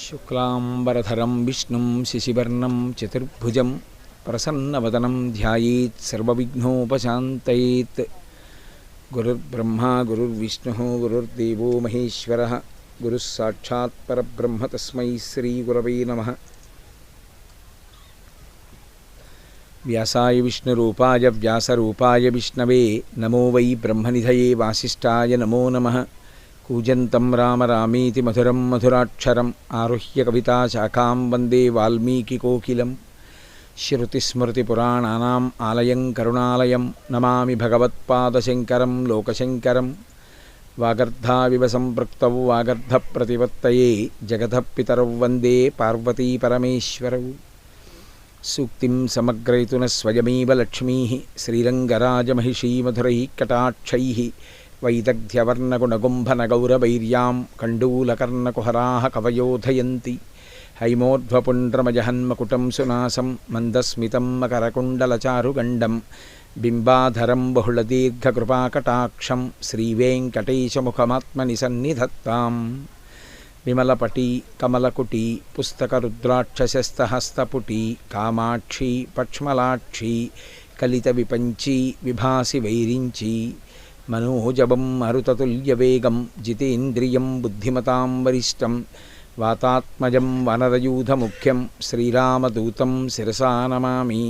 శుక్లాంబరధరం విష్ణుం శశివర్ణం చతుర్భుజం ప్రసన్నవదనం ధ్యాయేత్ సర్వవిఘ్నోపశాంతయేత్. గురుర్బ్రహ్మా గురుర్విష్ణుః గురుర్దేవో మహేశ్వరః గురుః సాక్షాత్ పరబ్రహ్మ తస్మై శ్రీగురవే నమః. వ్యాసాయ విష్ణురూపాయ వ్యాసరూపాయ విష్ణవే నమో వై బ్రహ్మనిధయే వాసిష్ఠాయ నమో నమః. కూజంతం రామ రామేతి మధురం మధురాక్షరం ఆరుహ్య కవితాశాఖాం వందే వాల్మీకికోకిలం. శ్రుతిస్మృతిపురాణానాం ఆలయం కరుణాలయం నమామి భగవత్పాదశంకరం లోకశంకరం. వాగర్ధావివ సంపృక్తౌ వాగర్ధప్రతిపత్తయే జగతః పితరౌ వందే పార్వతీపరమేశ్వరౌ. సూక్తిం సమగ్రయతున స్వయమేవ లక్ష్మీః శ్రీరంగరాజమహిషీమధురైః కటాక్షైః వైదగ్ధ్యవర్ణగుణగుంభనగౌరవైర్యాం కండూలకర్ణకుహరాः కవయోధయంతి. హైమోర్ధ్వపుండ్రమజహన్మకుటం సునాసం మందస్మితం మకరకుండలచారుగండం బింబాధరం బహుళదీర్ఘకృపాకటాక్షం శ్రీవేంకటేశముఖమాత్మని సన్నిధత్తాం. విమలపటి కమలకుటి పుస్తకరుద్రాక్షశస్తహస్తపుటి కామాక్షి పక్ష్మలాక్షి కలిత విపంచి విభాసి వైరించి. మనోజవం మరుతతుల్యవేగం జితేంద్రియం బుద్ధిమతాం వరిష్టం వాతాత్మజం వనరయూధముఖ్యం శ్రీరామదూతం శిరసా నమామి.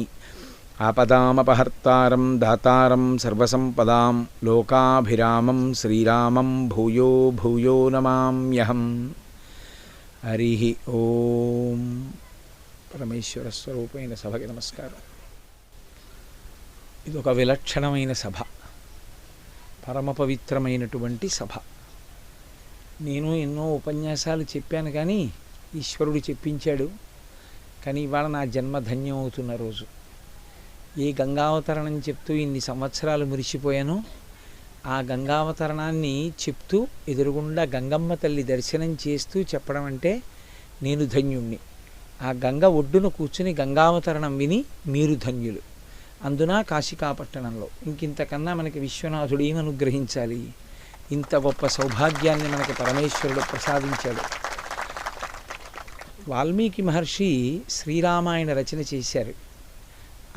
ఆపదామపహర్తారం దాతారం సర్వసంపదాం లోకాభిరామం శ్రీరామం భూయో భూయో నమామ్యహం. హరి ఓం. పరమేశ్వర స్వరూపమైన సభకి నమస్కారం. ఇదొక విలక్షణమైన సభ, పరమ పవిత్రమైనటువంటి సభ. నేను ఎన్నో ఉపన్యాసాలు చెప్పాను, కానీ ఈశ్వరుడు చెప్పించాడు. కానీ ఇవాళ నా జన్మ ధన్యం అవుతున్న రోజు. ఏ గంగావతరణం చెప్తూ ఇన్ని సంవత్సరాలు మురిసిపోయానో ఆ గంగావతరణాన్ని చెప్తూ ఎదురుగుండా గంగమ్మ తల్లి దర్శనం చేస్తూ చెప్పడం అంటే నేను ధన్యుణ్ణి. ఆ గంగ ఒడ్డున కూర్చుని గంగావతరణం విని మీరు ధన్యులు. అందున కాశికాపట్టణంలో ఇంకింతకన్నా మనకి విశ్వనాథుడు ఏం అనుగ్రహించాలి? ఇంత గొప్ప సౌభాగ్యాన్ని మనకి పరమేశ్వరుడు ప్రసాదించాడు. వాల్మీకి మహర్షి శ్రీరామాయణ రచన చేశారు.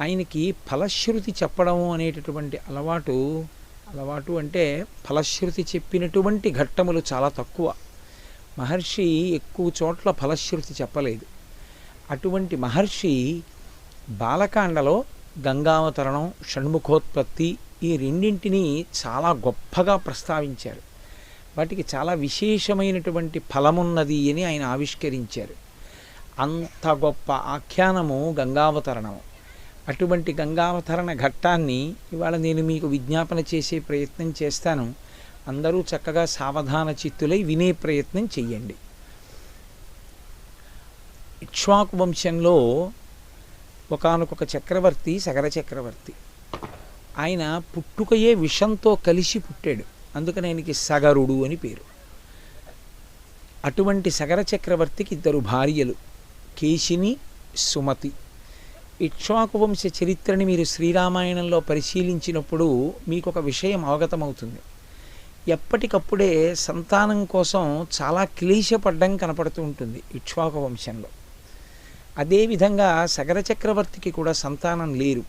ఆయనకి ఫలశ్రుతి చెప్పడం అనేటటువంటి అలవాటు అంటే ఫలశ్రుతి చెప్పినటువంటి ఘట్టములు చాలా తక్కువ. మహర్షి ఎక్కువ చోట్ల ఫలశ్రుతి చెప్పలేదు. అటువంటి మహర్షి బాలకాండలో గంగావతరణం, షణ్ముఖోత్పత్తి ఈ రెండింటినీ చాలా గొప్పగా ప్రస్తావించారు. వాటికి చాలా విశేషమైనటువంటి ఫలమున్నది అని ఆయన ఆవిష్కరించారు. అంత గొప్ప ఆఖ్యానము గంగావతరణము. అటువంటి గంగావతరణ ఘట్టాన్ని ఇవాళ నేను మీకు విజ్ఞాపన చేసే ప్రయత్నం చేస్తాను. అందరూ చక్కగా సావధాన చిత్తులై వినే ప్రయత్నం చెయ్యండి. ఇక్ష్వాకు వంశంలో ఒకానొక చక్రవర్తి, సగర చక్రవర్తి. ఆయన పుట్టుకయే విషంతో కలిసి పుట్టాడు. అందుకని ఆయనకి సగరుడు అని పేరు. అటువంటి సగర చక్రవర్తికి ఇద్దరు భార్యలు, కేశిని, సుమతి. ఇక్ష్వాకు వంశ చరిత్రని మీరు శ్రీరామాయణంలో పరిశీలించినప్పుడు మీకు ఒక విషయం అవగతమవుతుంది. ఎప్పటికప్పుడే సంతానం కోసం చాలా క్లేశపడ్డం కనపడుతూ ఉంటుంది ఇక్ష్వాకు వంశంలో. అదేవిధంగా సగర చక్రవర్తికి కూడా సంతానం లేరు.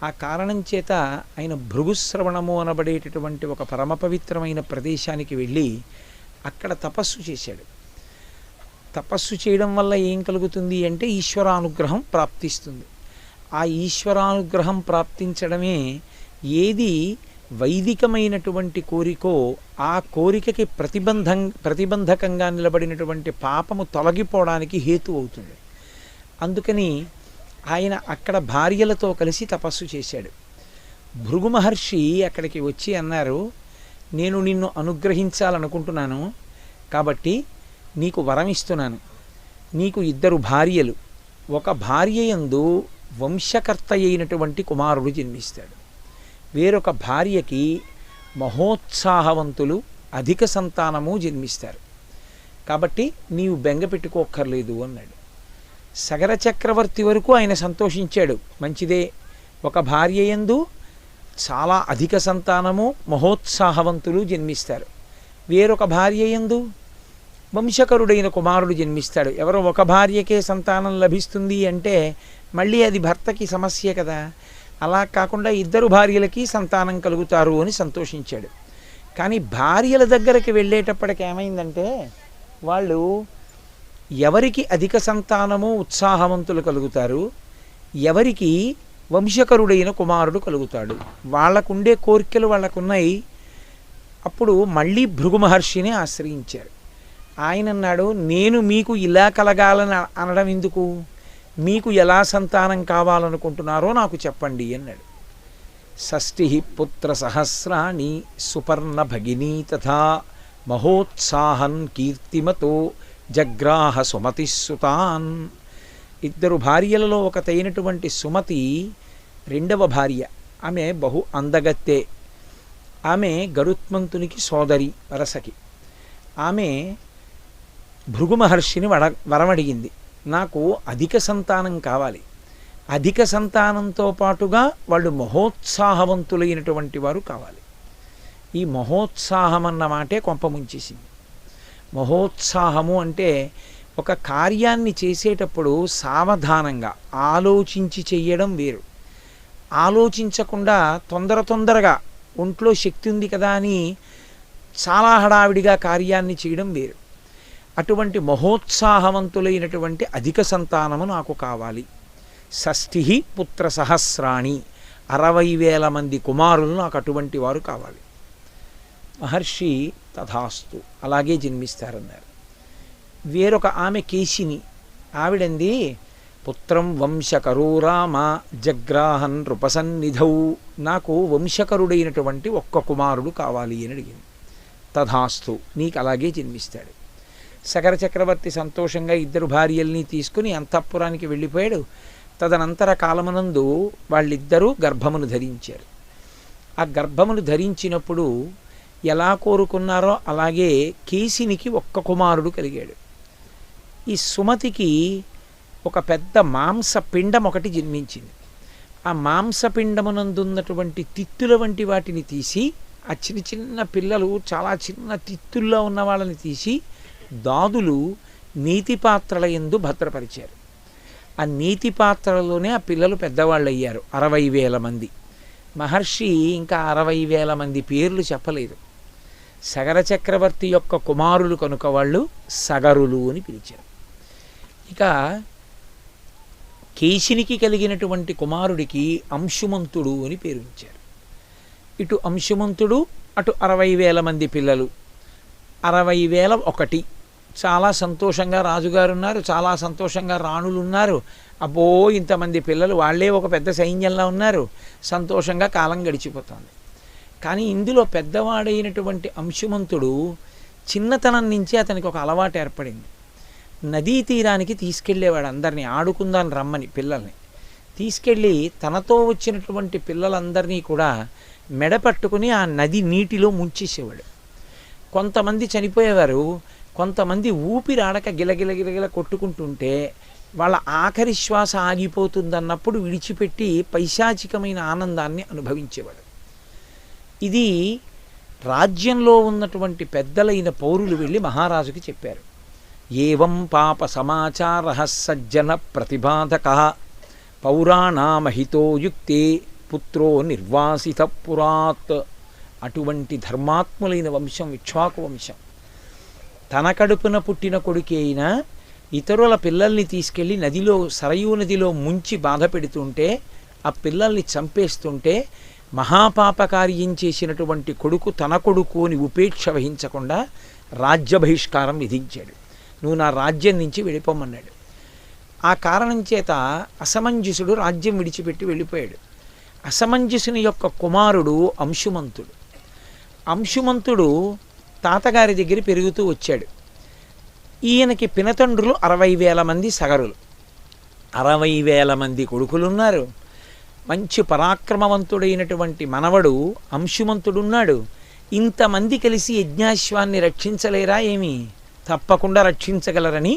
ఆ కారణం చేత ఆయన భృగుశ్రవణము అనబడేటటువంటి ఒక పరమ పవిత్రమైన ప్రదేశానికి వెళ్ళి అక్కడ తపస్సు చేశాడు. తపస్సు చేయడం వల్ల ఏం కలుగుతుంది అంటే ఈశ్వరానుగ్రహం ప్రాప్తిస్తుంది. ఆ ఈశ్వరానుగ్రహం ప్రాప్తించడమే ఏది వైదికమైనటువంటి కోరికో ఆ కోరికకి ప్రతిబంధకంగా నిలబడినటువంటి పాపము తొలగిపోవడానికి హేతు అవుతుంది. అందుకని ఆయన అక్కడ భార్యలతో కలిసి తపస్సు చేశాడు. భృగు మహర్షి అక్కడికి వచ్చి అన్నారు, నేను నిన్ను అనుగ్రహించాలనుకుంటున్నాను, కాబట్టి నీకు వరం ఇస్తున్నాను. నీకు ఇద్దరు భార్యలు. ఒక భార్య యందు వంశకర్త అయినటువంటి కుమారుడు జన్మిస్తాడు. వేరొక భార్యకి మహోత్సాహవంతులు అధిక సంతానము జన్మిస్తారు. కాబట్టి నీవు బెంగ పెట్టుకోక్కర్లేదు అన్నాడు. సగర చక్రవర్తి వరకు ఆయన సంతోషించాడు. మంచిదే, ఒక భార్య యందు చాలా అధిక సంతానము మహోత్సాహవంతులు జన్మిస్తారు. వేరొక భార్య యందు వంశకరుడైన కుమారుడు జన్మిస్తాడు. ఎవరో ఒక భార్యకే సంతానం లభిస్తుంది అంటే మళ్ళీ అది భర్తకి సమస్య కదా. అలా కాకుండా ఇద్దరు భార్యలకి సంతానం కలుగుతారు అని సంతోషించాడు. కానీ భార్యల దగ్గరికి వెళ్ళేటప్పటికి ఏమైందంటే వాళ్ళు ఎవరికి అధిక సంతానము ఉత్సాహవంతులు కలుగుతారు, ఎవరికి వంశకరుడైన కుమారుడు కలుగుతాడు, వాళ్ళకుండే కోరికలు వాళ్ళకున్నాయి. అప్పుడు మళ్ళీ భృగు మహర్షిని ఆశ్రయించారు. ఆయన అన్నాడు, నేను మీకు ఇలా కలగాలని అనడం ఎందుకు, మీకు ఎలా సంతానం కావాలనుకుంటున్నారో నాకు చెప్పండి అన్నాడు. షష్ఠి పుత్ర సహస్రాణి సుపర్ణ భగినీ తథా మహోత్సాహన్ కీర్తిమతో జగ్రాహ సుమతిస్సుతాన్. ఇద్దరు భార్యలలో ఒకతైనటువంటి సుమతి రెండవ భార్య. ఆమె బహు అందగత్తె. ఆమె గరుత్మంతునికి సోదరి వరసకి. ఆమె భృగు మహర్షిని వరమడిగింది, నాకు అధిక సంతానం కావాలి, అధిక సంతానంతో పాటుగా వాళ్ళు మహోత్సాహవంతులైనటువంటి వారు కావాలి. ఈ మహోత్సాహం అన్న మాటే కొంప ముంచేసింది. మహోత్సాహము అంటే ఒక కార్యాన్ని చేసేటప్పుడు సావధానంగా ఆలోచించి చెయ్యడం వేరు. ఆలోచించకుండా తొందరగా ఒంట్లో శక్తి ఉంది కదా అని చాలా హడావిడిగా కార్యాన్ని చేయడం వేరు. అటువంటి మహోత్సాహవంతులైనటువంటి అధిక సంతానము నాకు కావాలి. షష్ఠి పుత్ర సహస్రాణి, 60,000 మంది కుమారులు నాకు అటువంటి వారు కావాలి. మహర్షి తథాస్తు, అలాగే జన్మిస్తారన్నారు. వేరొక ఆమె కేశిని, ఆవిడంది, పుత్రం వంశకరో రామ జగ్రాహన్ నృపసన్నిధౌ, నాకు వంశకరుడైనటువంటి ఒక్క కుమారుడు కావాలి అని అడిగింది. తథాస్తు, నీకు అలాగే జన్మిస్తాడు. సగర చక్రవర్తి సంతోషంగా ఇద్దరు భార్యల్ని తీసుకుని అంతఃపురానికి వెళ్ళిపోయాడు. తదనంతర కాలమునందు వాళ్ళిద్దరూ గర్భమును ధరించారు. ఆ గర్భమును ధరించినప్పుడు ఎలా కోరుకున్నారో అలాగే కేశినికి ఒక్క కుమారుడు కలిగాడు. ఈ సుమతికి ఒక పెద్ద మాంసపిండం ఒకటి జన్మించింది. ఆ మాంసపిండమునందున్నటువంటి తిత్తుల వంటి వాటిని తీసి, ఆ చిన్న చిన్న పిల్లలు చాలా చిన్న తిత్తుల్లో ఉన్న వాళ్ళని తీసి దాదులు నీతి పాత్రల యందు భద్రపరిచారు. ఆ నీతి పాత్రలోనే ఆ పిల్లలు పెద్దవాళ్ళు అయ్యారు. 60,000 మంది. మహర్షి ఇంకా 60,000 మంది పేర్లు చెప్పలేదు. సగర చక్రవర్తి యొక్క కుమారులు కనుక వాళ్ళు సగరులు అని పిలిచారు. ఇక కేశినికి కలిగినటువంటి కుమారుడికి అంశుమంతుడు అని పేరు ఇచ్చారు. ఇటు అంశుమంతుడు, అటు 60,000 మంది పిల్లలు. 60,001. చాలా సంతోషంగా రాజుగారు ఉన్నారు, చాలా సంతోషంగా రాణులు ఉన్నారు. అబ్బో ఇంతమంది పిల్లలు, వాళ్ళే ఒక పెద్ద సైన్యంలా ఉన్నారు. సంతోషంగా కాలం గడిచిపోతుంది. కానీ ఇందులో పెద్దవాడైనటువంటి అంశుమంతుడు చిన్నతనం నుంచి అతనికి ఒక అలవాటు ఏర్పడింది. నదీ తీరానికి తీసుకెళ్ళేవాడు అందరినీ, ఆడుకుందాని రమ్మని పిల్లల్ని తీసుకెళ్ళి తనతో వచ్చినటువంటి పిల్లలందరినీ కూడా మెడపట్టుకుని ఆ నది నీటిలో ముంచేసేవాడు. కొంతమంది చనిపోయేవారు, కొంతమంది ఊపిరాడక గిలగిల కొట్టుకుంటుంటే వాళ్ళ ఆఖరి శ్వాస ఆగిపోతుందన్నప్పుడు విడిచిపెట్టి పైశాచికమైన ఆనందాన్ని అనుభవించేవాడు. ఇది రాజ్యంలో ఉన్నటువంటి పెద్దలైన పౌరులు వెళ్ళి మహారాజుకి చెప్పారు. ఏవం పాప సమాచార సజ్జన ప్రతిబాధక పౌరాణామహితో యుక్తే పుత్రో నిర్వాసిత పురాత్. అటువంటి ధర్మాత్ములైన వంశం ఇక్ష్వాకు వంశం. తన కడుపున పుట్టిన కొడుకే అయినా ఇతరుల పిల్లల్ని తీసుకెళ్ళి నదిలో, సరయూ నదిలో ముంచి బాధ పెడుతుంటే, ఆ పిల్లల్ని చంపేస్తుంటే మహాపాపకార్యం చేసినటువంటి కొడుకు తన కొడుకు అని ఉపేక్ష వహించకుండా రాజ్య బహిష్కారం విధించాడు. నువ్వు నా రాజ్యం నుంచి వెళ్ళిపోమన్నాడు. ఆ కారణం చేత అసమంజసుడు రాజ్యం విడిచిపెట్టి వెళ్ళిపోయాడు. అసమంజసుని యొక్క కుమారుడు అంశుమంతుడు. అంశుమంతుడు తాతగారి దగ్గర పెరుగుతూ వచ్చాడు. ఈయనకి పినతండ్రులు 60,000 మంది సగరులు, 60,000 మంది కొడుకులున్నారు. మంచి పరాక్రమవంతుడైనటువంటి మనవడు అంశుమంతుడున్నాడు. ఇంతమంది కలిసి యజ్ఞాశ్వాన్ని రక్షించలేరా ఏమి? తప్పకుండా రక్షించగలరని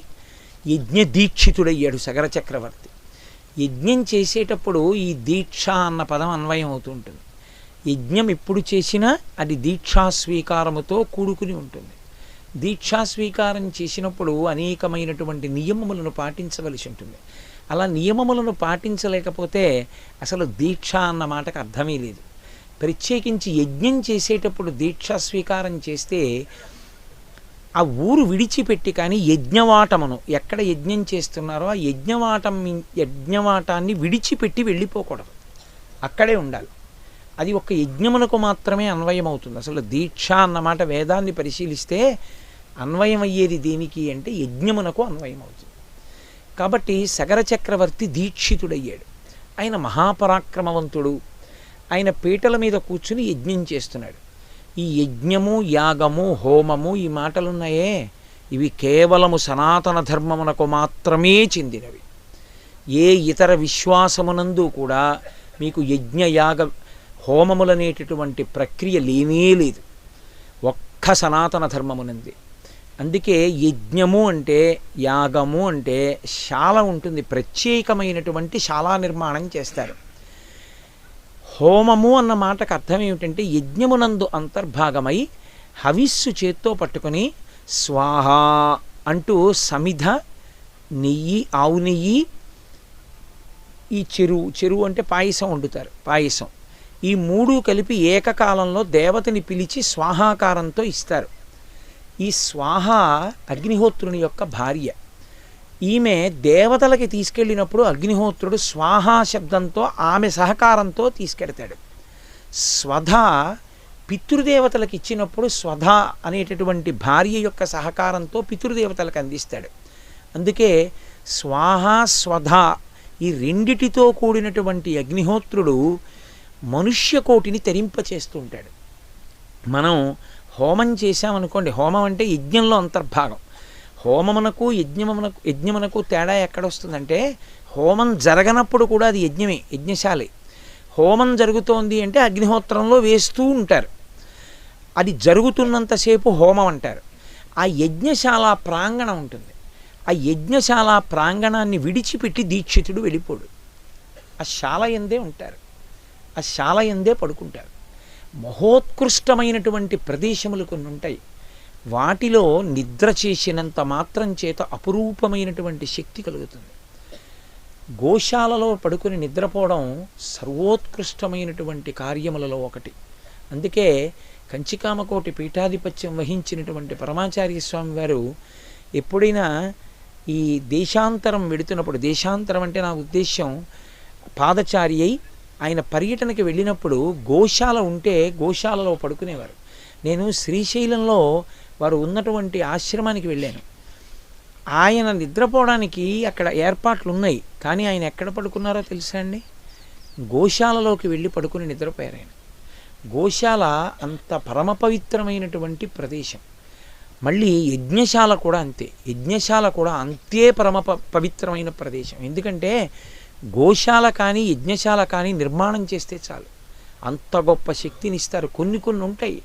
యజ్ఞదీక్షితుడయ్యాడు సగర చక్రవర్తి. యజ్ఞం చేసేటప్పుడు ఈ దీక్ష అన్న పదం అన్వయం అవుతుంటుంది. యజ్ఞం ఎప్పుడు చేసినా అది దీక్షా స్వీకారముతో కూడుకుని ఉంటుంది. దీక్షా స్వీకారం చేసినప్పుడు అనేకమైనటువంటి నియమములను పాటించవలసి ఉంటుంది. అలా నియమములను పాటించలేకపోతే అసలు దీక్ష అన్న మాటకు అర్థమే లేదు. ప్రత్యేకించి యజ్ఞం చేసేటప్పుడు దీక్షా స్వీకారం చేస్తే ఆ ఊరు విడిచిపెట్టి కానీ యజ్ఞవాటమును ఎక్కడ యజ్ఞం చేస్తున్నారో ఆ యజ్ఞవాటాన్ని విడిచిపెట్టి వెళ్ళిపోకూడదు, అక్కడే ఉండాలి. అది ఒక యజ్ఞమునకు మాత్రమే అన్వయం అవుతుంది. అసలు దీక్ష అన్నమాట వేదాన్ని పరిశీలిస్తే అన్వయం అయ్యేది దేనికి అంటే యజ్ఞమునకు అన్వయం అవుతుంది. కాబట్టి సగర చక్రవర్తి దీక్షితుడయ్యాడు. ఆయన మహాపరాక్రమవంతుడు. ఆయన పీటల మీద కూర్చుని యజ్ఞం చేస్తున్నాడు. ఈ యజ్ఞము, యాగము, హోమము ఈ మాటలున్నాయే, ఇవి కేవలము సనాతన ధర్మమునకు మాత్రమే చెందినవి. ఏ ఇతర విశ్వాసమునందు కూడా మీకు యజ్ఞ, యాగ, హోమములనేటటువంటి ప్రక్రియ లేనే లేదు. ఒక్క సనాతన ధర్మమునంది. అందుకే యజ్ఞము అంటే, యాగము అంటే శాల ఉంటుంది, ప్రత్యేకమైనటువంటి శాలా నిర్మాణం చేస్తారు. హోమము అన్న మాటకు అర్థం ఏమిటంటే యజ్ఞమునందు అంతర్భాగమై హవిస్సు చేత్తో పట్టుకొని స్వాహ అంటూ సమిధ, నెయ్యి, ఆవు నెయ్యి, ఈ చెరువు అంటే పాయసం వండుతారు, పాయసం, ఈ మూడు కలిపి ఏకకాలంలో దేవతని పిలిచి స్వాహాకారంతో ఇస్తారు. ఈ స్వాహ అగ్నిహోత్రుని యొక్క భార్య. ఈమె దేవతలకి తీసుకెళ్ళినప్పుడు అగ్నిహోత్రుడు స్వాహా శబ్దంతో ఆమె సహకారంతో తీసుకెడతాడు. స్వధ పితృదేవతలకు ఇచ్చినప్పుడు స్వధ అనేటటువంటి భార్య యొక్క సహకారంతో పితృదేవతలకు అందిస్తాడు. అందుకే స్వాహ, స్వధ ఈ రెండిటితో కూడినటువంటి అగ్నిహోత్రుడు మనుష్యకోటిని తరింపచేస్తూ ఉంటాడు. మనం హోమం చేశామనుకోండి, హోమం అంటే యజ్ఞంలో అంతర్భాగం. హోమమునకు యజ్ఞమునకు తేడా ఎక్కడొస్తుందంటే హోమం జరగనప్పుడు కూడా అది యజ్ఞమే, యజ్ఞశాలే. హోమం జరుగుతోంది అంటే అగ్నిహోత్రంలో వేస్తూ ఉంటారు, అది జరుగుతున్నంతసేపు హోమం అంటారు. ఆ యజ్ఞశాల ప్రాంగణం ఉంటుంది, ఆ యజ్ఞశాల ప్రాంగణాన్ని విడిచిపెట్టి దీక్షితుడు వెళ్ళిపోడు. ఆ శాల యందే ఉంటారు, ఆ శాల యందే పడుకుంటారు. మహోత్కృష్టమైనటువంటి ప్రదేశములు కొన్ని ఉంటాయి, వాటిలో నిద్ర చేసినంత మాత్రం చేత అపురూపమైనటువంటి శక్తి కలుగుతుంది. గోశాలలో పడుకుని నిద్రపోవడం సర్వోత్కృష్టమైనటువంటి కార్యములలో ఒకటి. అందుకే కంచికామకోటి పీఠాధిపత్యం వహించినటువంటి పరమాచార్య స్వామి వారు ఎప్పుడైనా ఈ దేశాంతరం వెడుతున్నప్పుడు, దేశాంతరం అంటే నా ఉద్దేశ్యం పాదచారి అయి ఆయన పర్యటనకి వెళ్ళినప్పుడు గోశాల ఉంటే గోశాలలో పడుకునేవారు. నేను శ్రీశైలంలో వారు ఉన్నటువంటి ఆశ్రమానికి వెళ్ళాను. ఆయన నిద్రపోవడానికి అక్కడ ఏర్పాట్లు ఉన్నాయి, కానీ ఆయన ఎక్కడ పడుకున్నారో తెలుసా అండి? గోశాలలోకి వెళ్ళి పడుకుని నిద్రపోయారు ఆయన. గోశాల అంత పరమ పవిత్రమైనటువంటి ప్రదేశం. మళ్ళీ యజ్ఞశాల కూడా అంతే, యజ్ఞశాల కూడా అంతే పరమ పవిత్రమైన ప్రదేశం. ఎందుకంటే గోశాల కానీ యజ్ఞశాల కానీ నిర్మాణం చేస్తే చాలు, అంత గొప్ప శక్తిని ఇస్తారు. కొన్ని ఉంటాయి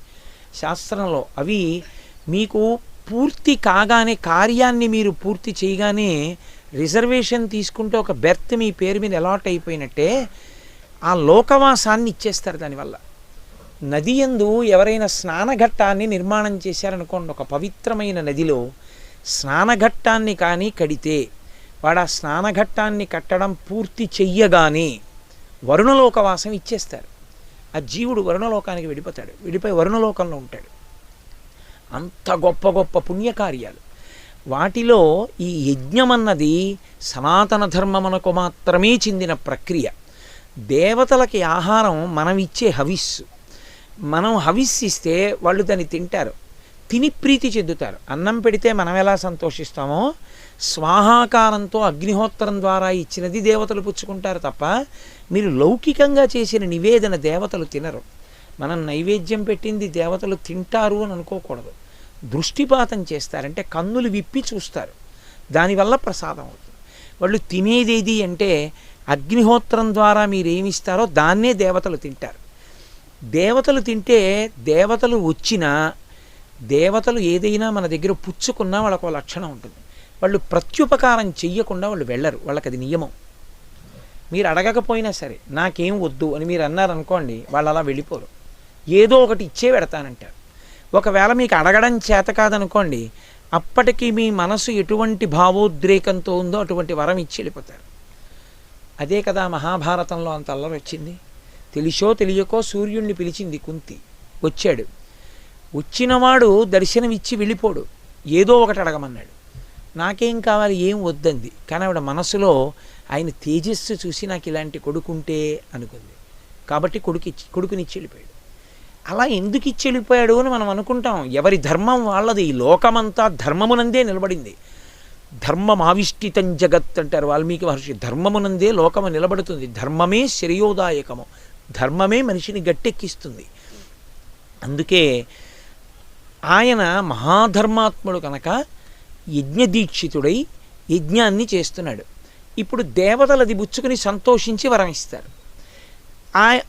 శాస్త్రంలో, అవి మీకు పూర్తి కాగానే, కార్యాన్ని మీరు పూర్తి చేయగానే రిజర్వేషన్ తీసుకుంటే ఒక బెర్త్ మీ పేరు మీద అలాట్ అయిపోయినట్టే ఆ లోకవాసాన్ని ఇచ్చేస్తారు. దానివల్ల నది యందు ఎవరైనా స్నానఘట్టాన్ని నిర్మాణం చేశారనుకోండి, ఒక పవిత్రమైన నదిలో స్నానఘట్టాన్ని కానీ కడితే వాడు ఆ స్నానఘట్టాన్ని కట్టడం పూర్తి చెయ్యగానే వరుణలోకవాసం ఇచ్చేస్తారు. ఆ జీవుడు వరుణలోకానికి వెళ్ళిపోతాడు, వెళ్ళిపోయి వరుణలోకంలో ఉంటాడు. అంత గొప్ప గొప్ప పుణ్యకార్యాలు. వాటిలో ఈ యజ్ఞమన్నది సనాతన ధర్మమునకు మాత్రమే చెందిన ప్రక్రియ. దేవతలకి ఆహారం మనం ఇచ్చే హవిస్సు. మనం హవిస్సు ఇస్తే వాళ్ళు దాన్ని తింటారు, తిని ప్రీతి చెందుతారు. అన్నం పెడితే మనం ఎలా సంతోషిస్తామో స్వాహాకారంతో అగ్నిహోత్రం ద్వారా ఇచ్చినది దేవతలు పుచ్చుకుంటారు తప్ప మీరు లౌకికంగా చేసిన నివేదన దేవతలు తినరు. మనం నైవేద్యం పెట్టింది దేవతలు తింటారు అని అనుకోకూడదు. దృష్టిపాతం చేస్తారంటే కన్నులు విప్పి చూస్తారు, దానివల్ల ప్రసాదం అవుతుంది. వాళ్ళు తినేదేది అంటే అగ్నిహోత్రం ద్వారా మీరేమిస్తారో దాన్నే దేవతలు తింటారు. దేవతలు తింటే దేవతలు వచ్చినా, దేవతలు ఏదైనా మన దగ్గర పుచ్చుకున్నా వాళ్ళకు ఒక లక్షణం ఉంటుంది. వాళ్ళు ప్రత్యుపకారం చెయ్యకుండా వాళ్ళు వెళ్ళరు, వాళ్ళకి అది నియమం. మీరు అడగకపోయినా సరే నాకేం వద్దు అని మీరు అన్నారనుకోండి, వాళ్ళు అలా వెళ్ళిపోరు, ఏదో ఒకటి ఇచ్చే పెడతానంటారు. ఒకవేళ మీకు అడగడం చేత కాదనుకోండి, అప్పటికి మీ మనసు ఎటువంటి భావోద్రేకంతో ఉందో అటువంటి వరం ఇచ్చి వెళ్ళిపోతారు. అదే కదా మహాభారతంలో అంత అల్లరి వచ్చింది. తెలిసో తెలియకో సూర్యుడిని పిలిచింది కుంతి, వచ్చాడు. వచ్చినవాడు దర్శనమిచ్చి వెళ్ళిపోడు, ఏదో ఒకటి అడగమన్నాడు. నాకేం కావాలి, ఏం వద్దంది. కానీ ఆవిడ మనసులో ఆయన తేజస్సు చూసి నాకు ఇలాంటి కొడుకుంటే అనుకుంది. కాబట్టి కొడుకునిచ్చి వెళ్ళిపోయాడు. అలా ఎందుకు ఇచ్చి వెళ్ళిపోయాడు అని మనం అనుకుంటాం. ఎవరి ధర్మం వాళ్ళది. ఈ లోకమంతా ధర్మమునందే నిలబడింది. ధర్మమావిష్టితం జగత్ అంటారు వాల్మీకి మహర్షి. ధర్మమునందే లోకము నిలబడుతుంది. ధర్మమే శ్రేయోదాయకము. ధర్మమే మనిషిని గట్టెక్కిస్తుంది. అందుకే ఆయన మహాధర్మాత్ముడు కనుక యజ్ఞదీక్షితుడై యజ్ఞాన్ని చేస్తున్నాడు. ఇప్పుడు దేవతలు అది బుచ్చుకుని సంతోషించి వరం ఇస్తారు.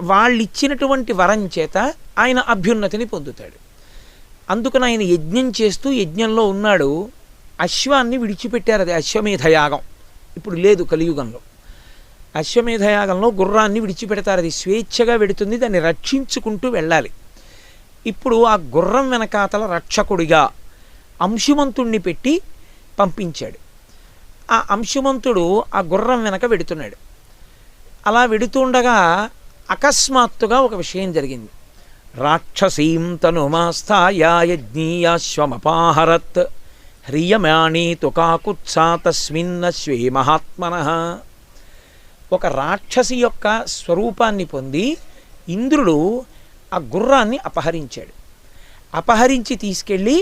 వాళ్ళు ఇచ్చినటువంటి వరం చేత ఆయన అభ్యున్నతిని పొందుతాడు. అందుకని ఆయన యజ్ఞం చేస్తూ యజ్ఞంలో ఉన్నాడు. అశ్వాన్ని విడిచిపెట్టారు. అది అశ్వమేధయాగం. ఇప్పుడు లేదు కలియుగంలో. అశ్వమేధయాగంలో గుర్రాన్ని విడిచిపెడతారు. అది స్వేచ్ఛగా వెడుతుంది. దాన్ని రక్షించుకుంటూ వెళ్ళాలి. ఇప్పుడు ఆ గుర్రం వెనకాతల రక్షకుడిగా అంశుమంతుణ్ణి పెట్టి పంపించాడు. ఆ అంశుమంతుడు ఆ గుర్రం వెనక వెడుతున్నాడు. అలా వెడుతుండగా అకస్మాత్తుగా ఒక విషయం జరిగింది. రాక్షసీం తనుమాస్థాయ యజ్ఞీయాశ్వమపాహరత్ హ్రియమాణీ తుకాకుత్సా తస్మిన్నశ్వే మహాత్మనః. ఒక రాక్షసి యొక్క స్వరూపాన్ని పొంది ఇంద్రుడు ఆ గుర్రాన్ని అపహరించాడు. అపహరించి తీసుకెళ్ళి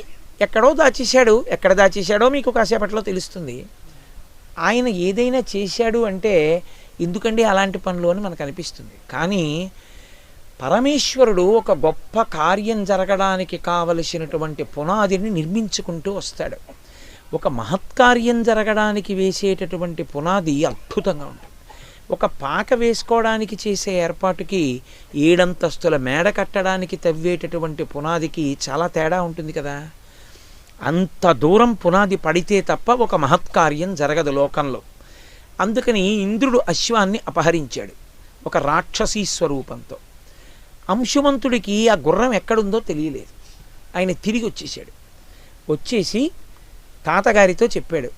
ఎక్కడో దాచేశాడు. ఎక్కడ దాచేశాడో మీకు కాసేపట్లో తెలుస్తుంది. ఆయన ఏదైనా చేశాడు అంటే ఎందుకండి అలాంటి పనులు అని మనకు అనిపిస్తుంది. కానీ పరమేశ్వరుడు ఒక గొప్ప కార్యం జరగడానికి కావలసినటువంటి పునాదిని నిర్మించుకుంటూ వస్తాడు. ఒక మహత్కార్యం జరగడానికి వేసేటటువంటి పునాది అద్భుతంగా ఉంటుంది. ఒక పాక వేసుకోవడానికి చేసే ఏర్పాటుకి 7 అంతస్తుల మేడ కట్టడానికి తవ్వేటటువంటి పునాదికి చాలా తేడా ఉంటుంది కదా. అంత దూరం పునాది పడితే తప్ప ఒక మహత్కార్యం జరగదు లోకంలో. అందుకని ఇంద్రుడు అశ్వాన్ని అపహరించాడు ఒక రాక్షసీ స్వరూపంతో. అంశుమంతుడికి ఆ గుర్రం ఎక్కడుందో తెలియలేదు. ఆయన తిరిగి వచ్చేసాడు. వచ్చేసి తాతగారితో చెప్పాడు,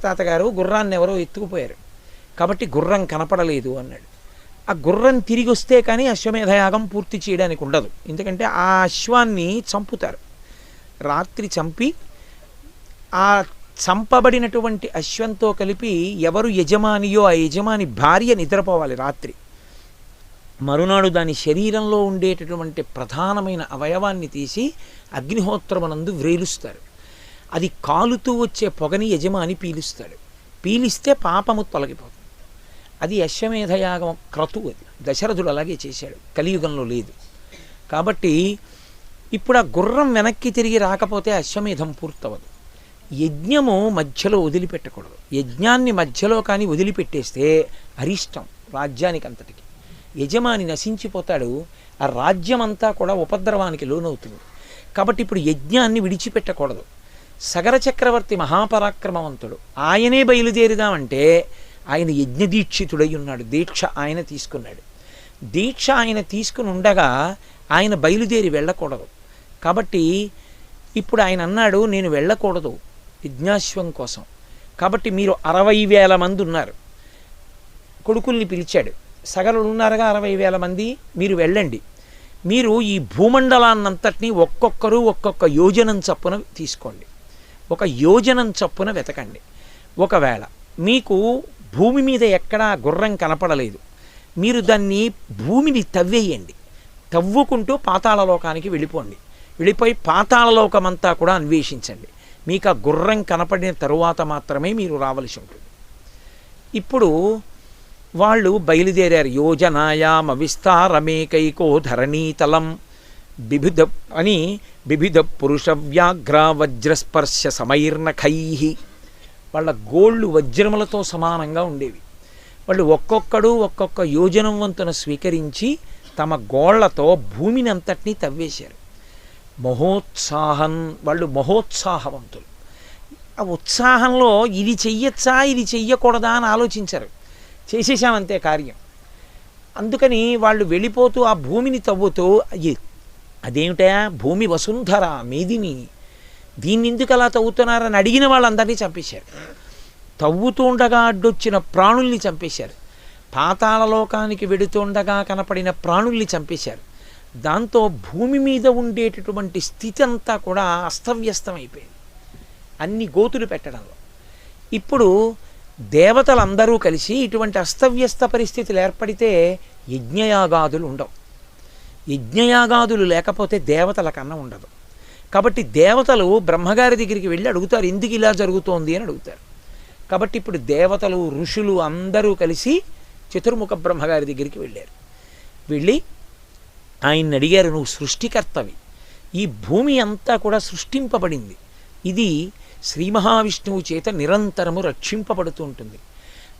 తాతగారు గుర్రాన్ని ఎవరో ఎత్తుకుపోయారు కాబట్టి గుర్రం కనపడలేదు అన్నాడు. ఆ గుర్రం తిరిగి వస్తే కానీ అశ్వమేధయాగం పూర్తి చేయడానికి ఉండదు. ఎందుకంటే ఆ అశ్వాన్ని చంపుతారు. రాత్రి చంపి ఆ చంపబడినటువంటి అశ్వంతో కలిపి ఎవరు యజమానియో ఆ యజమాని భార్య నిద్రపోవాలి రాత్రి. మరునాడు దాని శరీరంలో ఉండేటటువంటి ప్రధానమైన అవయవాన్ని తీసి అగ్నిహోత్రమునందు వ్రేలుస్తారు. అది కాలుతూ వచ్చే పొగని యజమాని పీలుస్తాడు. పీలిస్తే పాపము తొలగిపోతుంది. అది అశ్వమేధయాగం క్రతువు. అది దశరథుడు అలాగే చేశాడు. కలియుగంలో లేదు. కాబట్టి ఇప్పుడు ఆ గుర్రం వెనక్కి తిరిగి రాకపోతే అశ్వమేధం పూర్తవదు. యజ్ఞము మధ్యలో వదిలిపెట్టకూడదు. యజ్ఞాన్ని మధ్యలో కానీ వదిలిపెట్టేస్తే అరిష్టం రాజ్యానికి అంతటికి. యజమాని నశించిపోతాడు. ఆ రాజ్యమంతా కూడా ఉపద్రవానికి లోనవుతుంది. కాబట్టి ఇప్పుడు యజ్ఞాన్ని విడిచిపెట్టకూడదు. సగర చక్రవర్తి మహాపరాక్రమవంతుడు. ఆయనే బయలుదేరుదామంటే ఆయన యజ్ఞదీక్షితుడై ఉన్నాడు. దీక్ష ఆయన తీసుకున్నాడు. దీక్ష ఆయన తీసుకుని ఉండగా ఆయన బయలుదేరి వెళ్ళకూడదు. కాబట్టి ఇప్పుడు ఆయన అన్నాడు, నేను వెళ్ళకూడదు యజ్ఞాశ్వం కోసం. కాబట్టి మీరు 60,000 మంది ఉన్నారు. కొడుకుల్ని పిలిచాడు. సగరులు ఉన్నారుగా 60,000 మంది, మీరు వెళ్ళండి. మీరు ఈ భూమండలాన్నంతటినీ ఒక్కొక్కరు ఒక్కొక్క యోజనం చప్పున తీసుకోండి. ఒక యోజనం చప్పున వెతకండి. ఒకవేళ మీకు భూమి మీద ఎక్కడా గుర్రం కనపడలేదు, మీరు దాన్ని భూమిని తవ్వేయండి. తవ్వుకుంటూ పాతాళలోకానికి వెళ్ళిపోండి. వెళ్ళిపోయి పాతాళలోకమంతా కూడా అన్వేషించండి. మీకు ఆ గుర్రం కనపడిన తరువాత మాత్రమే మీరు రావలసి ఉంటుంది. ఇప్పుడు వాళ్ళు బయలుదేరారు. యోజనాయామ విస్తారమేకైకో ధరణీతలం బిభిధ పురుష వ్యాఘ్ర వజ్రస్పర్శ సమైర్నఖై. వాళ్ళ గోళ్ళు వజ్రములతో సమానంగా ఉండేవి. వాళ్ళు ఒక్కొక్కడు ఒక్కొక్క యోజనం వంతున స్వీకరించి తమ గోళ్లతో భూమిని అంతటినీ తవ్వేశారు. వాళ్ళు మహోత్సాహవంతులు. ఆ ఉత్సాహంలో ఇది చెయ్యొచ్చా ఇది చెయ్యకూడదా అని ఆలోచించారు. చేసేసామంతే కార్యం. అందుకని వాళ్ళు వెళ్ళిపోతూ ఆ భూమిని తవ్వుతూ అదేమిటా భూమి వసుంధర మేదిని, దీన్ని ఎందుకు అలా తవ్వుతున్నారని అడిగిన వాళ్ళందరినీ చంపేశారు. తవ్వుతుండగా అడ్డొచ్చిన ప్రాణుల్ని చంపేశారు. పాతాళలోకానికి వెడుతుండగా కనపడిన ప్రాణుల్ని చంపేశారు. దాంతో భూమి మీద ఉండేటటువంటి స్థితి అంతా కూడా అస్తవ్యస్తమైపోయింది అన్ని గోతులు పెట్టడంలో. ఇప్పుడు దేవతలందరూ కలిసి ఇటువంటి అస్తవ్యస్త పరిస్థితులు ఏర్పడితే యజ్ఞయాగాదులు ఉండవు. యజ్ఞయాగాదులు లేకపోతే దేవతల కన్నా ఉండదు. కాబట్టి దేవతలు బ్రహ్మగారి దగ్గరికి వెళ్ళి అడుగుతారు, ఎందుకు ఇలా జరుగుతోంది అని అడుగుతారు. కాబట్టి ఇప్పుడు దేవతలు ఋషులు అందరూ కలిసి చతుర్ముఖ బ్రహ్మగారి దగ్గరికి వెళ్ళారు. వెళ్ళి ఆయన్ని అడిగారు, నువ్వు సృష్టికర్తవి, ఈ భూమి అంతా కూడా సృష్టింపబడింది, ఇది శ్రీ మహావిష్ణువు చేత నిరంతరము రక్షింపబడుతూ ఉంటుంది.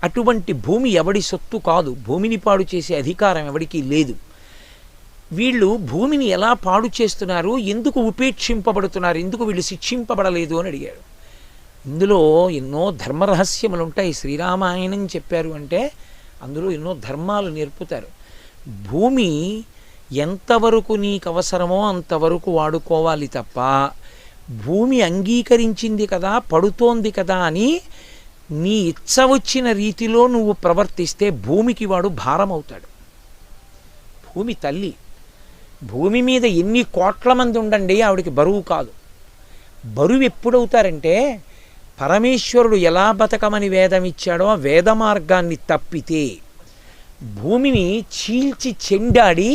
అటువంటి భూమి ఎవడి సొత్తు కాదు, భూమిని పాడు చేసే అధికారం ఎవడికి లేదు. వీళ్ళు భూమిని ఎలా పాడు చేస్తున్నారు, ఎందుకు ఉపేక్షింపబడుతున్నారు, ఎందుకు వీళ్ళు శిక్షింపబడలేదు అని అడిగాడు. ఇందులో ఎన్నో ధర్మరహస్యములు ఉంటాయి. శ్రీరామాయణం చెప్పారు అంటే అందులో ఎన్నో ధర్మాలు నేర్పుతారు. భూమి ఎంతవరకు నీకు అవసరమో అంతవరకు వాడుకోవాలి తప్ప, భూమి అంగీకరించింది కదా, పడుతోంది కదా అని నీ ఇచ్చ వచ్చిన రీతిలో నువ్వు ప్రవర్తిస్తే భూమికి వాడు భారం అవుతాడు. భూమి తల్లి. భూమి మీద ఎన్ని కోట్ల మంది ఉండండి, ఆవిడికి బరువు కాదు. బరువు ఎప్పుడవుతారంటే పరమేశ్వరుడు ఎలా బతకమని వేదం ఇచ్చాడో ఆ వేద మార్గాన్ని తప్పితే, భూమిని చీల్చి చెండాడి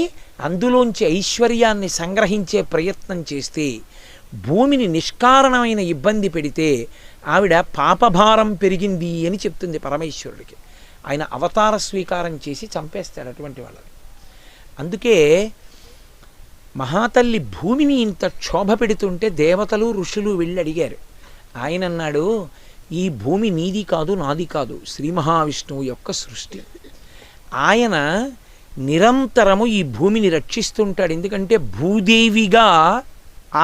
అందులోంచి ఐశ్వర్యాన్ని సంగ్రహించే ప్రయత్నం చేస్తే, భూమిని నిష్కారణమైన ఇబ్బంది పెడితే ఆవిడ పాపభారం పెరిగింది అని చెప్తుంది పరమేశ్వరుడికి. ఆయన అవతార స్వీకారం చేసి చంపేస్తాడు అటువంటి వాళ్ళని. అందుకే మహాతల్లి భూమిని ఇంత క్షోభ పెడుతుంటే దేవతలు ఋషులు వెళ్ళి అడిగారు. ఆయన అన్నాడు, ఈ భూమి నీది కాదు, నాది కాదు, శ్రీ మహావిష్ణువు యొక్క సృష్టి. ఆయన నిరంతరము ఈ భూమిని రక్షిస్తుంటాడు. ఎందుకంటే భూదేవిగా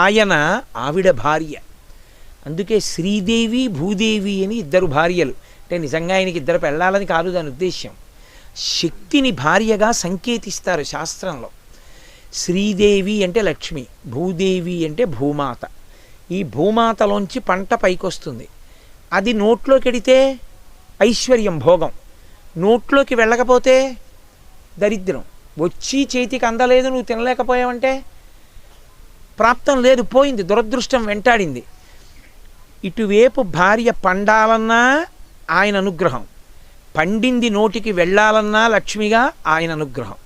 ఆయన ఆవిడ భార్య. అందుకే శ్రీదేవి భూదేవి అని ఇద్దరు భార్యలు. అంటే నిజంగా ఆయనకి ఇద్దరు పెళ్ళాలని కాదు దాని ఉద్దేశ్యం. శక్తిని భార్యగా సంకేతిస్తారు శాస్త్రంలో. శ్రీదేవి అంటే లక్ష్మి, భూదేవి అంటే భూమాత. ఈ భూమాతలోంచి పంట పైకొస్తుంది. అది నోట్లోకి ఎడితే ఐశ్వర్యం, భోగం. నోట్లోకి వెళ్ళకపోతే దరిద్రం. వచ్చి చేతికి అందలేదు, నువ్వు తినలేకపోయావంటే ప్రాప్తం లేదు, పోయింది, దురదృష్టం వెంటాడింది. ఇటువైపు భార్య పండాలన్నా ఆయన అనుగ్రహం, పండింది నోటికి వెళ్ళాలన్నా లక్ష్మిగా ఆయన అనుగ్రహం.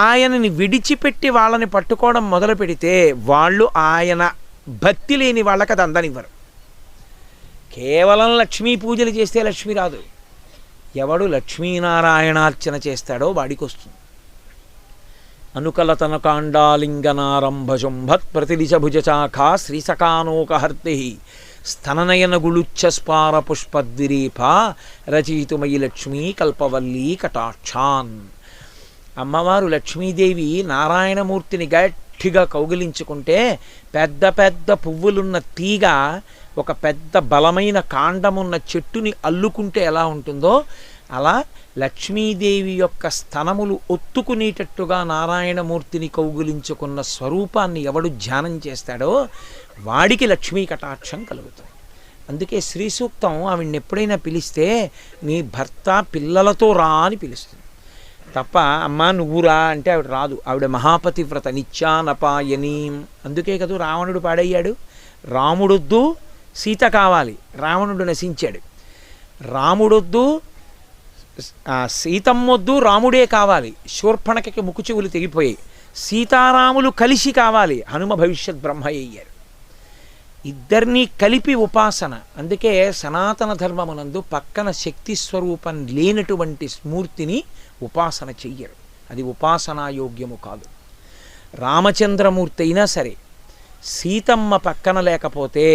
ఆయనని విడిచిపెట్టి వాళ్ళని పట్టుకోవడం మొదలు పెడితే వాళ్ళు ఆయన భక్తి లేని వాళ్ళకి అది అందనివ్వరు. కేవలం లక్ష్మీ పూజలు చేస్తే లక్ష్మి రాదు. ఎవడు లక్ష్మీనారాయణార్చన చేస్తాడో వాడికి వస్తుంది. అనుకలతనకాండాలింగనారంభశుంభత్ ప్రతిదిశ భుజచాఖా శ్రీసకానోకహర్తి స్తననయన గుళుచ్చస్పార పుష్పద్విరేప రచయితుమయి లక్ష్మీ కల్పవల్లీ కటాక్షాన్. అమ్మవారు లక్ష్మీదేవి నారాయణమూర్తిని గట్టిగా కౌగిలించుకుంటే పెద్ద పెద్ద పువ్వులున్న తీగ ఒక పెద్ద బలమైన కాండమున్న చెట్టుని అల్లుకుంటే ఎలా ఉంటుందో అలా లక్ష్మీదేవి యొక్క స్తనములు ఒత్తుకునేటట్టుగా నారాయణమూర్తిని కౌగులించుకున్న స్వరూపాన్ని ఎవడు ధ్యానం చేస్తాడో వాడికి లక్ష్మీ కటాక్షం కలుగుతుంది. అందుకే శ్రీ సూక్తం ఆవిడ్ని ఎప్పుడైనా పిలిస్తే నీ భర్త పిల్లలతో రా అని పిలుస్తుంది తప్ప అమ్మా నువ్వు రా అంటే ఆవిడ రాదు. ఆవిడ మహాపతివ్రత, నిత్యానపాయనీం. అందుకే కదా రావణుడు పాడయ్యాడు. రాముడొద్దు సీత కావాలి, రావణుడు నశించాడు. రాముడొద్దు సీతమ్మొద్దు, రాముడే కావాలి, శూర్పణఖకి ముక్కు చెవులు తెగిపోయాయి. సీతారాములు కలిసి కావాలి, హనుమ భవిష్యత్ బ్రహ్మ అయ్యారు. ఇద్దరినీ కలిపి ఉపాసన. అందుకే సనాతన ధర్మమునందు పక్కన శక్తి స్వరూపం లేనటువంటి స్మూర్తిని ఉపాసన చెయ్యరు. అది ఉపాసనాయోగ్యము కాదు. రామచంద్రమూర్తి అయినా సరే సీతమ్మ పక్కన లేకపోతే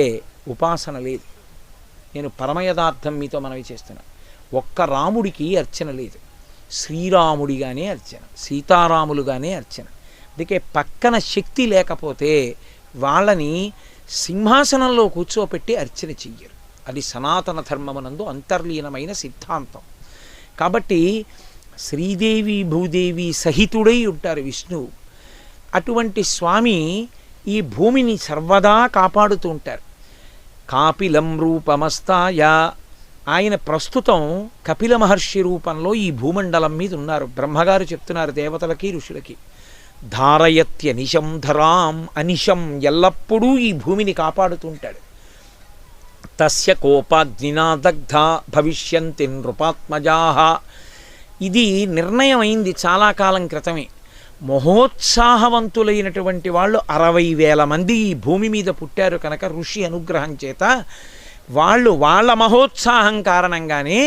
ఉపాసన లేదు. నేను పరమయథార్థం మీతో మనవి చేస్తున్నా. ఒక్క రాముడికి అర్చన లేదు, శ్రీరాముడిగానే అర్చన, సీతారాములుగానే అర్చన. అందుకే పక్కన శక్తి లేకపోతే వాళ్ళని సింహాసనంలో కూర్చోపెట్టి అర్చన చెయ్యరు. అది సనాతన ధర్మమునందు అంతర్లీనమైన సిద్ధాంతం. కాబట్టి శ్రీదేవి భూదేవి సహితుడై ఉంటారు విష్ణువు. అటువంటి స్వామి ఈ భూమిని సర్వదా కాపాడుతూ ఉంటారు. కాపిలం రూపమస్తాయ, ఆయన ప్రస్తుతం కపిల మహర్షి రూపంలో ఈ భూమండలం మీద ఉన్నారు. బ్రహ్మగారు చెప్తున్నారు దేవతలకి ఋషులకి, ధారయత్యనిశం ధరాం, అనిశం ఎల్లప్పుడూ ఈ భూమిని కాపాడుతూ ఉంటాడు. తస్య కోపాగ్నినా దగ్ధ భవిష్యంతి నృపాత్మజాః. ఇది నిర్ణయం అయింది చాలా కాలం క్రితమే. మహోత్సాహవంతులైనటువంటి వాళ్ళు 60,000 మంది ఈ భూమి మీద పుట్టారు కనుక ఋషి అనుగ్రహం చేత వాళ్ళు వాళ్ళ మహోత్సాహం కారణంగానే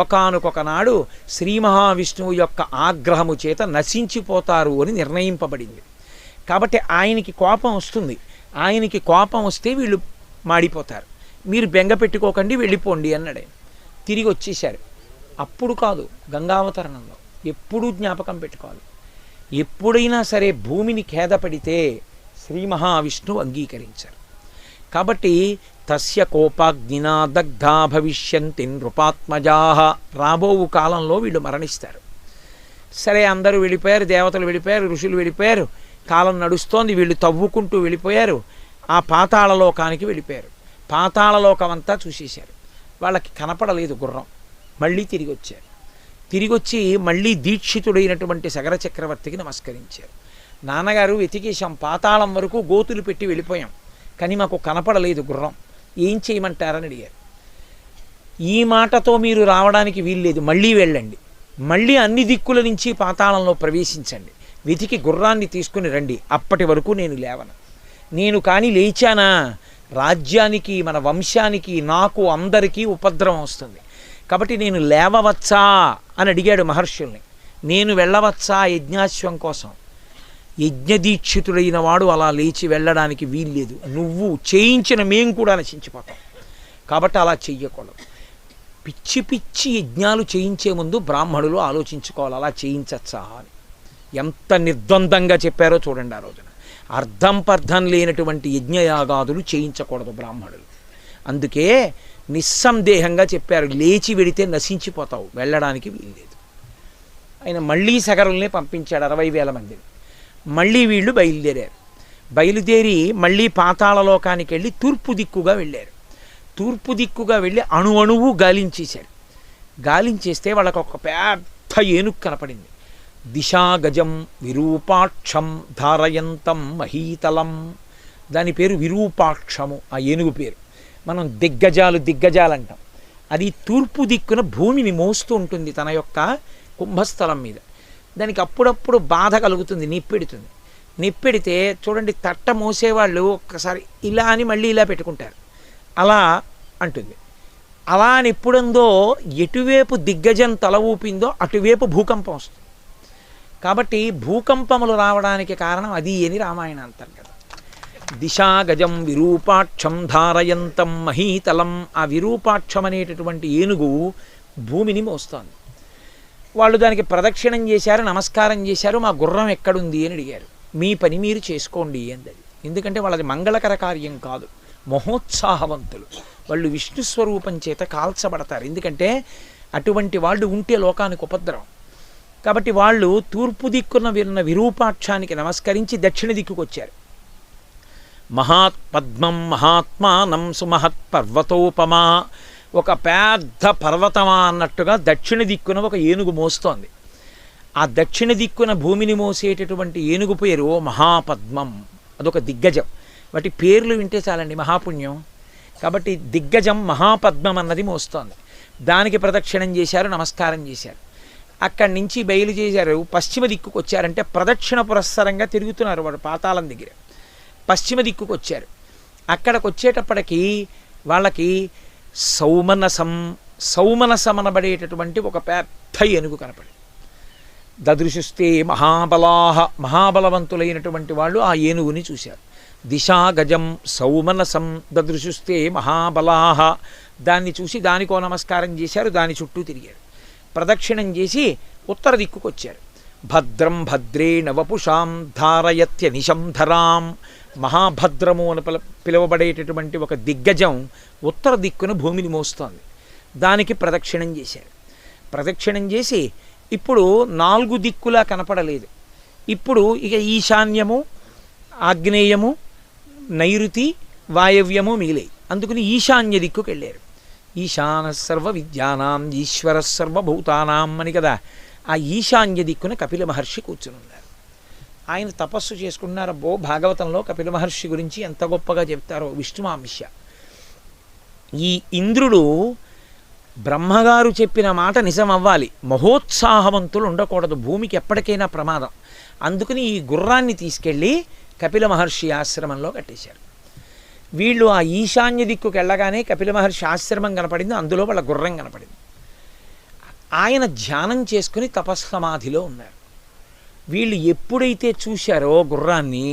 ఒకానొకనాడు శ్రీ మహావిష్ణువు యొక్క ఆగ్రహము చేత నశించిపోతారు అని నిర్ణయింపబడింది. కాబట్టి ఆయనకి కోపం వస్తుంది. ఆయనకి కోపం వస్తే వీళ్ళు మాడిపోతారు. మీరు బెంగ పెట్టుకోకండి, వెళ్ళిపోండి అన్నాడు. తిరిగి వచ్చేశారు. అప్పుడు కాదు, గంగావతరణంలో. ఎప్పుడూ జ్ఞాపకం పెట్టుకోవాలి. ఎప్పుడైనా సరే భూమిని ఖేదపడితే శ్రీ మహావిష్ణువు అంగీకరించారు. కాబట్టి తస్య కోపాగ్నినా దగ్ధా భవిష్యంతి నృపాత్మజాః. రాబోవు కాలంలో వీళ్ళు మరణిస్తారు. సరే, అందరూ వెళ్ళిపోయారు, దేవతలు వెళ్ళిపోయారు, ఋషులు వెళ్ళిపోయారు, కాలం నడుస్తోంది. వీళ్ళు తవ్వుకుంటూ వెళ్ళిపోయారు, ఆ పాతాళలోకానికి వెళ్ళిపోయారు. పాతాళలోకం అంతా చూసేశారు. వాళ్ళకి కనపడలేదు గుర్రం. మళ్ళీ తిరిగి వచ్చారు. తిరిగొచ్చి మళ్ళీ దీక్షితుడైనటువంటి సగర చక్రవర్తికి నమస్కరించారు. నాన్నగారు, వెతికేశాం, పాతాళం వరకు గోతులు పెట్టి వెళ్ళిపోయాం, కానీ మాకు కనపడలేదు గుర్రం, ఏం చేయమంటారని అడిగారు. ఈ మాటతో మీరు రావడానికి వీల్లేదు, మళ్ళీ వెళ్ళండి, మళ్ళీ అన్ని దిక్కుల నుంచి పాతాళంలో ప్రవేశించండి, వెతికి గుర్రాన్ని తీసుకుని రండి, అప్పటి వరకు నేను లేవను. నేను కానీ లేచానా రాజ్యానికి, మన వంశానికి, నాకు, అందరికీ ఉపద్రవం వస్తుంది. కాబట్టి నేను లేవవచ్చా అని అడిగాడు మహర్షుల్ని. నేను వెళ్ళవచ్చా యజ్ఞాశ్వం కోసం? యజ్ఞదీక్షితుడైన వాడు అలా లేచి వెళ్ళడానికి వీల్లేదు. నువ్వు చేయించిన మేము కూడా నశించిపోతాం, కాబట్టి అలా చెయ్యకూడదు. పిచ్చి పిచ్చి యజ్ఞాలు చేయించే ముందు బ్రాహ్మణులు ఆలోచించుకోవాలి, అలా చేయించచ్చా అని. ఎంత నిర్ద్వందంగా చెప్పారో చూడండి ఆ రోజున. అర్థం పర్థం లేనటువంటి యజ్ఞయాగాదులు చేయించకూడదు బ్రాహ్మణులు. అందుకే నిస్సందేహంగా చెప్పారు, లేచి వెడితే నశించిపోతావు, వెళ్ళడానికి వీల్లేదు. ఆయన మళ్ళీ సగరుల్ని పంపించాడు 60,000 మందిని. మళ్ళీ వీళ్ళు బయలుదేరారు. బయలుదేరి మళ్ళీ పాతాళలోకానికి వెళ్ళి తూర్పు దిక్కుగా వెళ్ళారు. తూర్పు దిక్కుగా వెళ్ళి అణువు గాలించేశారు. గాలించేస్తే వాళ్ళకు ఒక పెద్ద ఏనుగు కనపడింది. దిశాగజం విరూపాక్షం ధారయంతం మహీతలం. దాని పేరు విరూపాక్షము, ఆ ఏనుగు పేరు. మనం దిగ్గజాలంటాం. అది తూర్పు దిక్కున భూమిని మోస్తూ ఉంటుంది తన యొక్క కుంభస్థలం మీద. దానికి అప్పుడప్పుడు బాధ కలుగుతుంది, నిప్పెడుతుంది. నిప్పెడితే చూడండి, తట్ట మోసేవాళ్ళు ఒక్కసారి ఇలా అని మళ్ళీ ఇలా పెట్టుకుంటారు, అలా అంటుంది. అలా అని ఎప్పుడందో ఎటువైపు దిగ్గజం తల ఊపిందో అటువైపు భూకంపం వస్తుంది. కాబట్టి భూకంపములు రావడానికి కారణం అది అని రామాయణ అంతర్గతం. దిశాగజం విరూపాక్షం ధారయంతం మహీతలం. ఆ విరూపాక్షం అనేటటువంటి ఏనుగు భూమిని మోస్తోంది. వాళ్ళు దానికి ప్రదక్షిణం చేశారు, నమస్కారం చేశారు. మా గుర్రం ఎక్కడుంది అని అడిగారు. మీ పని మీరు చేసుకోండి అంది. ఎందుకంటే వాళ్ళది మంగళకర కార్యం కాదు, మహోత్సాహవంతులు వాళ్ళు. విష్ణు స్వరూపం చేత కాల్చబడతారు. ఎందుకంటే అటువంటి వాళ్ళు ఉంటే లోకానికి ఉపద్రవం. కాబట్టి వాళ్ళు తూర్పు దిక్కున విన్న విరూపాక్షానికి నమస్కరించి దక్షిణ దిక్కుకు వచ్చారు. మహాత్ పద్మం మహాత్మానం సుమహత్ పర్వతోపమా. ఒక పెద్ద పర్వతమా అన్నట్టుగా దక్షిణ దిక్కున ఒక ఏనుగు మోస్తోంది. ఆ దక్షిణ దిక్కున భూమిని మోసేటటువంటి ఏనుగు పేరు మహాపద్మం. అదొక దిగ్గజం. వాటి పేర్లు వింటే చాలండి, మహాపుణ్యం. కాబట్టి దిగ్గజం మహాపద్మం అన్నది మోస్తోంది. దానికి ప్రదక్షిణం చేశారు, నమస్కారం చేశారు. అక్కడి నుంచి బయలుదేరారు, పశ్చిమ దిక్కుకు వచ్చారంటే ప్రదక్షిణ పురస్సరంగా తిరుగుతున్నారు వాడు పాతాళం దగ్గర. పశ్చిమ దిక్కుకు వచ్చారు. అక్కడికి వచ్చేటప్పటికి వాళ్ళకి సౌమనసమనబడేటటువంటి ఒక పెద్ద ఏనుగు కనపడి, దదృశుస్తే మహాబలాహ, మహాబలవంతులైనటువంటి వాళ్ళు ఆ ఏనుగుని చూశారు. దిశాగజం సౌమనసం దదృశుస్తే మహాబలాహ. దాన్ని చూసి దానికో నమస్కారం చేశారు, దాని చుట్టూ తిరిగారు. ప్రదక్షిణం చేసి ఉత్తర దిక్కుకు వచ్చారు. భద్రం భద్రేణ వపుషాం ధారయత్యనిశం ధరాం. మహాభద్రము అని పిలువబడేటటువంటి ఒక దిగ్గజం ఉత్తర దిక్కున భూమిని మోస్తోంది. దానికి ప్రదక్షిణం చేశారు. ప్రదక్షిణం చేసి ఇప్పుడు 4 దిక్కులా కనపడలేదు. ఇప్పుడు ఇక ఈశాన్యము, ఆగ్నేయము, నైరుతి, వాయవ్యము మిగిలాయి. అందుకని ఈశాన్య దిక్కుకు వెళ్ళారు. ఈశాన సర్వ విద్యానాం ఈశ్వర సర్వభూతానాం అని కదా. ఆ ఈశాన్య దిక్కున కపిల మహర్షి కూర్చుని ఉన్నారు. ఆయన తపస్సు చేసుకున్నారు. భాగవతంలో కపిల మహర్షి గురించి ఎంత గొప్పగా చెప్తారో విష్ణుమాంశ. ఈ ఇంద్రుడు బ్రహ్మగారు చెప్పిన మాట నిజం అవ్వాలి, మహోత్సాహవంతులు ఉండకూడదు, భూమికి ఎప్పటికైనా ప్రమాదం. అందుకని ఈ గుర్రాన్ని తీసుకెళ్ళి కపిల మహర్షి ఆశ్రమంలో కట్టేశారు. వీళ్ళు ఆ ఈశాన్య దిక్కుకు వెళ్ళగానే కపిల మహర్షి ఆశ్రమం కనపడింది, అందులో వాళ్ళ గుర్రం కనపడింది. ఆయన ధ్యానం చేసుకుని తపస్సమాధిలో ఉన్నారు. వీళ్ళు ఎప్పుడైతే చూశారో గుర్రాన్ని,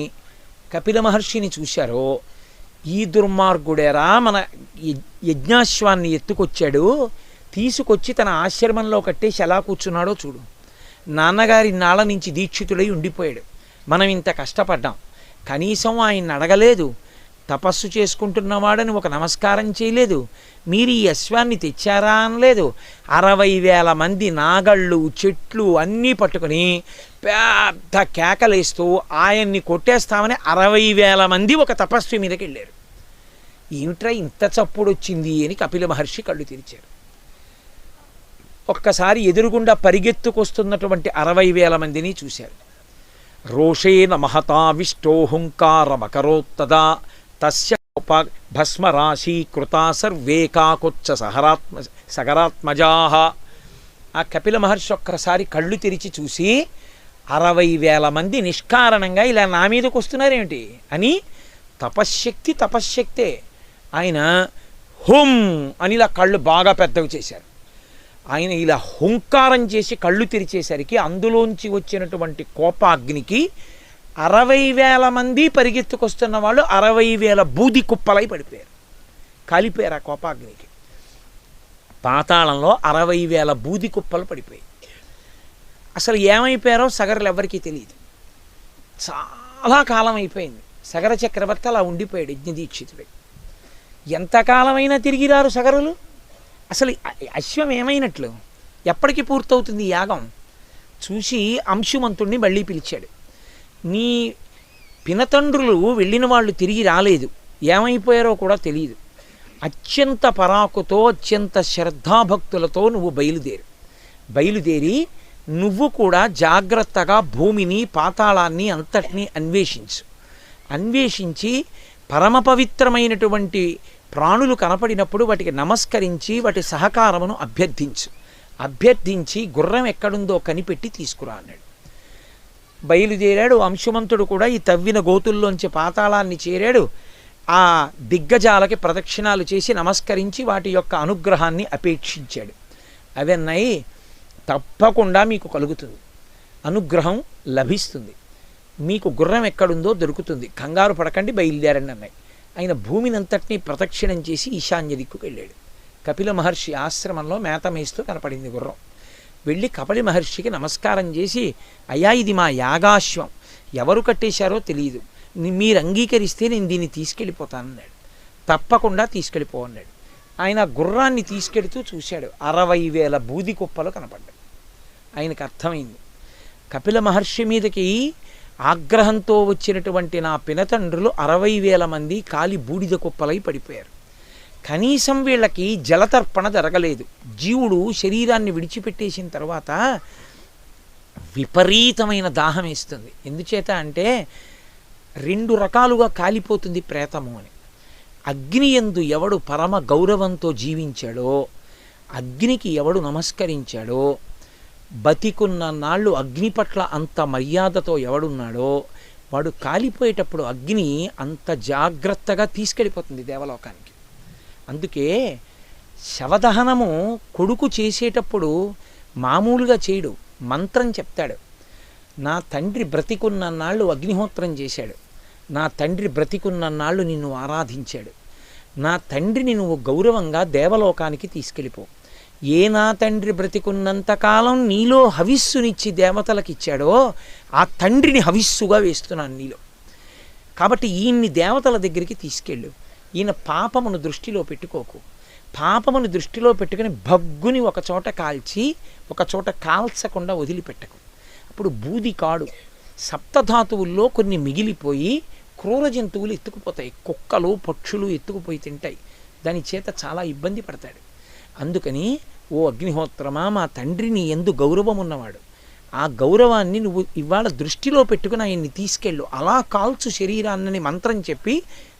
కపిల మహర్షిని చూశారో, ఈ దుర్మార్గుడేరా మన యజ్ఞాశ్వాన్ని ఎత్తుకొచ్చాడు, తీసుకొచ్చి తన ఆశ్రమంలో కట్టేసి ఎలా కూర్చున్నాడో చూడు. నాన్నగారి నాళ్ళ నుంచి దీక్షితుడై ఉండిపోయాడు, మనం ఇంత కష్టపడ్డాం, కనీసం ఆయన అడగలేదు, తపస్సు చేసుకుంటున్నవాడని ఒక నమస్కారం చేయలేదు, మీరు ఈ అశ్వాన్ని తెచ్చారా అనలేదు. 60,000 మంది నాగళ్ళు, చెట్లు అన్నీ పట్టుకొని పెద్ద కేకలేస్తూ ఆయన్ని కొట్టేస్తామని 60,000 మంది ఒక తపస్వి మీదకి వెళ్ళారు. ఏమిట్రా ఇంత చప్పుడు వచ్చింది అని కపిల మహర్షి కళ్ళు తెరిచారు. ఒక్కసారి ఎదురుగుండా పరిగెత్తుకొస్తున్నటువంటి 60,000 మందిని చూశారు. రోషేన మహతావిష్టోహుంకారమకరోత్తదా తస్య భస్మరాశి కృతా సర్వే కాకొచ్చ సగరాత్మజాహ. ఆ కపిల మహర్షి ఒక్కసారి కళ్ళు తెరిచి చూసి 60,000 మంది నిష్కారణంగా ఇలా నా మీదకి వస్తున్నారేమిటి అని, తపశ్శక్తే. ఆయన హుం అని ఇలా కళ్ళు బాగా పెద్దవి చేశారు. ఆయన ఇలా హుంకారం చేసి కళ్ళు తెరిచేసరికి అందులోంచి వచ్చినటువంటి కోపాగ్నికి 60,000 మంది పరిగెత్తుకొస్తున్న వాళ్ళు 60,000 బూది కుప్పలై పడిపోయారు, కాలిపోయారు ఆ కోపాగ్నికి. పాతాళంలో 60,000 బూది కుప్పలు పడిపోయాయి. అసలు ఏమైపోయారో సగరులు ఎవరికీ తెలియదు. చాలా కాలం అయిపోయింది. సగర చక్రవర్తి అలా ఉండిపోయాడు యజ్ఞదీక్షితుడే. ఎంతకాలమైనా తిరిగి రారు సగరులు. అసలు అశ్వం ఏమైనట్లు, ఎప్పటికీ పూర్తవుతుంది యాగం? చూసి అంశుమంతుణ్ణి మళ్ళీ పిలిచాడు. నీ పినతండ్రులు వెళ్ళిన వాళ్ళు తిరిగి రాలేదు, ఏమైపోయారో కూడా తెలియదు. అత్యంత పరాకుతో, అత్యంత శ్రద్ధాభక్తులతో నువ్వు బయలుదేరి నువ్వు కూడా జాగ్రత్తగా భూమిని, పాతాళాన్ని అంతటినీ అన్వేషించి పరమ పవిత్రమైనటువంటి ప్రాణులు కనపడినప్పుడు వాటికి నమస్కరించి వాటి సహకారమును అభ్యర్థించి గుర్రం ఎక్కడుందో కనిపెట్టి తీసుకురా అన్నాడు. బయలుదేరాడు. అంశుమంతుడు కూడా ఈ తవ్విన గోతుల్లోంచి పాతాళాన్ని చేరాడు. ఆ దిగ్గజాలకి ప్రదక్షిణాలు చేసి నమస్కరించి వాటి యొక్క అనుగ్రహాన్ని అపేక్షించాడు. అవన్నీ తప్పకుండా మీకు కలుగుతుంది, అనుగ్రహం లభిస్తుంది, మీకు గుర్రం ఎక్కడుందో దొరుకుతుంది, కంగారు పడకండి, బయలుదేరండి అన్నాయి. ఆయన భూమిని అంతటినీ ప్రదక్షిణం చేసి ఈశాన్య దిక్కుకు వెళ్ళాడు. కపిల మహర్షి ఆశ్రమంలో మేత మేస్తూ కనపడింది గుర్రం. వెళ్ళి కపిల మహర్షికి నమస్కారం చేసి, అయ్యా ఇది మా యాగాశ్వం, ఎవరు కట్టేశారో తెలియదు, మీరు అంగీకరిస్తే నేను దీన్ని తీసుకెళ్ళిపోతానన్నాడు. తప్పకుండా తీసుకెళ్ళిపో అన్నాడు. ఆయన గుర్రాన్ని తీసుకెడుతూ చూశాడు. 60,000 బూది కుప్పలు కనపడ్డాయి. ఆయనకు అర్థమైంది, కపిల మహర్షి మీదకి ఆగ్రహంతో వచ్చినటువంటి నా పినతండ్రులు 60,000 మంది కాలి బూడిద కుప్పలై పడిపోయారు. కనీసం వీళ్ళకి జలతర్పణ జరగలేదు. జీవుడు శరీరాన్ని విడిచిపెట్టేసిన తర్వాత విపరీతమైన దాహం వేస్తుంది. ఎందుచేత అంటే 2 రకాలుగా కాలిపోతుంది ప్రేతము అని. అగ్ని యందు ఎవడు పరమ గౌరవంతో జీవించాడో, అగ్నికి ఎవడు నమస్కరించాడో, బతికున్న నాళ్ళు అగ్ని పట్ల అంత మర్యాదతో ఎవడున్నాడో వాడు కాలిపోయేటప్పుడు అగ్ని అంత జాగ్రత్తగా తీసుకెళ్ళిపోతుంది దేవలోకానికి. అందుకే శవదహనము కొడుకు చేసేటప్పుడు మామూలుగా చేయడు, మంత్రం చెప్తాడు. నా తండ్రి బ్రతికున్నన్నాళ్ళు అగ్నిహోత్రం చేశాడు, నా తండ్రి బ్రతికున్నన్నాళ్ళు నిన్ను ఆరాధించాడు, నా తండ్రిని నువ్వు గౌరవంగా దేవలోకానికి తీసుకెళ్ళిపో. ఏ నా తండ్రి బ్రతికున్నంతకాలం నీలో హవిస్సునిచ్చి దేవతలకిచ్చాడో ఆ తండ్రిని హవిస్సుగా వేస్తున్నాను నీలో. కాబట్టి ఈయన్ని దేవతల దగ్గరికి తీసుకెళ్ళు. ఈయన పాపమును దృష్టిలో పెట్టుకోకు. పాపమును దృష్టిలో పెట్టుకుని భగ్గుని ఒకచోట కాల్చి ఒకచోట కాల్చకుండా వదిలిపెట్టకు. అప్పుడు బూది కాడు, సప్తధాతువుల్లో కొన్ని మిగిలిపోయి క్రూర జంతువులు ఎత్తుకుపోతాయి, కుక్కలు పక్షులు ఎత్తుకుపోయి తింటాయి. దాని చేత చాలా ఇబ్బంది పడతాడు. అందుకని ఓ అగ్నిహోత్రమా, మా తండ్రిని ఎందు గౌరవం ఉన్నవాడు, ఆ గౌరవాన్ని నువ్వు ఇవాళ దృష్టిలో పెట్టుకుని ఆయన్ని తీసుకెళ్ళు, అలా కాల్చు శరీరాన్ని మంత్రం చెప్పి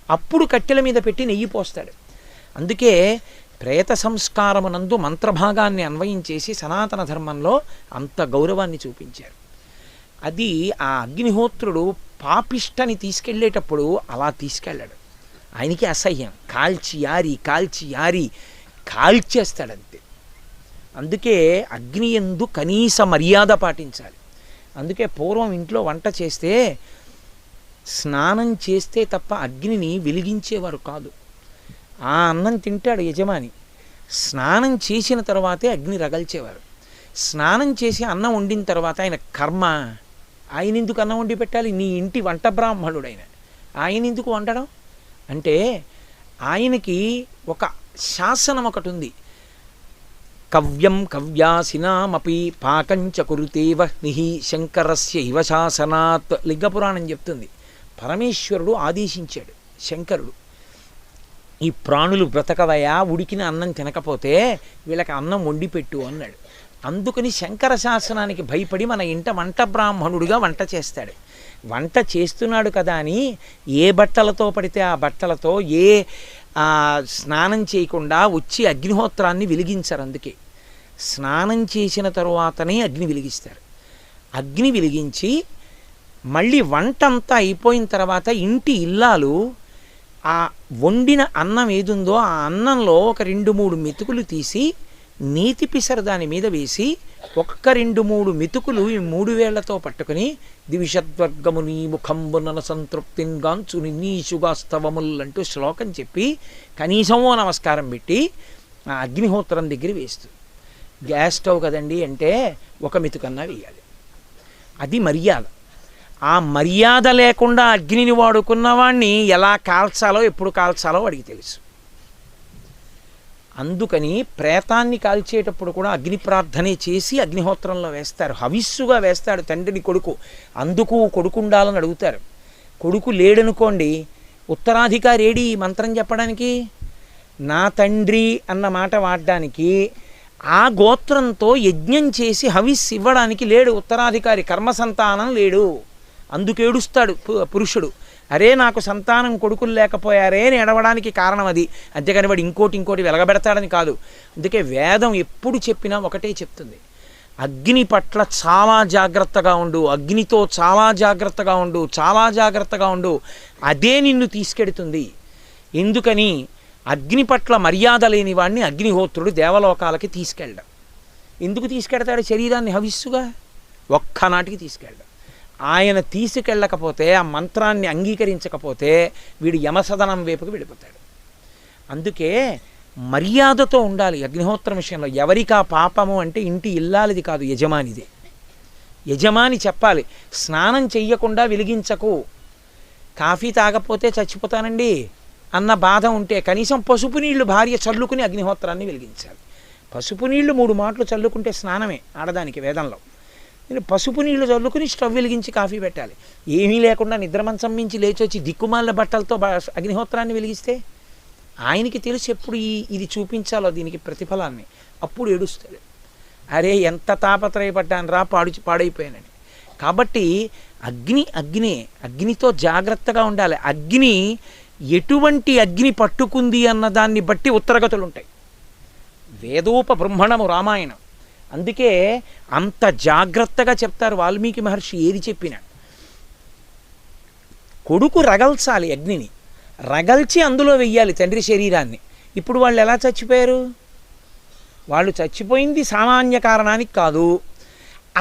అప్పుడు కట్టెల మీద పెట్టి నెయ్యి పోస్తాడు. అందుకే ప్రేత సంస్కారమునందు మంత్రభాగాన్ని అన్వయించేసి సనాతన ధర్మంలో అంత గౌరవాన్ని చూపించారు. అది ఆ అగ్నిహోత్రుడు పాపిష్టని తీసుకెళ్ళేటప్పుడు అలా తీసుకెళ్ళాడు. ఆయనకి అసహ్యం, కాల్చి యారి కాల్చేస్తాడంతే. అందుకే అగ్ని యందు కనీస మర్యాద పాటించాలి. అందుకే పూర్వం ఇంట్లో వంట చేస్తే స్నానం చేస్తే తప్ప అగ్నిని వెలిగించేవారు కాదు. ఆ అన్నం తింటాడు యజమాని, స్నానం చేసిన తర్వాతే అగ్ని రగల్చేవారు. స్నానం చేసి అన్నం వండిన తర్వాత ఆయన కర్మ, ఆయన ఎందుకు అన్నం వండి పెట్టాలి? నీ ఇంటి వంట బ్రాహ్మణుడు ఆయన ఎందుకు వండడం అంటే, ఆయనకి ఒక శాసనం ఒకటి ఉంది. కవ్యం కవ్యాసినామపి పాకంచ కురుతేవ నిహి శంకరస్య ఇవ శాసనాత్ లింగపురాణం చెప్తుంది. పరమేశ్వరుడు ఆదేశించాడు, శంకరుడు ఈ ప్రాణులు బ్రతకవయా, ఉడికిన అన్నం తినకపోతే వీళ్ళకి అన్నం వండి పెట్టు అన్నాడు. అందుకని శంకర శాసనానికి భయపడి మన ఇంట వంట బ్రాహ్మణుడిగా వంట చేస్తాడు. వంట చేస్తున్నాడు కదా అని ఏ బట్టలతో పడితే ఆ బట్టలతో స్నానం చేయకుండా వచ్చి అగ్నిహోత్రాన్ని వెలిగించరు. అందుకే స్నానం చేసిన తరువాతనే అగ్ని వెలిగిస్తారు. అగ్ని వెలిగించి మళ్ళీ వంట అంతా అయిపోయిన తర్వాత ఇంటి ఇల్లాలు ఆ వండిన అన్నం ఏదుందో ఆ అన్నంలో ఒక 2-3 మెతుకులు తీసి నీతి పిసరు దాని మీద వేసి ఒక్క 2-3 మెతుకులు ఈ 3 వేళ్లతో పట్టుకుని దివిషద్వర్గము నీ ముఖంబునన సంతృప్తిన్ గాంచు నిన్నీషుగాస్తవముల్ అంటూ శ్లోకం చెప్పి కనీసమో నమస్కారం పెట్టి ఆ అగ్నిహోత్రం దగ్గర వేస్తుంది. గ్యాస్ స్టవ్ కదండి అంటే ఒక మెతుకన్నా వేయాలి. అది మర్యాద. ఆ మర్యాద లేకుండా అగ్నిని వాడుకున్నవాణ్ణి ఎలా కాల్చాలో ఎప్పుడు కాల్చాలో వాడికి తెలుసు. అందుకని ప్రేతాన్ని కాల్చేటప్పుడు కూడా అగ్ని ప్రార్థనే చేసి అగ్నిహోత్రంలో వేస్తారు. హవిస్సుగా వేస్తాడు తండ్రిని కొడుకు. అందుకు కొడుకు ఉండాలని అడుగుతారు. కొడుకు లేడనుకోండి, ఉత్తరాధికారి ఏడి మంత్రం చెప్పడానికి? నా తండ్రి అన్న మాట వాడడానికి ఆ గోత్రంతో యజ్ఞం చేసి హవిస్సు ఇవ్వడానికి లేడు ఉత్తరాధికారి, కర్మసంతానం లేడు. అందుకేడుస్తాడు పురుషుడు, అరే నాకు సంతానం కొడుకులు లేకపోయారే అని ఎడవడానికి కారణం అది. అంతేకాని వాడు ఇంకోటి వెలగబెడతాడని కాదు. అందుకే వేదం ఎప్పుడు చెప్పినా ఒకటే చెప్తుంది, అగ్ని పట్ల చాలా జాగ్రత్తగా ఉండు, అగ్నితో చాలా జాగ్రత్తగా ఉండు, చాలా జాగ్రత్తగా ఉండు, అదే నిన్ను తీసుకెడుతుంది. ఎందుకని? అగ్ని పట్ల మర్యాద లేని వాడిని అగ్నిహోత్రుడు దేవలోకాలకి తీసుకెళ్ళడం. ఎందుకు తీసుకెడతాడు? శరీరాన్ని హవిస్సుగా ఒక్కనాటికి తీసుకెళ్ళడం. ఆయన తీసుకెళ్ళకపోతే, ఆ మంత్రాన్ని అంగీకరించకపోతే వీడు యమసదనం వైపుకి వెళ్ళిపోతాడు. అందుకే మర్యాదతో ఉండాలి అగ్నిహోత్రం విషయంలో. ఎవరికా పాపము అంటే ఇంటి ఇల్లాలిది కాదు, యజమానిదే. యజమాని చెప్పాలి, స్నానం చెయ్యకుండా వెలిగించకు, కాఫీ తాగపోతే చచ్చిపోతానండి అన్న బాధ ఉంటే కనీసం పసుపు నీళ్లు భార్య చల్లుకుని అగ్నిహోత్రాన్ని వెలిగించాలి. పసుపు నీళ్లు 3 మాటలు చల్లుకుంటే స్నానమే ఆడదానికి వేదంలో. నేను పసుపు నీళ్లు చల్లుకుని స్టవ్ వెలిగించి కాఫీ పెట్టాలి. ఏమీ లేకుండా నిద్రమంచం మించి లేచొచ్చి దిక్కుమాల బట్టలతో అగ్నిహోత్రాన్ని వెలిగిస్తే ఆయనకి తెలుసు ఎప్పుడు ఇది చూపించాలో దీనికి ప్రతిఫలాన్ని. అప్పుడు ఏడుస్తాడు, అరే ఎంత తాపత్రయపడ్డాను రా, పాడైపోయానని. కాబట్టి అగ్నితో జాగ్రత్తగా ఉండాలి. అగ్ని ఎటువంటి అగ్ని పట్టుకుంది అన్నదాన్ని బట్టి ఉత్తరగతులు ఉంటాయి. వేదోప బ్రహ్మణము రామాయణం. అందుకే అంత జాగ్రత్తగా చెప్తారు వాల్మీకి మహర్షి. ఏది చెప్పినా కొడుకు రగల్చాలి, అగ్నిని రగల్చి అందులో వెయ్యాలి తండ్రి శరీరాన్ని. ఇప్పుడు వాళ్ళు ఎలా చచ్చిపోయారు? వాళ్ళు చచ్చిపోయింది సామాన్య కారణానికి కాదు,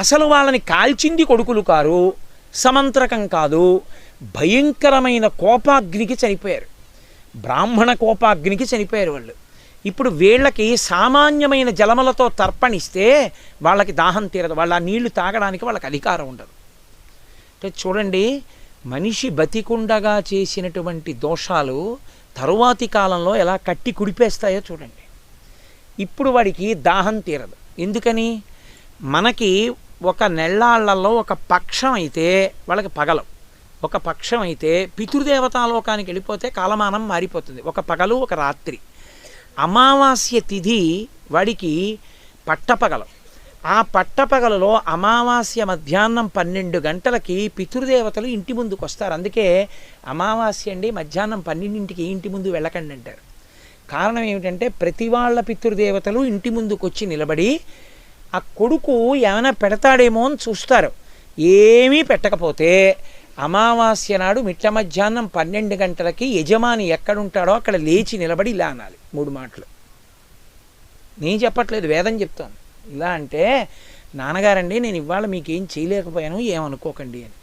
అసలు వాళ్ళని కాల్చింది కొడుకులు కారు, సమంత్రకం కాదు, భయంకరమైన కోపాగ్నికి చనిపోయారు, బ్రాహ్మణ కోపాగ్నికి చనిపోయారు వాళ్ళు. ఇప్పుడు వీళ్ళకి సామాన్యమైన జలములతో తర్పణిస్తే వాళ్ళకి దాహం తీరదు, వాళ్ళ నీళ్లు తాగడానికి వాళ్ళకి అధికారం ఉండదు. అంటే చూడండి, మనిషి బతికుండగా చేసినటువంటి దోషాలు తరువాతి కాలంలో ఎలా కట్టి కుడిపేస్తాయో చూడండి. ఇప్పుడు వాడికి దాహం తీరదు. ఎందుకని? మనకి ఒక నెల్లాళ్లలో ఒక పక్షం అయితే వాళ్ళకి పగలు, ఒక పక్షం అయితే పితృదేవతాలోకానికి వెళ్ళిపోతే కాలమానం మారిపోతుంది. ఒక పగలు ఒక రాత్రి. అమావాస్య తిథి వాడికి పట్టపగలు. ఆ పట్టపగలలో అమావాస్య మధ్యాహ్నం 12 గంటలకి పితృదేవతలు ఇంటి ముందుకు వస్తారు. అందుకే అమావాస్య అండి మధ్యాహ్నం 12ంటికి ఇంటి ముందు వెళ్ళకండి అంటారు. కారణం ఏమిటంటే ప్రతి వాళ్ళ పితృదేవతలు ఇంటి ముందుకు వచ్చి నిలబడి ఆ కొడుకు ఏమైనా పెడతాడేమో అని చూస్తారు. ఏమీ పెట్టకపోతే అమావాస్య నాడు మిట్ట మధ్యాహ్నం 12 గంటలకి యజమాని ఎక్కడుంటాడో అక్కడ లేచి నిలబడి ఇలా అనాలి 3 మాటలు. నేను చెప్పట్లేదు, వేదం చెప్తాను. ఇలా అంటే, నాన్నగారండి నేను ఇవాళ మీకేం చేయలేకపోయాను ఏమనుకోకండి అని.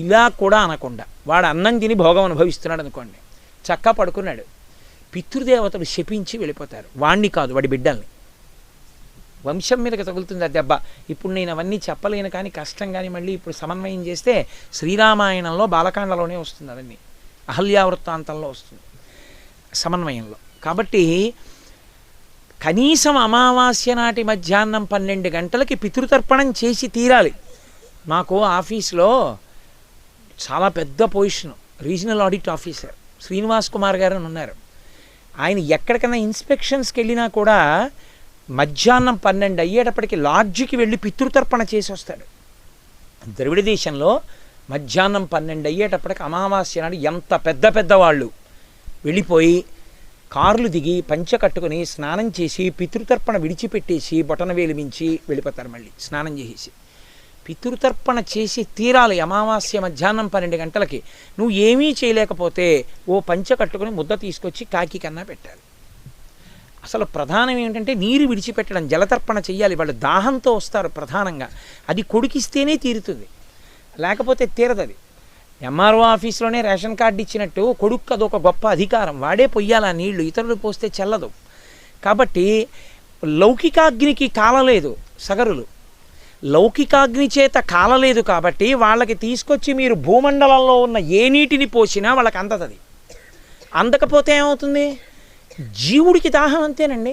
ఇలా కూడా అనకుండా వాడు అన్నం తిని భోగం అనుభవిస్తున్నాడు అనుకోండి, చక్కా పడుకున్నాడు, పితృదేవతలు శపించి వెళ్ళిపోతారు. వాణ్ణి కాదు వాడి బిడ్డల్ని. వంశం మీదకి తగులుతుంది ఆ దెబ్బ. ఇప్పుడు నేను అవన్నీ చెప్పలేను కానీ కష్టం, కానీ మళ్ళీ ఇప్పుడు సమన్వయం చేస్తే శ్రీరామాయణంలో బాలకాండలోనే వస్తుంది, అవన్నీ అహల్యావృత్తాంతంలో వస్తుంది సమన్వయంలో. కాబట్టి కనీసం అమావాస్య నాటి మధ్యాహ్నం 12 గంటలకి పితృతర్పణం చేసి తీరాలి. మాకు ఆఫీస్లో చాలా పెద్ద position, regional audit officer Srinivas Kumar గారు అని ఉన్నారు. ఆయన ఎక్కడికైనా ఇన్స్పెక్షన్స్కి వెళ్ళినా కూడా మధ్యాహ్నం 12 అయ్యేటప్పటికి లాడ్జికి వెళ్ళి పితృతర్పణ చేసి వస్తాడు. ద్రవిడ దేశంలో మధ్యాహ్నం 12 అయ్యేటప్పటికి అమావాస్య నాడు ఎంత పెద్ద పెద్దవాళ్ళు వెళ్ళిపోయి కార్లు దిగి పంచ కట్టుకుని స్నానం చేసి పితృతర్పణ విడిచిపెట్టేసి బొటనవేలు మించి వెళ్ళిపోతారు. మళ్ళీ స్నానం చేసి పితృతర్పణ చేసి తీరాలి అమావాస్య మధ్యాహ్నం 12 గంటలకి. నువ్వు ఏమీ చేయలేకపోతే ఓ పంచ కట్టుకుని ముద్ద తీసుకొచ్చి కాకి కన్నా పెట్టాలి. అసలు ప్రధానం ఏమిటంటే నీరు విడిచిపెట్టడం, జలతర్పణ చెయ్యాలి. వాళ్ళు దాహంతో వస్తారు ప్రధానంగా, అది కొడుకిస్తేనే తీరుతుంది, లేకపోతే తీరదు. అది ఎంఆర్ఓ ఆఫీస్లోనే రేషన్ కార్డు ఇచ్చినట్టు కొడుకు అదొక గొప్ప అధికారం, వాడే పొయ్యాలి ఆ నీళ్లు, ఇతరులు పోస్తే చెల్లదు. కాబట్టి లౌకికాగ్నికి కాలలేదు సగరులు, లౌకికాగ్ని చేత కాలలేదు కాబట్టి వాళ్ళకి తీసుకొచ్చి మీరు భూమండలంలో ఉన్న ఏ నీటిని పోసినా వాళ్ళకి అందదు. అందకపోతే ఏమవుతుంది? జీవుడికి దాహం అంతేనండి,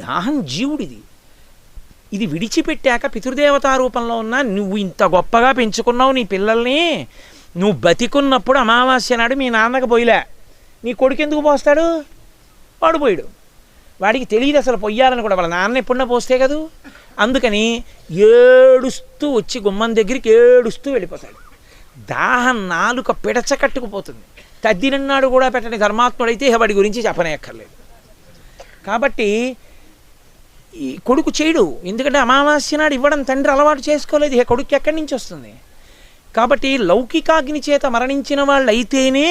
దాహం జీవుడిది. ఇది విడిచిపెట్టాక పితృదేవతా రూపంలో ఉన్న నువ్వు ఇంత గొప్పగా పెంచుకున్నావు నీ పిల్లల్ని, నువ్వు బతికున్నప్పుడు అమావాస్య నాడు మీ నాన్నకు పోయిలే, నీ కొడుకు ఎందుకు పోస్తాడు? వాడు పోయాడు, వాడికి తెలియదు అసలు పొయ్యాలని కూడా, వాళ్ళ నాన్న ఎప్పుడన్నా పోస్తే కదూ. అందుకని ఏడుస్తూ వచ్చి గుమ్మం దగ్గరికి ఏడుస్తూ వెళ్ళిపోతాడు. దాహం నాలుక పిడచకట్టుకుపోతుంది. తద్దినన్నాడు కూడా పెట్టని ధర్మాత్ముడైతే వాడి గురించి చెప్పనేక్కర్లేదు. కాబట్టి ఈ కొడుకు చేయడు, ఎందుకంటే అమావాస్య నాడు ఇవ్వడం తండ్రి అలవాటు చేసుకోలేదు, ఈ కొడుకు ఎక్కడి నుంచి వస్తుంది? కాబట్టి లౌకికాగ్ని చేత మరణించిన వాళ్ళు అయితేనే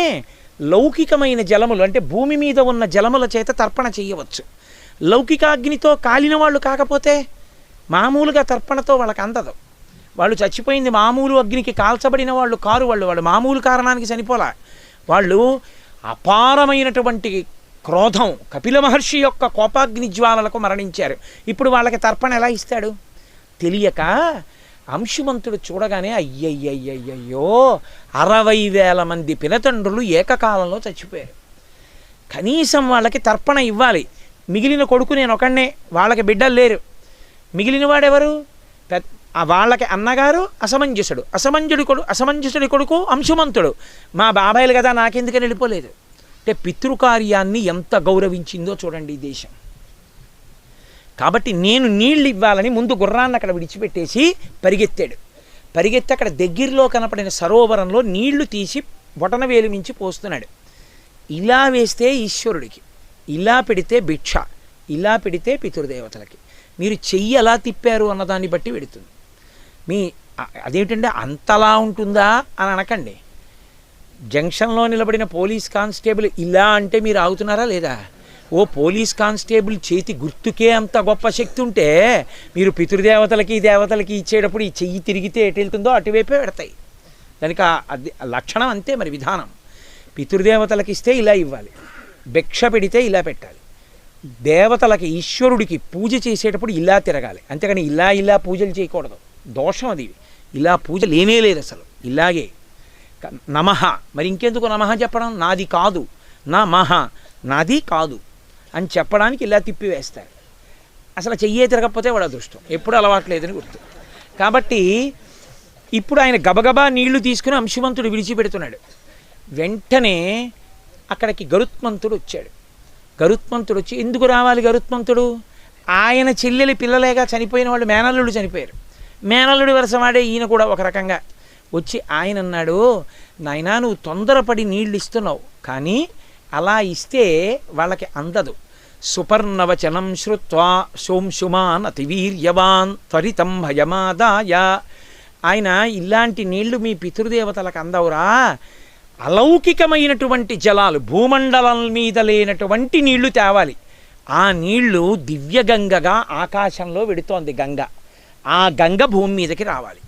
లౌకికమైన జలములు అంటే భూమి మీద ఉన్న జలముల చేత తర్పణ చేయవచ్చు. లౌకికాగ్నితో కాలిన వాళ్ళు కాకపోతే మామూలుగా తర్పణతో వాళ్ళకి అందదు. వాళ్ళు చచ్చిపోయింది మామూలు అగ్నికి కాల్చబడిన వాళ్ళు కారు, వాళ్ళు మామూలు కారణానికి చనిపోలా, వాళ్ళు అపారమైనటువంటి క్రోధం, కపిల మహర్షి యొక్క కోపాగ్ని జ్వాలలకు మరణించారు. ఇప్పుడు వాళ్ళకి తర్పణ ఎలా ఇస్తాడు? తెలియక అంశుమంతుడు చూడగానే అయ్యయ్యయ్యయ్యో 60,000 మంది పినతండ్రులు ఏకకాలంలో చచ్చిపోయారు, కనీసం వాళ్ళకి తర్పణ ఇవ్వాలి. మిగిలిన కొడుకు నేను ఒకనే, వాళ్ళకి బిడ్డలు లేరు, మిగిలిన వాడెవరు? వాళ్ళకి అన్నగారు అసమంజసుడి కొడుకు అంశుమంతుడు, మా బాబాయిలు కదా నాకెందుకని వెళ్ళిపోలేదు. అంటే పితృకార్యాన్ని ఎంత గౌరవించిందో చూడండి ఈ దేశం. కాబట్టి నేను నీళ్ళు ఇవ్వాలని ముందు గుర్రాన్ని అక్కడ విడిచిపెట్టేసి పరిగెత్తి అక్కడ దగ్గరలో కనపడిన సరోవరంలో నీళ్లు తీసి బొటనవేలు మించి పోస్తున్నాడు. ఇలా వేస్తే ఈశ్వరుడికి, ఇలా పెడితే భిక్ష, ఇలా పెడితే పితృదేవతలకి. మీరు చెయ్యి ఎలా తిప్పారు అన్నదాన్ని బట్టి పెడుతుంది. అదేమిటంటే అంతలా ఉంటుందా అని అనకండి. జంక్షన్లో నిలబడిన పోలీస్ కానిస్టేబుల్ ఇలా అంటే మీరు ఆగుతున్నారా లేదా? ఓ పోలీస్ కానిస్టేబుల్ చేతి గుర్తుకే అంత గొప్ప శక్తి ఉంటే మీరు పితృదేవతలకి దేవతలకి ఇచ్చేటప్పుడు ఈ చెయ్యి తిరిగితే ఎటు వెళ్తుందో అటువైపే పెడతాయి. దానికి అది లక్షణం అంతే, మరి విధానం. పితృదేవతలకి ఇస్తే ఇలా ఇవ్వాలి, భిక్ష పెడితే ఇలా పెట్టాలి. దేవతలకి ఈశ్వరుడికి పూజ చేసేటప్పుడు ఇలా తిరగాలి, అంతేకాని ఇలా పూజలు చేయకూడదు, దోషం అది. ఇలా పూజ లేనే లేదు అసలు, ఇలాగే నమః. మరి ఇంకెందుకు నమః చెప్పడం? నాది కాదు, నా మహ, నాది కాదు అని చెప్పడానికి ఇలా తిప్పివేస్తారు. అసలు చెయ్యే తిరగకపోతే వాడు అదృష్టం, ఎప్పుడు అలవాట్లేదని గుర్తు. కాబట్టి ఇప్పుడు ఆయన గబగబా నీళ్లు తీసుకుని అంశుమంతుడు విడిచిపెడుతున్నాడు. వెంటనే అక్కడికి గరుత్మంతుడు వచ్చాడు. గరుత్మంతుడు వచ్చి, ఎందుకు రావాలి గరుత్మంతుడు? ఆయన చెల్లెలి పిల్లలేగా చనిపోయిన వాళ్ళు, మేనల్లుడు చనిపోయారు. మేనల్లుడి వరసవాడే ఈయన కూడా ఒక రకంగా వచ్చి ఆయన అన్నాడు, నాయనా నువ్వు తొందరపడి నీళ్ళు ఇస్తున్నావు, కానీ అలా ఇస్తే వాళ్ళకి అందదు. సుపర్ణవచనం శ్రుత్వా సోంశుమాన్ అతివీర్యవాన్ త్వరితం భయమాదాయ. ఆయన ఇలాంటి నీళ్లు మీ పితృదేవతలకు అందవురా, అలౌకికమైనటువంటి జలాలు, భూమండలం మీద లేనటువంటి నీళ్లు తేవాలి. ఆ నీళ్లు దివ్యగంగగా ఆకాశంలో వెడుతోంది గంగ. ఆ గంగ భూమి మీదకి రావాలి.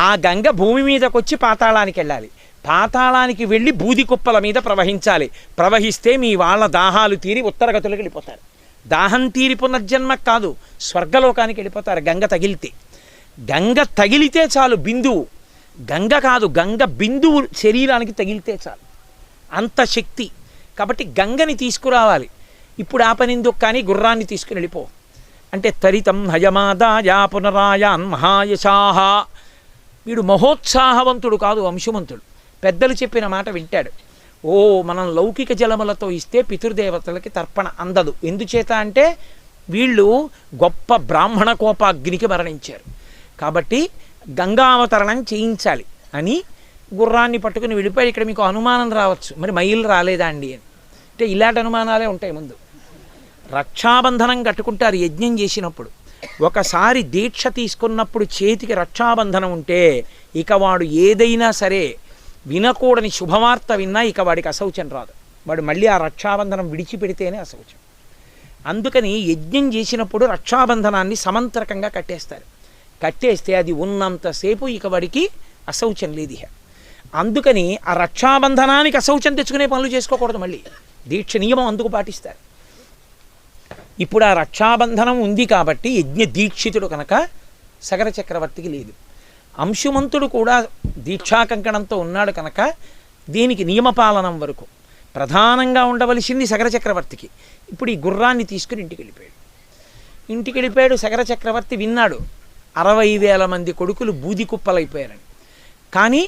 ఆ గంగ భూమి మీదకి వచ్చి పాతాళానికి వెళ్ళాలి. పాతాళానికి వెళ్ళి బూది కుప్పల మీద ప్రవహించాలి. ప్రవహిస్తే మీ వాళ్ళ దాహాలు తీరి ఉత్తరగతులకు వెళ్ళిపోతారు. దాహం తీరి పునర్జన్మ కాదు, స్వర్గలోకానికి వెళ్ళిపోతారు గంగ తగిలితే. గంగ తగిలితే చాలు, బిందువు, గంగ కాదు, గంగ బిందువు శరీరానికి తగిలితే చాలు, అంత శక్తి. కాబట్టి గంగని తీసుకురావాలి. ఇప్పుడు ఆ పనిందుకు కానీ గుర్రాన్ని తీసుకుని వెళ్ళిపో అంటే, తరితం హయమాదాయ పునరాయాన్ మహాయశాహ. వీడు మహోత్సాహవంతుడు కాదు, అంశుమంతుడు. పెద్దలు చెప్పిన మాట వింటాడు. ఓ, మనం లౌకిక జలములతో ఇస్తే పితృదేవతలకి తర్పణ అందదు. ఎందుచేత అంటే వీళ్ళు గొప్ప బ్రాహ్మణ కోపాగ్నికి మరణించారు. కాబట్టి గంగావతరణం చేయించాలి అని గుర్రాన్ని పట్టుకుని వెళ్ళిపోయి. ఇక్కడ మీకు అనుమానం రావచ్చు, మరి మైలు రాలేదా అండి అని. అంటే ఇలాంటి అనుమానాలే ఉంటాయి. ముందు రక్షాబంధనం కట్టుకుంటారు యజ్ఞం చేసినప్పుడు. ఒకసారి దీక్ష తీసుకున్నప్పుడు చేతికి రక్షాబంధనం ఉంటే ఇక వాడు ఏదైనా సరే వినకూడని శుభవార్త విన్నా ఇక వాడికి అశౌచం రాదు. వాడు మళ్ళీ ఆ రక్షాబంధనం విడిచిపెడితేనే అశౌచం. అందుకని యజ్ఞం చేసినప్పుడు రక్షాబంధనాన్ని సమంత్రకంగా కట్టేస్తారు. కట్టేస్తే అది ఉన్నంతసేపు ఇక వాడికి అశౌచం లేదు. అందుకని ఆ రక్షాబంధనానికి అశౌచం తెచ్చుకునే పనులు చేసుకోకూడదు. మళ్ళీ దీక్ష నియమం అందుకు పాటిస్తారు. ఇప్పుడు ఆ రక్షాబంధనం ఉంది కాబట్టి యజ్ఞ దీక్షితుడు కనుక సగర చక్రవర్తికి లేదు. అంశుమంతుడు కూడా దీక్షా కంకణంతో ఉన్నాడు కనుక దీనికి నియమపాలనం వరకు ప్రధానంగా ఉండవలసింది సగర చక్రవర్తికి. ఇప్పుడు ఈ గుర్రాన్ని తీసుకుని ఇంటికి వెళ్ళిపోయాడు. సగర చక్రవర్తి విన్నాడు 60,000 మంది కొడుకులు బూది కుప్పలైపోయారని. కానీ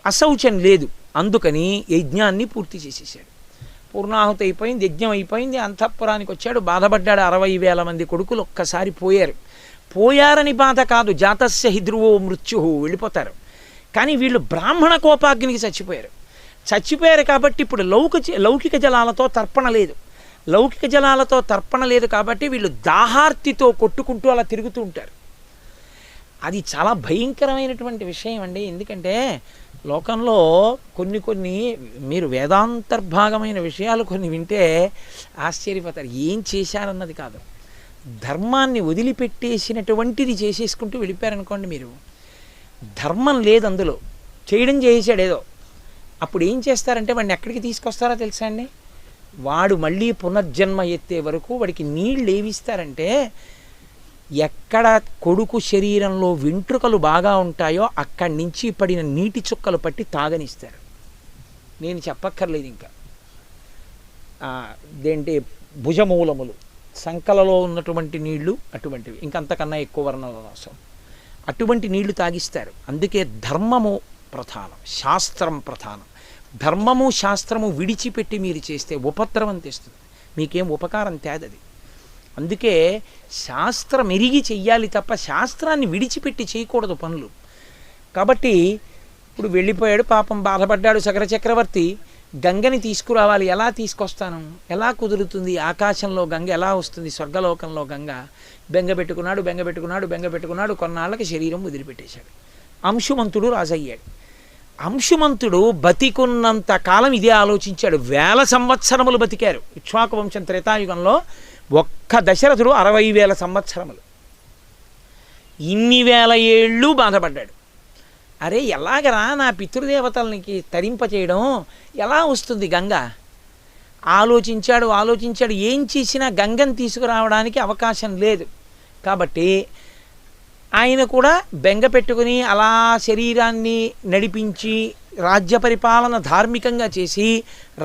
అశౌచం లేదు. అందుకని యజ్ఞాన్ని పూర్తి చేసేసాడు. పూర్ణాహుతి అయిపోయింది, యజ్ఞం అయిపోయింది. అంతఃపురానికి వచ్చాడు, బాధపడ్డాడు. 60,000 మంది కొడుకులు ఒక్కసారి పోయారని బాధ కాదు, జాతస్య హి ధ్రువో మృత్యు, వెళ్ళిపోతారు. కానీ వీళ్ళు బ్రాహ్మణ కోపాగ్నికి చచ్చిపోయారు కాబట్టి ఇప్పుడు లౌకిక జలాలతో తర్పణ లేదు. లౌకిక జలాలతో తర్పణ లేదు కాబట్టి వీళ్ళు దాహార్తితో కొట్టుకుంటూ అలా తిరుగుతూ ఉంటారు. అది చాలా భయంకరమైనటువంటి విషయం అండి. ఎందుకంటే లోకంలో కొన్ని మీరు వేదాంతర్భాగమైన విషయాలు కొన్ని వింటే ఆశ్చర్యపోతారు. ఏం చేశారన్నది కాదు, ధర్మాన్ని వదిలిపెట్టేసినటువంటిది చేసేసుకుంటూ వెళ్ళిపోయారనుకోండి. మీరు ధర్మం లేదు అందులో, చేయడం చేసాడు ఏదో. అప్పుడు ఏం చేస్తారంటే వాడిని ఎక్కడికి తీసుకొస్తారో తెలుసా అండి? వాడు మళ్ళీ పునర్జన్మ ఎత్తే వరకు వాడికి నీళ్ళు ఏవిస్తారంటే, ఎక్కడ కొడుకు శరీరంలో వెంట్రుకలు బాగా ఉంటాయో అక్కడి నుంచి పడిన నీటి చుక్కలు పట్టి తాగనిస్తారు. నేను చెప్పక్కర్లేదు. ఇంకా దేంటే భుజమూలములు, సంకలలో ఉన్నటువంటి నీళ్లు అటువంటివి, ఇంకంతకన్నా ఎక్కువ వర్ణాల రాసం, అటువంటి నీళ్లు తాగిస్తారు. అందుకే ధర్మము ప్రధానం, శాస్త్రం ప్రధానం. ధర్మము శాస్త్రము విడిచిపెట్టి మీరు చేస్తే ఉపద్రవం తెస్తుంది, మీకేం ఉపకారం తేదది. అందుకే శాస్త్రం ఎరిగి చెయ్యాలి తప్ప శాస్త్రాన్ని విడిచిపెట్టి చేయకూడదు పనులు. కాబట్టి ఇప్పుడు వెళ్ళిపోయాడు, పాపం బాధపడ్డాడు సగర చక్రవర్తి. గంగని తీసుకురావాలి, ఎలా తీసుకొస్తాను, ఎలా కుదురుతుంది? ఆకాశంలో గంగ ఎలా వస్తుంది? స్వర్గలోకంలో గంగ. బెంగపెట్టుకున్నాడు. కొన్నాళ్ళకి శరీరం వదిలిపెట్టేశాడు. అంశుమంతుడు రాజయ్యాడు. అంశుమంతుడు బతికున్నంత కాలం ఇదే ఆలోచించాడు. 1000 సంవత్సరములు బతికారు ఇక్ష్వాకు వంశం త్రేతాయుగంలో. ఒక్క దశరథుడు 60,000 సంవత్సరములు. ఇన్ని వేల ఏళ్ళు బాధపడ్డాడు. అరే ఎలాగరా నా పితృదేవతలకి తరింపచేయడం, ఎలా వస్తుంది గంగ? ఆలోచించాడు. ఏం చేసినా గంగను తీసుకురావడానికి అవకాశం లేదు. కాబట్టి ఆయన కూడా బెంగ పెట్టుకుని అలా శరీరాన్ని నడిపించి రాజ్య పరిపాలన ధార్మికంగా చేసి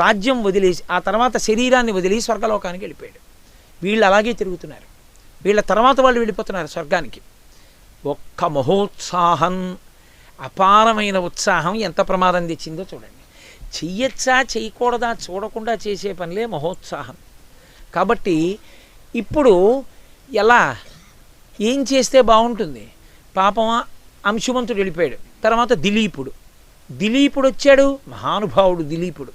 రాజ్యం వదిలేసి ఆ తర్వాత శరీరాన్ని వదిలి స్వర్గలోకానికి వెళ్ళిపోయాడు. వీళ్ళు అలాగే తిరుగుతున్నారు. వీళ్ళ తర్వాత వాళ్ళు వెళ్ళిపోతున్నారు స్వర్గానికి. ఒక్క మహోత్సాహం, అపారమైన ఉత్సాహం ఎంత ప్రమాదం తెచ్చిందో చూడండి. చెయ్యొచ్చా చేయకూడదా చూడకుండా చేసే పనిలే మహోత్సాహం. కాబట్టి ఇప్పుడు ఎలా ఏం చేస్తే బాగుంటుంది? పాపం అంశుమంతుడు వెళ్ళిపోయాడు. తర్వాత దిలీపుడు వచ్చాడు, మహానుభావుడు దిలీపుడు.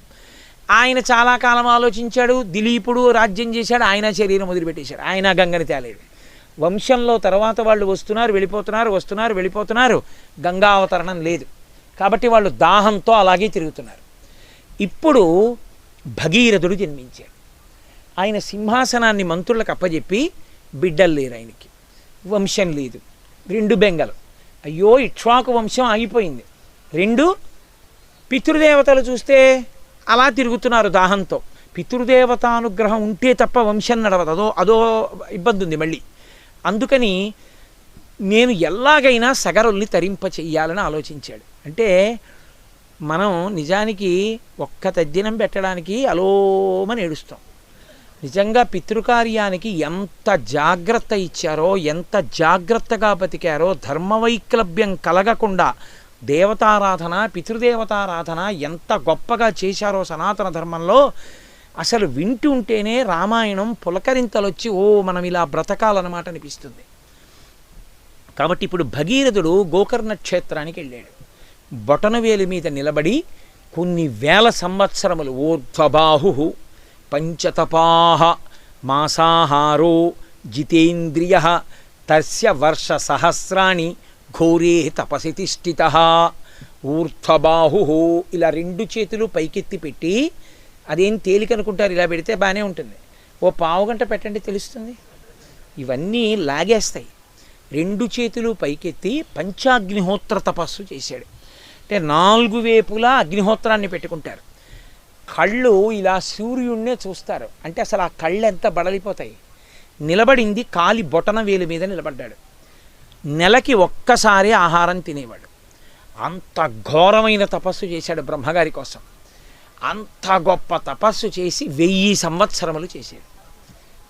ఆయన చాలా కాలం ఆలోచించాడు. దిలీపుడు రాజ్యం చేశాడు, ఆయన శరీరం వదిలిపెట్టేశాడు, ఆయన గంగని తేలేడు. వంశంలో తర్వాత వాళ్ళు వస్తున్నారు వెళ్ళిపోతున్నారు, గంగా అవతరణం లేదు. కాబట్టి వాళ్ళు దాహంతో అలాగే తిరుగుతున్నారు. ఇప్పుడు భగీరథుడు జన్మించాడు. ఆయన సింహాసనాన్ని మంత్రులకు అప్పజెప్పి, బిడ్డలు లేరు ఆయనకి, వంశం లేదు, 2 బెంగలు. అయ్యో ఇక్ష్వాకు వంశం ఆగిపోయింది. 2 పితృదేవతలు చూస్తే అలా తిరుగుతున్నారు దాహంతో. పితృదేవతానుగ్రహం ఉంటే తప్ప వంశం నడవదు, అదో ఇబ్బంది ఉంది మళ్ళీ. అందుకని నేను ఎలాగైనా సగరుల్ని తరింప చెయ్యాలని ఆలోచించాడు. అంటే మనం నిజానికి ఒక్క తద్దినం పెట్టడానికి అలోమని ఏడుస్తాం. నిజంగా పితృకార్యానికి ఎంత జాగ్రత్త ఇచ్చారో, ఎంత జాగ్రత్తగా బతికారో, ధర్మవైక్లభ్యం కలగకుండా దేవతారాధన, పితృదేవతారాధన ఎంత గొప్పగా చేశారో సనాతన ధర్మంలో. అసలు వింటుంటేనే రామాయణం పులకరింతలొచ్చి మనం ఇలా బ్రతకాలన్నమాట అనిపిస్తుంది. కాబట్టి ఇప్పుడు భగీరథుడు గోకర్ణ క్షేత్రానికి వెళ్ళాడు. బొటనవేలు మీద నిలబడి కొన్ని వేల సంవత్సరములు ఊర్ధ్వబాహు పంచతపాహ మాసాహారో జితేంద్రియ తస్య వర్ష సహస్రాణి ఘోరే తపసి తిష్ఠిత. ఊర్ధ్వబాహు ఇలా 2 చేతులు పైకెత్తి పెట్టి, అదేం తేలికనుకుంటారు, ఇలా పెడితే బాగానే ఉంటుంది, ఓ పావుగంట పెట్టండి తెలుస్తుంది. ఇవన్నీ లాగేస్తాయి. 2 చేతులు పైకెత్తి పంచాగ్నిహోత్ర తపస్సు చేశాడు. అంటే 4 వైపులా అగ్నిహోత్రాన్ని పెట్టుకుంటారు. కళ్ళు ఇలా సూర్యుడినే చూస్తారు. అంటే అసలు ఆ కళ్ళు ఎంత బడలిపోతాయి. నిలబడింది కాలి బొటన వేలు మీద నిలబడ్డాడు. నెలకి ఒక్కసారి ఆహారం తినేవాడు. అంత ఘోరమైన తపస్సు చేశాడు బ్రహ్మగారి కోసం. అంత గొప్ప తపస్సు చేసి 1000 సంవత్సరములు చేశాడు.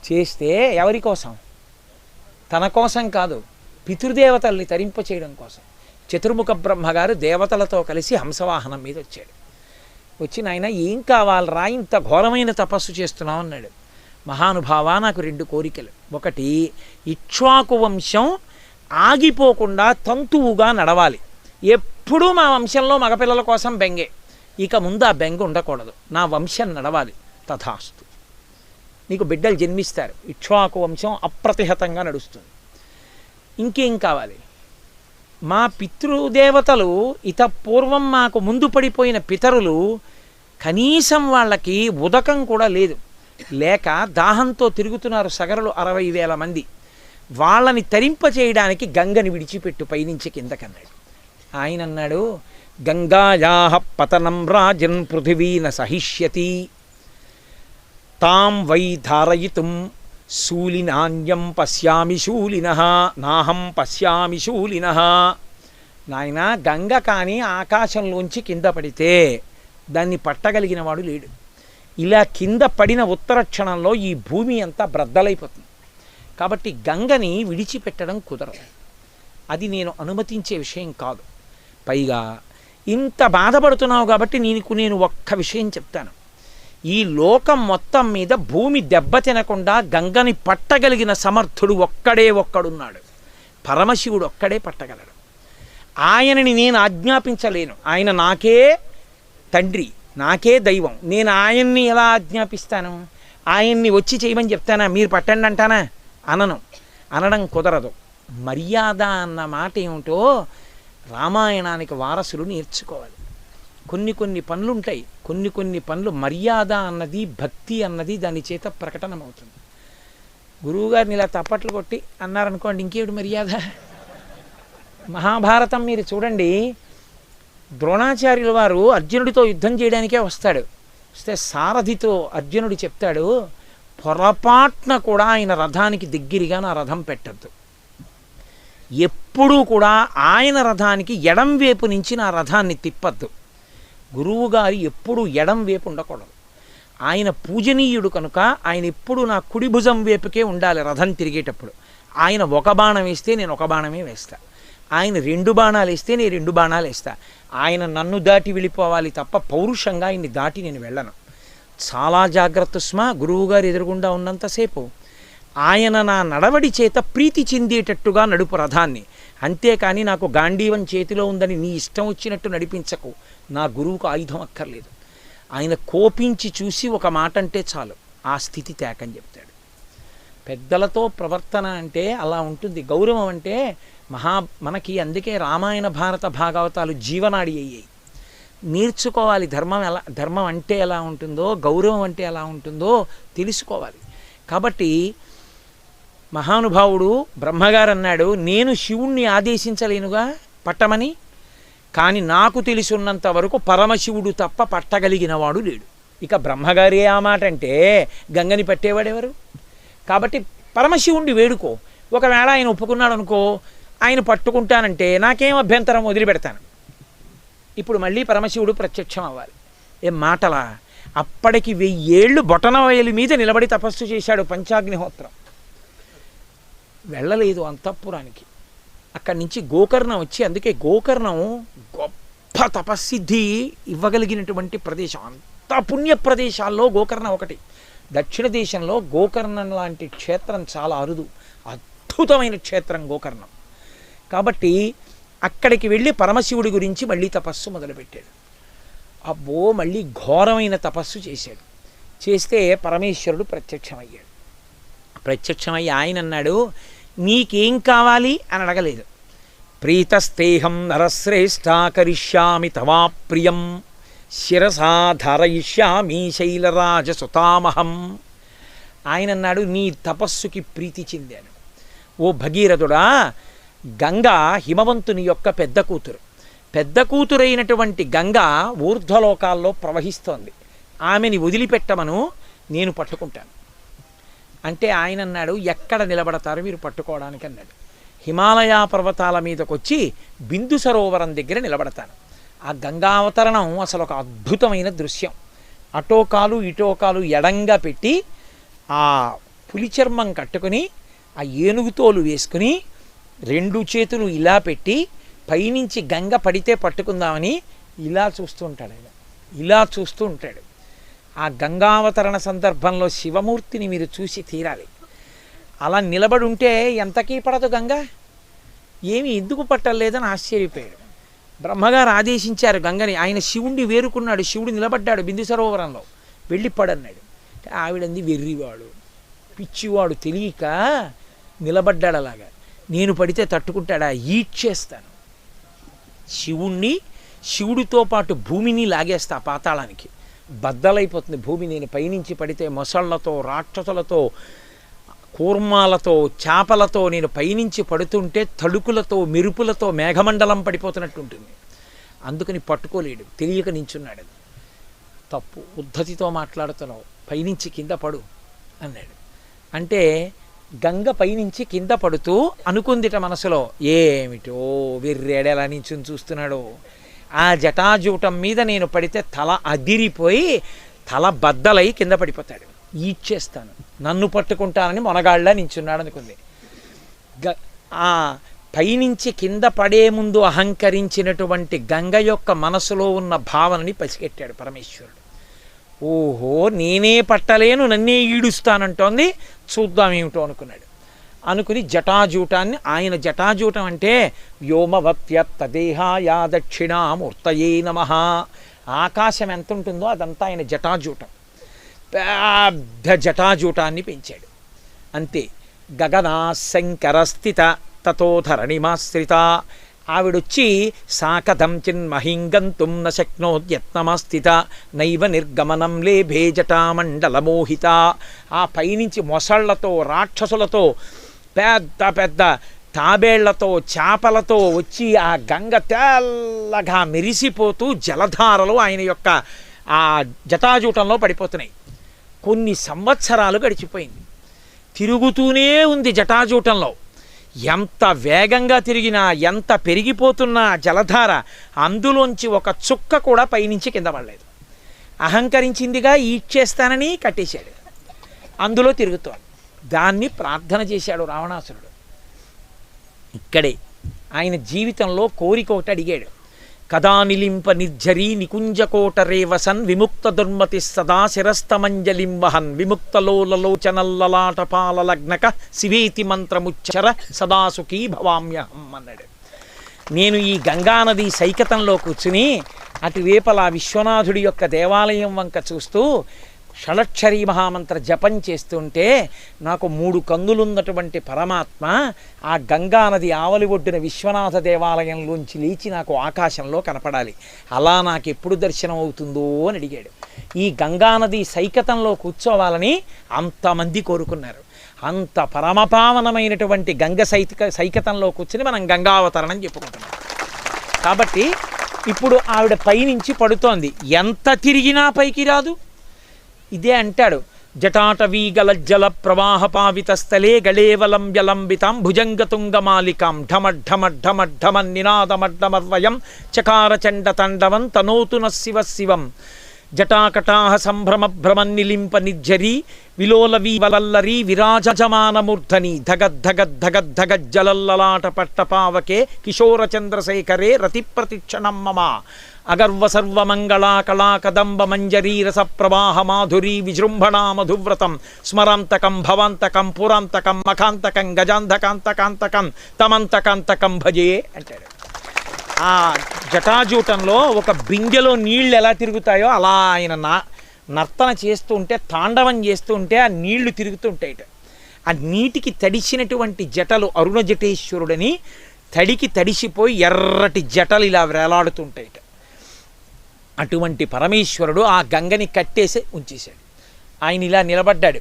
చేస్తే ఎవరి కోసం? తన కోసం కాదు, పితృదేవతల్ని తరింప చేయడం కోసం. చతుర్ముఖ బ్రహ్మగారు దేవతలతో కలిసి హంసవాహనం మీద వచ్చాడు. వచ్చి, నాయన ఏం కావాలరా, ఇంత ఘోరమైన తపస్సు చేస్తున్నావు అన్నాడు. మహానుభావ, నాకు 2 కోరికలు. ఒకటి, ఇక్ష్వాకు వంశం ఆగిపోకుండా తంతువుగా నడవాలి. ఎప్పుడూ మా వంశంలో మగపిల్లల కోసం బెంగే, ఇక ముందు ఆ బెంగ ఉండకూడదు, నా వంశం నడవాలి. తథాస్తు. నీకు బిడ్డలు జన్మిస్తారు, ఇక్ష్వాకు వంశం అప్రతిహతంగా నడుస్తుంది. ఇంకేం కావాలి? మా పితృదేవతలు పూర్వం మాకు ముందు పడిపోయిన పితరులు, కనీసం వాళ్ళకి ఉదకం కూడా లేదు, లేక దాహంతో తిరుగుతున్నారు సగరులు 60,000 మంది. వాళ్ళని తరింప చేయడానికి గంగని విడిచిపెట్టు పైనుంచి కిందకన్నాడు. ఆయన అన్నాడు, గంగాయాః పతనం రాజన్ పృథివీన సహిష్యతి తాం వై ధారయితుం శూలినాన్యం పశ్యామి శూలినః నాహం పశ్యామి శూలినః. నాయన, గంగ కానీ ఆకాశంలోంచి కింద పడితే దాన్ని పట్టగలిగిన వాడు లేడు. ఇలా కింద పడిన ఉత్తర క్షణంలో ఈ భూమి అంతా బ్రద్దలైపోతుంది. కాబట్టి గంగని విడిచిపెట్టడం కుదరదు. అది నేను అనుమతించే విషయం కాదు. పైగా ఇంత బాధపడుతున్నావు కాబట్టి నేను ఒక్క విషయం చెప్తాను. ఈ లోకం మొత్తం మీద భూమి దెబ్బతినకుండా గంగని పట్టగలిగిన సమర్థుడు ఒక్కడున్నాడు. పరమశివుడు ఒక్కడే పట్టగలడు. ఆయనని నేను ఆజ్ఞాపించలేను. ఆయన నాకే తండ్రి, నాకే దైవం. నేను ఆయన్ని ఎలా ఆజ్ఞాపిస్తాను? ఆయన్ని వచ్చి చేయమని చెప్తానా? మీరు పట్టండి అంటానా? అనడం కుదరదు. మర్యాద అన్న మాట ఏమిటో రామాయణానికి వారసులు నేర్చుకోవాలి. కొన్ని పనులు ఉంటాయి, కొన్ని పనులు మర్యాద అన్నది, భక్తి అన్నది దాని చేత ప్రకటనమవుతుంది. గురువుగారిని ఇలా తప్పట్లు కొట్టి అన్నారనుకోండి, ఇంకేమిటి మర్యాద? మహాభారతం మీరు చూడండి, ద్రోణాచార్యుల వారు అర్జునుడితో యుద్ధం చేయడానికే వస్తాడు. వస్తే సారథితో అర్జునుడు చెప్తాడు, పొరపాటున కూడా ఆయన రథానికి దగ్గరగా నా రథం పెట్టద్దు. ఎప్పుడూ కూడా ఆయన రథానికి ఎడం వైపు నుంచి నా రథాన్ని తిప్పద్దు. గురువుగారు ఎప్పుడూ ఎడం వైపు ఉండకూడదు. ఆయన పూజనీయుడు కనుక ఆయన ఎప్పుడు నా కుడి భుజం వైపుకే ఉండాలి రథం తిరిగేటప్పుడు. ఆయన ఒక బాణం వేస్తే నేను ఒక బాణమే వేస్తా, ఆయన 2 బాణాలు వేస్తే నేను 2 బాణాలు వేస్తా. ఆయన నన్ను దాటి వెళ్ళిపోవాలి తప్ప పౌరుషంగా ఆయన్ని దాటి నేను వెళ్ళను. చాలా జాగ్రత్త సుమా, గురువుగారు ఎదురుగుండా ఉన్నంతసేపు ఆయన నా నడవడి చేత ప్రీతి చెందేటట్టుగా నడుపు రథాన్ని, అంతేకాని నాకు గాంధీవం చేతిలో ఉందని నీ ఇష్టం వచ్చినట్టు నడిపించకు. నా గురువుకు ఆయుధం అక్కర్లేదు. ఆయన కోపించి చూసి ఒక మాట అంటే చాలు, ఆ స్థితి తేకని చెప్తాడు. పెద్దలతో ప్రవర్తన అంటే అలా ఉంటుంది. గౌరవం అంటే మనకి అందుకే రామాయణ భారత భాగవతాలు జీవనాడి అయ్యాయి. నేర్చుకోవాలి ధర్మం అంటే ఎలా ఉంటుందో, గౌరవం అంటే ఎలా ఉంటుందో తెలుసుకోవాలి. కాబట్టి మహానుభావుడు బ్రహ్మగారు అన్నాడు, నేను శివుణ్ణి ఆదేశించలేనుగా పట్టమని, కానీ నాకు తెలిసినంత వరకు పరమశివుడు తప్ప పట్టగలిగిన వాడు లేడు. ఇక బ్రహ్మగారే ఆ మాట అంటే గంగని పట్టేవాడెవరు? కాబట్టి పరమశివుణ్ణి వేడుకో. ఒకవేళ ఆయన ఒప్పుకున్నాడు అనుకో, ఆయన పట్టుకుంటానంటే నాకేం అభ్యంతరం, వదిలిపెడతాను. ఇప్పుడు మళ్ళీ పరమశివుడు ప్రత్యక్షం అవ్వాలి. ఏం మాటలా? అప్పటికి 1000 ఏళ్ళు బొటనవేలు మీద నిలబడి తపస్సు చేశాడు పంచాగ్నిహోత్రం. వెళ్ళలేదు అంతఃపురానికి. అక్కడి నుంచి గోకర్ణం వచ్చి, అందుకే గోకర్ణం గొప్ప తపస్సిద్ధి ఇవ్వగలిగినటువంటి ప్రదేశం. అంత పుణ్య ప్రదేశాల్లో గోకర్ణం ఒకటి. దక్షిణ దేశంలో గోకర్ణం లాంటి క్షేత్రం చాలా అరుదు. అద్భుతమైన క్షేత్రం గోకర్ణం. కాబట్టి అక్కడికి వెళ్ళి పరమశివుడి గురించి మళ్ళీ తపస్సు మొదలుపెట్టాడు. అబ్బో, మళ్ళీ ఘోరమైన తపస్సు చేశాడు. చేస్తే పరమేశ్వరుడు ప్రత్యక్షమయ్యాడు. ప్రత్యక్షమయ్యి ఆయన అన్నాడు, నీకేం కావాలి అని అడగలేదు. ప్రీతస్తేహం నరశ్రేష్ఠ కరిష్యామి తవా ప్రియం శిరసా ధారయిష్యామి శైలరాజసుతామహం. ఆయన అన్నాడు, నీ తపస్సుకి ప్రీతి చెందాను. ఓ భగీరథుడా, గంగ హిమవంతుని యొక్క పెద్ద కూతురు. పెద్ద కూతురైనటువంటి గంగ ఊర్ధ్వలోకాల్లో ప్రవహిస్తోంది. ఆమెని వదిలిపెట్టమను, నేను పట్టుకుంటాను అంటే ఆయన అన్నాడు, ఎక్కడ నిలబడతారు మీరు పట్టుకోవడానికి అన్నాడు. హిమాలయ పర్వతాల మీదకి వచ్చి బిందు సరోవరం దగ్గర నిలబడతాను. ఆ గంగావతరణం అసలు ఒక అద్భుతమైన దృశ్యం. అటోకాలు ఇటోకాలు ఎడంగా పెట్టి ఆ పులి చర్మం కట్టుకుని ఆ ఏనుగుతోలు వేసుకుని 2 చేతులు ఇలా పెట్టి పైనుంచి గంగ పడితే పట్టుకుందామని ఇలా చూస్తూ ఉంటాడు. ఆయన ఇలా చూస్తూ ఉంటాడు. ఆ గంగావతరణ సందర్భంలో శివమూర్తిని మీరు చూసి తీరాలి. అలా నిలబడి ఉంటే ఎంతకీ పడదు గంగ. ఏమి ఎందుకు పట్టలేదని ఆశ్చర్యపోయాడు. బ్రహ్మగారు ఆదేశించారు గంగని. ఆయన శివుణ్ణి వేరుకున్నాడు. శివుడు నిలబడ్డాడు బిందు సరోవరంలో. వెళ్ళి పడన్నాడు. ఆవిడంది వెర్రివాడు, పిచ్చివాడు, తెలియక నిలబడ్డాడు. అలాగా నేను పడితే తట్టుకుంటాడా? ఈడ్చేస్తాను శివుణ్ణి. శివుడితో పాటు భూమిని లాగేస్తా పాతాళానికి. బద్దలైపోతుంది భూమి. నేను పైనుంచి పడితే మొసళ్లతో, రాక్షసులతో, కూర్మాలతో, చేపలతో నేను పైనుంచి పడుతుంటే తడుకులతో, మెరుపులతో మేఘమండలం పడిపోతున్నట్టు ఉంటుంది. అందుకని పట్టుకోలేడు, తెలియక నించున్నాడు. తప్పు, ఉద్ధతితో మాట్లాడుతున్నావు, పైనుంచి కింద పడు అన్నాడు. అంటే గంగ పైనుంచి కింద పడుతూ అనుకుందిట మనసులో, ఏమిటో వెర్రేడేలా నించుని చూస్తున్నాడు. ఆ జటాజూటం మీద నేను పడితే తల అదిరిపోయి తల బద్దలై కింద పడిపోతాడు. ఈడ్చేస్తాను, నన్ను పట్టుకుంటానని మొనగాళ్ళ నించున్నాడు అనుకుంది. ఆ పైనుంచి కింద పడే ముందు అహంకరించినటువంటి గంగ యొక్క మనసులో ఉన్న భావనని పసిగట్టాడు పరమేశ్వరుడు. ఓహో, నేనే పట్టలేను, నన్నే ఈడుస్తానంటోంది, చూద్దామేమిటో అనుకున్నాడు. అనుకుని జటాజూటాన్ని, ఆయన జటాజూటం అంటే వ్యోమవత్యత్తదేహాయా దక్షిణామూర్తయే నమః. ఆకాశం ఎంత ఉంటుందో అదంతా ఆయన జటాజూటం. పెద్ద జటాజూటాన్ని పెంచాడు. అంతే. గగనా శంకరస్థిత తతోధరణిమాశ్రిత. ఆవిడొచ్చి సాకథం చిన్మహింగంతుం న శక్నోద్యత్నమస్థిత నైవ నిర్గమనం లేభే జటామండలమోహిత. ఆ పైనుంచి మొసళ్లతో, రాక్షసులతో, పెద్ద పెద్ద తాబేళ్లతో, చేపలతో వచ్చి ఆ గంగ తెల్లగా మెరిసిపోతూ జలధారలు ఆయన యొక్క ఆ జటాజూటంలో పడిపోతున్నాయి. కొన్ని సంవత్సరాలు గడిచిపోయింది. తిరుగుతూనే ఉంది జటాజూటంలో. ఎంత వేగంగా తిరిగినా, ఎంత పెరిగిపోతున్నా జలధార, అందులోంచి ఒక చుక్క కూడా పైనుంచి కింద పడలేదు. అహంకరించిందిగా ఈడ్చేస్తానని కట్టేశాడు. అందులో తిరుగుతోంది. దాన్ని ప్రార్థన చేశాడు రావణాసురుడు. ఇక్కడే ఆయన జీవితంలో కోరిక ఒకటి అడిగాడు. కదా నిలింప నిర్జరీ నికుంజకోట రేవసన్ విముక్త దుర్మతి సదా శిరస్తమంజలింవహన్ విముక్తలోలలోచనల్లలాటపాలలగ్నక శివేతి మంత్రముచ్చర సదాసుఖీ భవామ్యహం అన్నాడు. నేను ఈ గంగానది సైకతంలో కూర్చుని అటువేపలా విశ్వనాథుడి యొక్క దేవాలయం వంక చూస్తూ షడక్షరీ మహామంత్ర జపం చేస్తుంటే నాకు 3 కన్నులున్నటువంటి పరమాత్మ ఆ గంగానది ఆవలి ఒడ్డున విశ్వనాథ దేవాలయంలోంచి లేచి నాకు ఆకాశంలో కనపడాలి, అలా నాకు ఎప్పుడు దర్శనం అవుతుందో అని అడిగాడు. ఈ గంగానది సైకతంలో కూర్చోవాలని అంతమంది కోరుకున్నారు. అంత పరమపావనమైనటువంటి గంగ సైకతంలో కూర్చుని మనం గంగావతరణం చెప్పుకుంటున్నాం. కాబట్టి ఇప్పుడు ఆవిడ పైనుంచి పడుతోంది, ఎంత తిరిగినా పైకి రాదు. ఇదే అంటాడు, జటాటవీగలజ్జల ప్రవాహ పావిత స్థలే గళేవలంబ్యలంబితాం భుజంగతుంగమాలికాం ఢమఢమఢమఢమన్ నినాదమడ్డమర్వయం చకారచండ తండవం తనోతున శివ శివం జటాకటాహ సంభ్రమ భ్రమన్నిలింప నిర్జరీ విలోలవీవలల్లరీ విరాజమానమూర్ధని ధగద్ధగద్ధగద్ధగజ్జలల్లలాట పట్టపావకే కిశోరచంద్రశేఖరే రతిప్రతిక్షణం మమ అగర్వ సర్వమంగళా కళా కదంబ మంజరీ రస ప్రవాహ మాధురీ విజృంభణా మధువ్రతం స్మరాంతకం భవాంతకం పురాంతకం మఖాంతకం గజాంధకాంతకాంతకం తమంతకాంతకం భజే అంటాడు. ఆ జటాజూటంలో ఒక బిందెలో నీళ్లు ఎలా తిరుగుతాయో అలా ఆయన నర్తన చేస్తూ ఉంటే, తాండవం చేస్తూ ఉంటే ఆ నీళ్లు తిరుగుతుంటాయిట. ఆ నీటికి తడిసినటువంటి జటలు అరుణ జటేశ్వరుడని తడికి తడిసిపోయి ఎర్రటి జటలు ఇలా వేలాడుతుంటాయిట. అటువంటి పరమేశ్వరుడు ఆ గంగని కట్టేసి ఉంచేశాడు. ఆయన ఇలా నిలబడ్డాడు.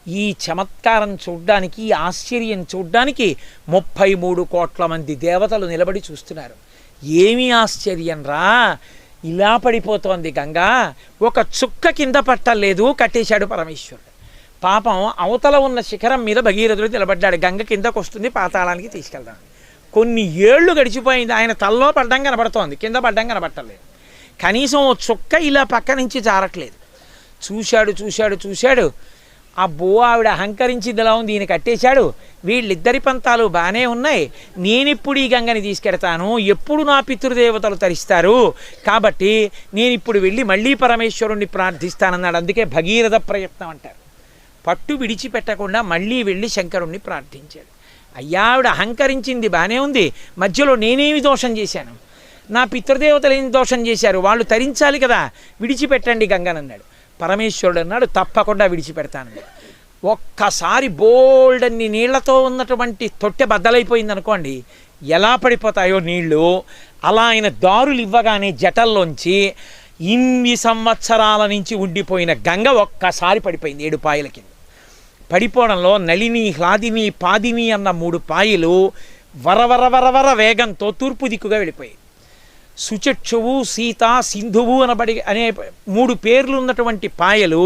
ఈ చమత్కారం చూడ్డానికి, ఈ ఆశ్చర్యం చూడ్డానికి 33 కోట్ల మంది దేవతలు నిలబడి చూస్తున్నారు. ఏమీ ఆశ్చర్యం రా, ఇలా పడిపోతోంది గంగా, ఒక చుక్క కింద పట్టలేదు, కట్టేశాడు పరమేశ్వరుడు. పాపం అవతల ఉన్న శిఖరం మీద భగీరథుడు నిలబడ్డాడు, గంగ కిందకు వస్తుంది పాతాళానికి తీసుకెళ్దాం. కొన్ని ఏళ్ళు గడిచిపోయింది, ఆయన తల్లో పడ్డం కనబడుతోంది, కింద పడ్డం కనబట్టలేదు. కనీసం ఓ చుక్క ఇలా పక్క నుంచి జారట్లేదు. చూశాడు చూశాడు చూశాడు, అబ్బో ఆవిడ అహంకరించింది ఎలా ఉంది, ఈయన కట్టేశాడు, వీళ్ళిద్దరి పంతాలు బాగానే ఉన్నాయి, నేనిప్పుడు ఈ గంగని తీసుకెడతాను, ఎప్పుడు నా పితృదేవతలు తరిస్తారు, కాబట్టి నేను ఇప్పుడు వెళ్ళి మళ్ళీ పరమేశ్వరుణ్ణి ప్రార్థిస్తానన్నాడు. అందుకే భగీరథ ప్రయత్నం అంటారు. పట్టు విడిచిపెట్టకుండా మళ్ళీ వెళ్ళి శంకరుణ్ణి ప్రార్థించాడు. అయ్యా ఆవిడ అహంకరించింది బాగానే ఉంది, మధ్యలో నేనేమి దోషం చేశాను, నా పితృదేవతలు ఏం దోషం చేశారు, వాళ్ళు తరించాలి కదా, విడిచిపెట్టండి గంగనన్నాడు. పరమేశ్వరుడు అన్నాడు, తప్పకుండా విడిచిపెడతాను. ఒక్కసారి బోల్డన్ని నీళ్లతో ఉన్నటువంటి తొట్టె బద్దలైపోయింది అనుకోండి, ఎలా పడిపోతాయో నీళ్లు, అలా ఆయన దారులు ఇవ్వగానే జటల్లోంచి ఇన్ని సంవత్సరాల నుంచి ఉండిపోయిన గంగ ఒక్కసారి పడిపోయింది 7 పాయల కింద. పడిపోవడంలో నళిని, హ్లాదిని, పాదిని అన్న 3 పాయలు వరవర వేగంతో తూర్పు దిక్కుగా వెళ్ళిపోయాయి. సుచక్షువు, సీత, సింధువు అనే 3 పేర్లు ఉన్నటువంటి పాయలు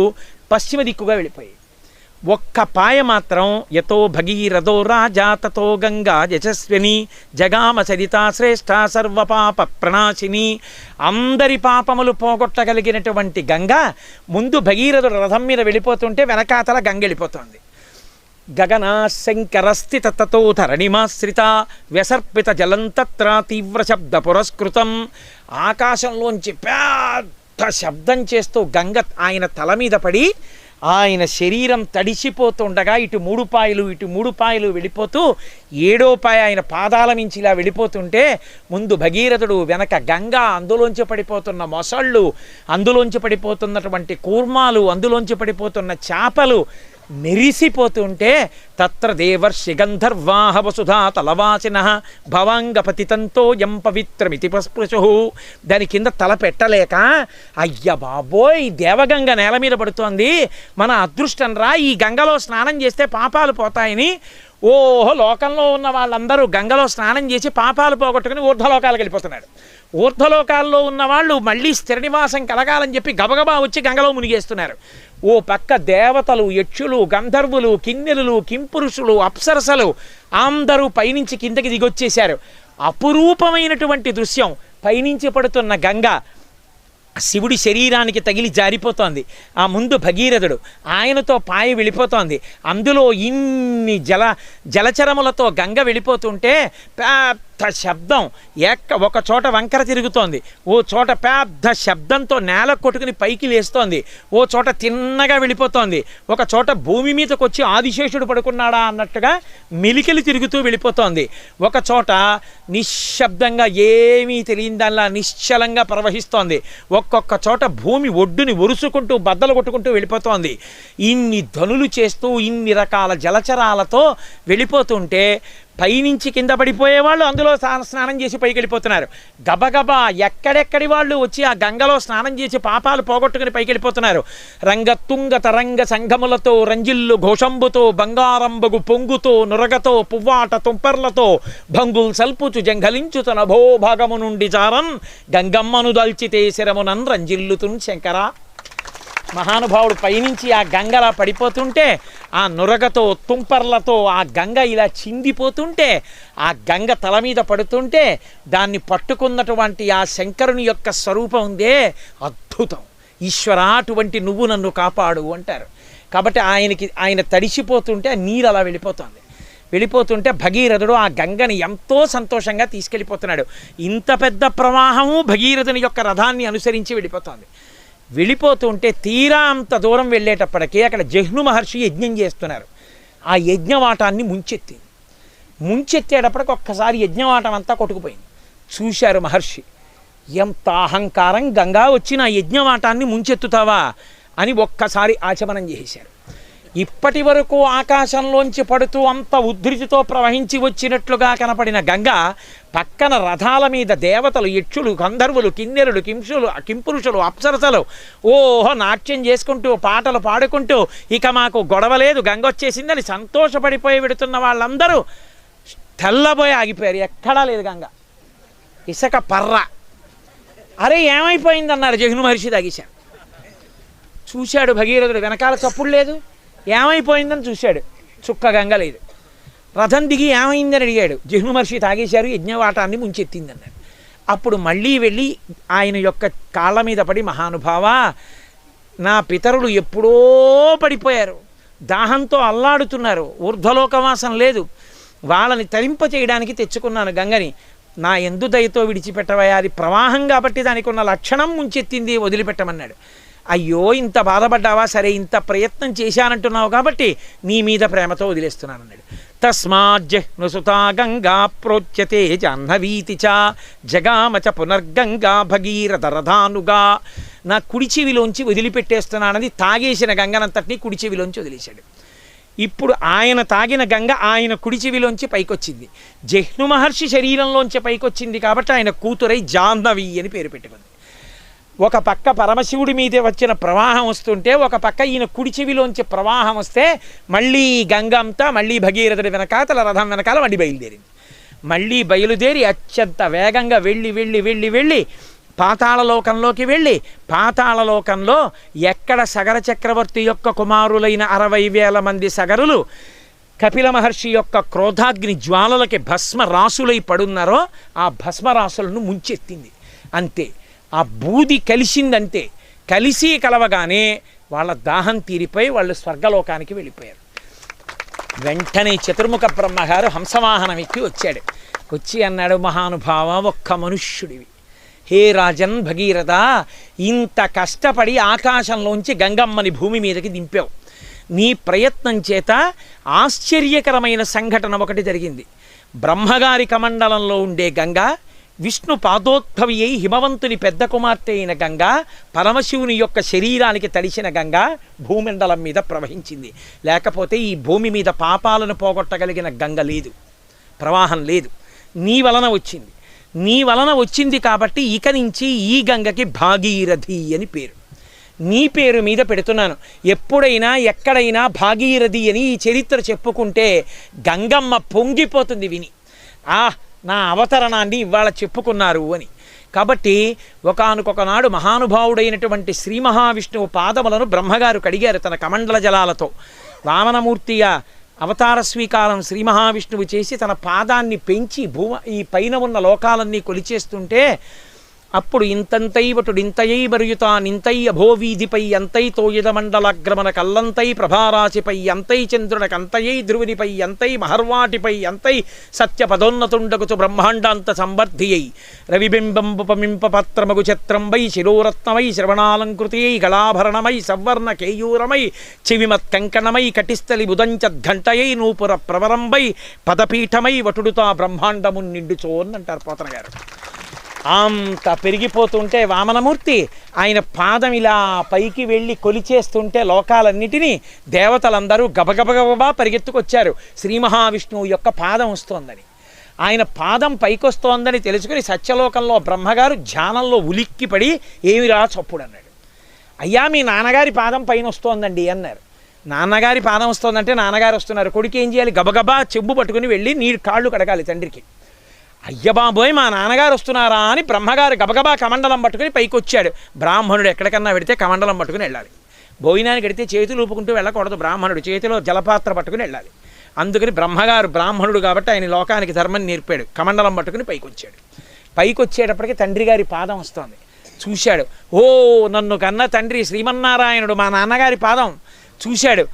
పశ్చిమ దిక్కుగా వెళ్ళిపోయాయి. ఒక్క పాయ మాత్రం యతో భగీరథో రాజా తతో గంగా యశస్విని జగామ చరితా శ్రేష్ఠ సర్వపాప ప్రణాశిని, అందరి పాపములు పోగొట్టగలిగినటువంటి గంగ ముందు భగీరథుడు రథం మీద వెళ్ళిపోతుంటే వెనకాతల గంగ వెళ్ళిపోతుంది. గగనా శంకరస్థిత తతో ధరణిమాశ్రిత వ్యసర్పిత జలంతత్ర తీవ్ర శబ్ద పురస్కృతం, ఆకాశంలోంచి పెద్ద శబ్దం చేస్తూ గంగ ఆయన తల మీద పడి ఆయన శరీరం తడిసిపోతుండగా ఇటు 3 పాయలు ఇటు 3 పాయలు వెళ్ళిపోతూ 7వ పాయ ఆయన పాదాల నుంచి ఇలా వెళ్ళిపోతుంటే ముందు భగీరథుడు, వెనక గంగ, అందులోంచి పడిపోతున్న మొసళ్ళు, అందులోంచి పడిపోతున్నటువంటి కూర్మాలు, అందులోంచి పడిపోతున్న చేపలు మెరిసిపోతుంటే తత్ర దేవర్షి గంధర్వాహ వసుధా తలవాసిన భవాంగపతితంతో యం పవిత్రమితి పస్పృశు, దాని కింద తల పెట్టలేక అయ్య బాబోయ్ దేవగంగ నేల మీద పడుతోంది, మన అదృష్టం రా, ఈ గంగలో స్నానం చేస్తే పాపాలు పోతాయని ఓహో లోకంలో ఉన్న వాళ్ళందరూ గంగలో స్నానం చేసి పాపాలు పోగొట్టుకుని ఊర్ధ్వలోకాలకు వెళ్ళిపోతున్నాడు. ఊర్ధ్వలోకాల్లో ఉన్న వాళ్ళు మళ్ళీ స్థిర నివాసం కలగాలని చెప్పి గబగబా వచ్చి గంగలో మునిగేస్తున్నారు. ఓ పక్క దేవతలు, యక్షులు, గంధర్వులు, కిన్నెరులు, కింపురుషులు, అప్సరసలు అందరూ పైనుంచి కిందకి దిగొచ్చేశారు. అపురూపమైనటువంటి దృశ్యం, పైనుంచి పడుతున్న గంగ శివుడి శరీరానికి తగిలి జారిపోతోంది. ఆ ముందు భగీరథుడు, ఆయనతో పాయ వెళ్ళిపోతోంది. అందులో ఇన్ని జలచరములతో గంగ వెళ్ళిపోతుంటే పెద్ద శబ్దం, ఒక చోట వంకర తిరుగుతోంది, ఓ చోట పెద్ద శబ్దంతో నేల కొట్టుకుని పైకి లేస్తోంది, ఓ చోట తిన్నగా వెళ్ళిపోతోంది, ఒక చోట భూమి మీదకి వచ్చి ఆదిశేషుడు పడుకున్నాడా అన్నట్టుగా మెలికలు తిరుగుతూ వెళ్ళిపోతోంది, ఒక చోట నిశ్శబ్దంగా ఏమీ తెలియదల్లా నిశ్చలంగా ప్రవహిస్తోంది, ఒక్కొక్క చోట భూమి ఒడ్డుని ఒరుసుకుంటూ బద్దలు కొట్టుకుంటూ వెళ్ళిపోతోంది. ఇన్ని ధనులు చేస్తూ ఇన్ని రకాల జలచరాలతో వెళ్ళిపోతుంటే పైనుంచి కింద పడిపోయేవాళ్ళు అందులో స్నానం చేసి పైకి వెళ్ళిపోతున్నారు. గబగబా ఎక్కడెక్కడి వాళ్ళు వచ్చి ఆ గంగలో స్నానం చేసి పాపాలు పోగొట్టుకుని పైకి వెళ్ళిపోతున్నారు. రంగతుంగ తరంగ సంఘములతో రంజిల్లు ఘోషంబుతో బంగారంబగు పొంగుతో నురగతో పువ్వాట తుంపర్లతో భంగుల్ సల్పుచు జంఘలించు తన భోభాగము నుండి జారన్ గంగమ్మను దల్చితే శరమునన్ రంజిల్లుతున్ శంకర. మహానుభావుడు పైనుంచి ఆ గంగలా పడిపోతుంటే, ఆ నురగతో తుంపర్లతో ఆ గంగ ఇలా చిందిపోతుంటే, ఆ గంగ తల మీద పడుతుంటే దాన్ని పట్టుకున్నటువంటి ఆ శంకరుని యొక్క స్వరూపం ఉందే అద్భుతం. ఈశ్వర, అటువంటి నువ్వు నన్ను కాపాడు అంటారు. కాబట్టి ఆయన తడిసిపోతుంటే ఆ నీరు అలా వెళ్ళిపోతుంటే భగీరథుడు ఆ గంగని ఎంతో సంతోషంగా తీసుకెళ్ళిపోతున్నాడు. ఇంత పెద్ద ప్రవాహము భగీరథుని యొక్క రథాన్ని అనుసరించి వెళ్ళిపోతుంటే తీరా అంత దూరం వెళ్ళేటప్పటికీ అక్కడ జహ్ను మహర్షి యజ్ఞం చేస్తున్నారు. ఆ యజ్ఞవాటాన్ని ముంచెత్తేటప్పటికి ఒక్కసారి యజ్ఞవాటం అంతా కొట్టుకుపోయింది. చూశారు మహర్షి, ఎంత అహంకారం, గంగా వచ్చి నా యజ్ఞవాటాన్ని ముంచెత్తుతావా అని ఒక్కసారి ఆచమనం చేశారు. ఇప్పటి వరకు ఆకాశంలోంచి పడుతూ అంత ఉద్ధృతితో ప్రవహించి వచ్చినట్లుగా కనపడిన గంగ పక్కన రథాల మీద దేవతలు, యక్షులు, గంధర్వులు, కిన్నెరులు, కింపురుషులు, అప్సరసలు ఓహో నాట్యం చేసుకుంటూ పాటలు పాడుకుంటూ ఇక మాకు గొడవ లేదు, గంగ వచ్చేసిందని సంతోషపడిపోయి పెడుతున్న వాళ్ళందరూ తెల్లబోయి ఆగిపోయారు. ఎక్కడా లేదు గంగ, ఇసుక పర్ర. అరే ఏమైపోయిందన్నారు జహ్ను మహర్షి. తాగేశాడు. చూశాడు భగీరథుడు, వెనకాల చప్పుడు లేదు. ఏమైపోయిందని చూశాడు, చుక్క గంగ లేదు. రథం దిగి ఏమైందని అడిగాడు. జహ్ను మహర్షి తాగేశారు, యజ్ఞవాటాన్ని ముంచెత్తిందన్నాడు. అప్పుడు మళ్ళీ వెళ్ళి ఆయన యొక్క కాళ్ళ మీద పడి, మహానుభావా, నా పితరులు ఎప్పుడో పడిపోయారు, దాహంతో అల్లాడుతున్నారు, ఊర్ధ్వలోకవాసం లేదు, వాళ్ళని తరింప చేయడానికి తెచ్చుకున్నాను గంగని, నా ఎందు దయతో విడిచిపెట్టవయ్యా, అది ప్రవాహం కాబట్టి దానికి ఉన్న లక్షణం ముంచెత్తింది, వదిలిపెట్టమన్నాడు. అయ్యో ఇంత బాధపడ్డావా, సరే ఇంత ప్రయత్నం చేశానంటున్నావు కాబట్టి నీ మీద ప్రేమతో వదిలేస్తున్నాను అన్నాడు. తస్మాజ్జహ్నుసుతా గంగా ప్రోచ్యతే జాహ్నవీతి చ జగామచ పునర్గంగా భగీరథరథానుగా. నా కుడి చెవిలోంచి వదిలిపెట్టేస్తున్నానది తాగేసిన గంగనంతటినీ కుడి చెవిలోంచి వదిలేశాడు. ఇప్పుడు ఆయన తాగిన గంగ ఆయన కుడి చెవిలోంచి పైకొచ్చింది. జహ్ను మహర్షి శరీరంలోంచి పైకొచ్చింది కాబట్టి ఆయన కూతురై జాహ్నవి అని పేరు పెట్టుకుంది. ఒక పక్క పరమశివుడి మీదే వచ్చిన ప్రవాహం వస్తుంటే, ఒక పక్క ఈయన కుడి చెవిలోంచి ప్రవాహం వస్తే మళ్ళీ గంగ అంతా మళ్ళీ భగీరథుడి వెనకాతల రథం వెనకాల మళ్ళీ బయలుదేరింది. మళ్ళీ బయలుదేరి అత్యంత వేగంగా వెళ్ళి పాతాళలోకంలోకి వెళ్ళి, పాతాళలోకంలో ఎక్కడ సగర చక్రవర్తి యొక్క కుమారులైన 60,000 మంది సగరులు కపిల మహర్షి యొక్క క్రోధాగ్ని జ్వాలలకి భస్మరాసులై పడున్నారో ఆ భస్మరాసులను ముంచెత్తింది. అంతే, ఆ బూది కలిసిందంతే. కలిసి కలవగానే వాళ్ళ దాహం తీరిపోయి వాళ్ళు స్వర్గలోకానికి వెళ్ళిపోయారు. వెంటనే చతుర్ముఖ బ్రహ్మగారు హంసవాహనం ఎక్కి వచ్చాడు. వచ్చి అన్నాడు, మహానుభావ, ఒక్క మనుష్యుడివి, హే రాజన్ భగీరథ, ఇంత కష్టపడి ఆకాశంలోంచి గంగమ్మని భూమి మీదకి దింపావు. నీ ప్రయత్నం చేత ఆశ్చర్యకరమైన సంఘటన ఒకటి జరిగింది. బ్రహ్మగారి కమండలంలో ఉండే గంగ, విష్ణు పాదోద్భవి అయి హిమవంతుని పెద్ద కుమార్తె అయిన గంగ, పరమశివుని యొక్క శరీరానికి తడిసిన గంగ భూమండలం మీద ప్రవహించింది. లేకపోతే ఈ భూమి మీద పాపాలను పోగొట్టగలిగిన గంగ లేదు, ప్రవాహం లేదు. నీ వలన వచ్చింది కాబట్టి ఇక నుంచి ఈ గంగకి భాగీరథి అని పేరు. నీ పేరు మీద పెడుతున్నాను. ఎప్పుడైనా ఎక్కడైనా భాగీరథి అని ఈ చరిత్ర చెప్పుకుంటే గంగమ్మ పొంగిపోతుంది విని, నా అవతరణాన్ని ఇవాళ చెప్పుకున్నారు అని. కాబట్టి ఒకానొకనాడు మహానుభావుడైనటువంటి శ్రీ మహావిష్ణువు పాదములను బ్రహ్మగారు కడిగారు తన కమండల జలాలతో. వామనమూర్తిగా అవతార స్వీకారం శ్రీ మహావిష్ణువు చేసి తన పాదాన్ని పెంచి ఈ పైన ఉన్న లోకాలన్నీ కొలిచేస్తుంటే అప్పుడు ఇంతంతై వటుడింతయై బరుయుతానింతై అభోవీధిపై అంతై తోయిదమండలాగ్రమణ కల్లంతై ప్రభారాశిపై అంతై చంద్రునకంతయై ధ్రువునిపై అంతై మహర్వాటిపై అంతై సత్యపదోన్నతుండగుచు బ్రహ్మాండాంత సంవర్ధియై రవిబింబంబుపమింప పత్రమగు ఛత్రంబై శిరోరత్నమై శ్రవణాలంకృతియై గళాభరణమై సవర్ణ కేయూరమై చివిమత్కంకణమై కటిస్థలి బుధంచద్ఘంటయై నూపుర ప్రవరంబై పదపీఠమై వటుడుతా బ్రహ్మాండము నిండుచోన్ అంటారు పోతన గారు. అంత పెరిగిపోతుంటే వామనమూర్తి ఆయన పాదం ఇలా పైకి వెళ్ళి కొలిచేస్తుంటే లోకాలన్నిటినీ దేవతలందరూ గబగబగబా పరిగెత్తుకొచ్చారు. శ్రీ మహావిష్ణువు యొక్క పాదం వస్తోందని, ఆయన పాదం పైకొస్తోందని తెలుసుకుని సత్యలోకంలో బ్రహ్మగారు ధ్యానంలో ఉలిక్కిపడి ఏమిరా చప్పుడు అన్నాడు. అయ్యా మీ నాన్నగారి పాదం పైన వస్తోందండి అన్నారు. నాన్నగారి పాదం వస్తోందంటే నాన్నగారు వస్తున్నారు, కొడుకు ఏం చేయాలి? గబగబా చెంబు పట్టుకుని వెళ్ళి నీరు కాళ్ళు కడగాలి తండ్రికి. అయ్యబాబోయ్ మా నాన్నగారు వస్తున్నారా అని బ్రహ్మగారు గబగబా కమండలం పట్టుకుని పైకి వచ్చాడు. బ్రాహ్మణుడు ఎక్కడికన్నా పెడితే కమండలం పట్టుకుని వెళ్ళాలి. భోజనానికి వెడితే చేతులు ఊపుకుంటూ వెళ్ళకూడదు, బ్రాహ్మణుడు చేతిలో జలపాత్ర పట్టుకుని వెళ్ళాలి. అందుకని బ్రహ్మగారు బ్రాహ్మణుడు కాబట్టి ఆయన లోకానికి ధర్మం నేర్పాడు. కమండలం పట్టుకుని పైకి వచ్చాడు. పైకి వచ్చేటప్పటికి తండ్రి గారి పాదం వస్తోంది. చూశాడు, ఓ నన్ను కన్న తండ్రి శ్రీమన్నారాయణుడు మా నాన్నగారి పాదం చూశాడు.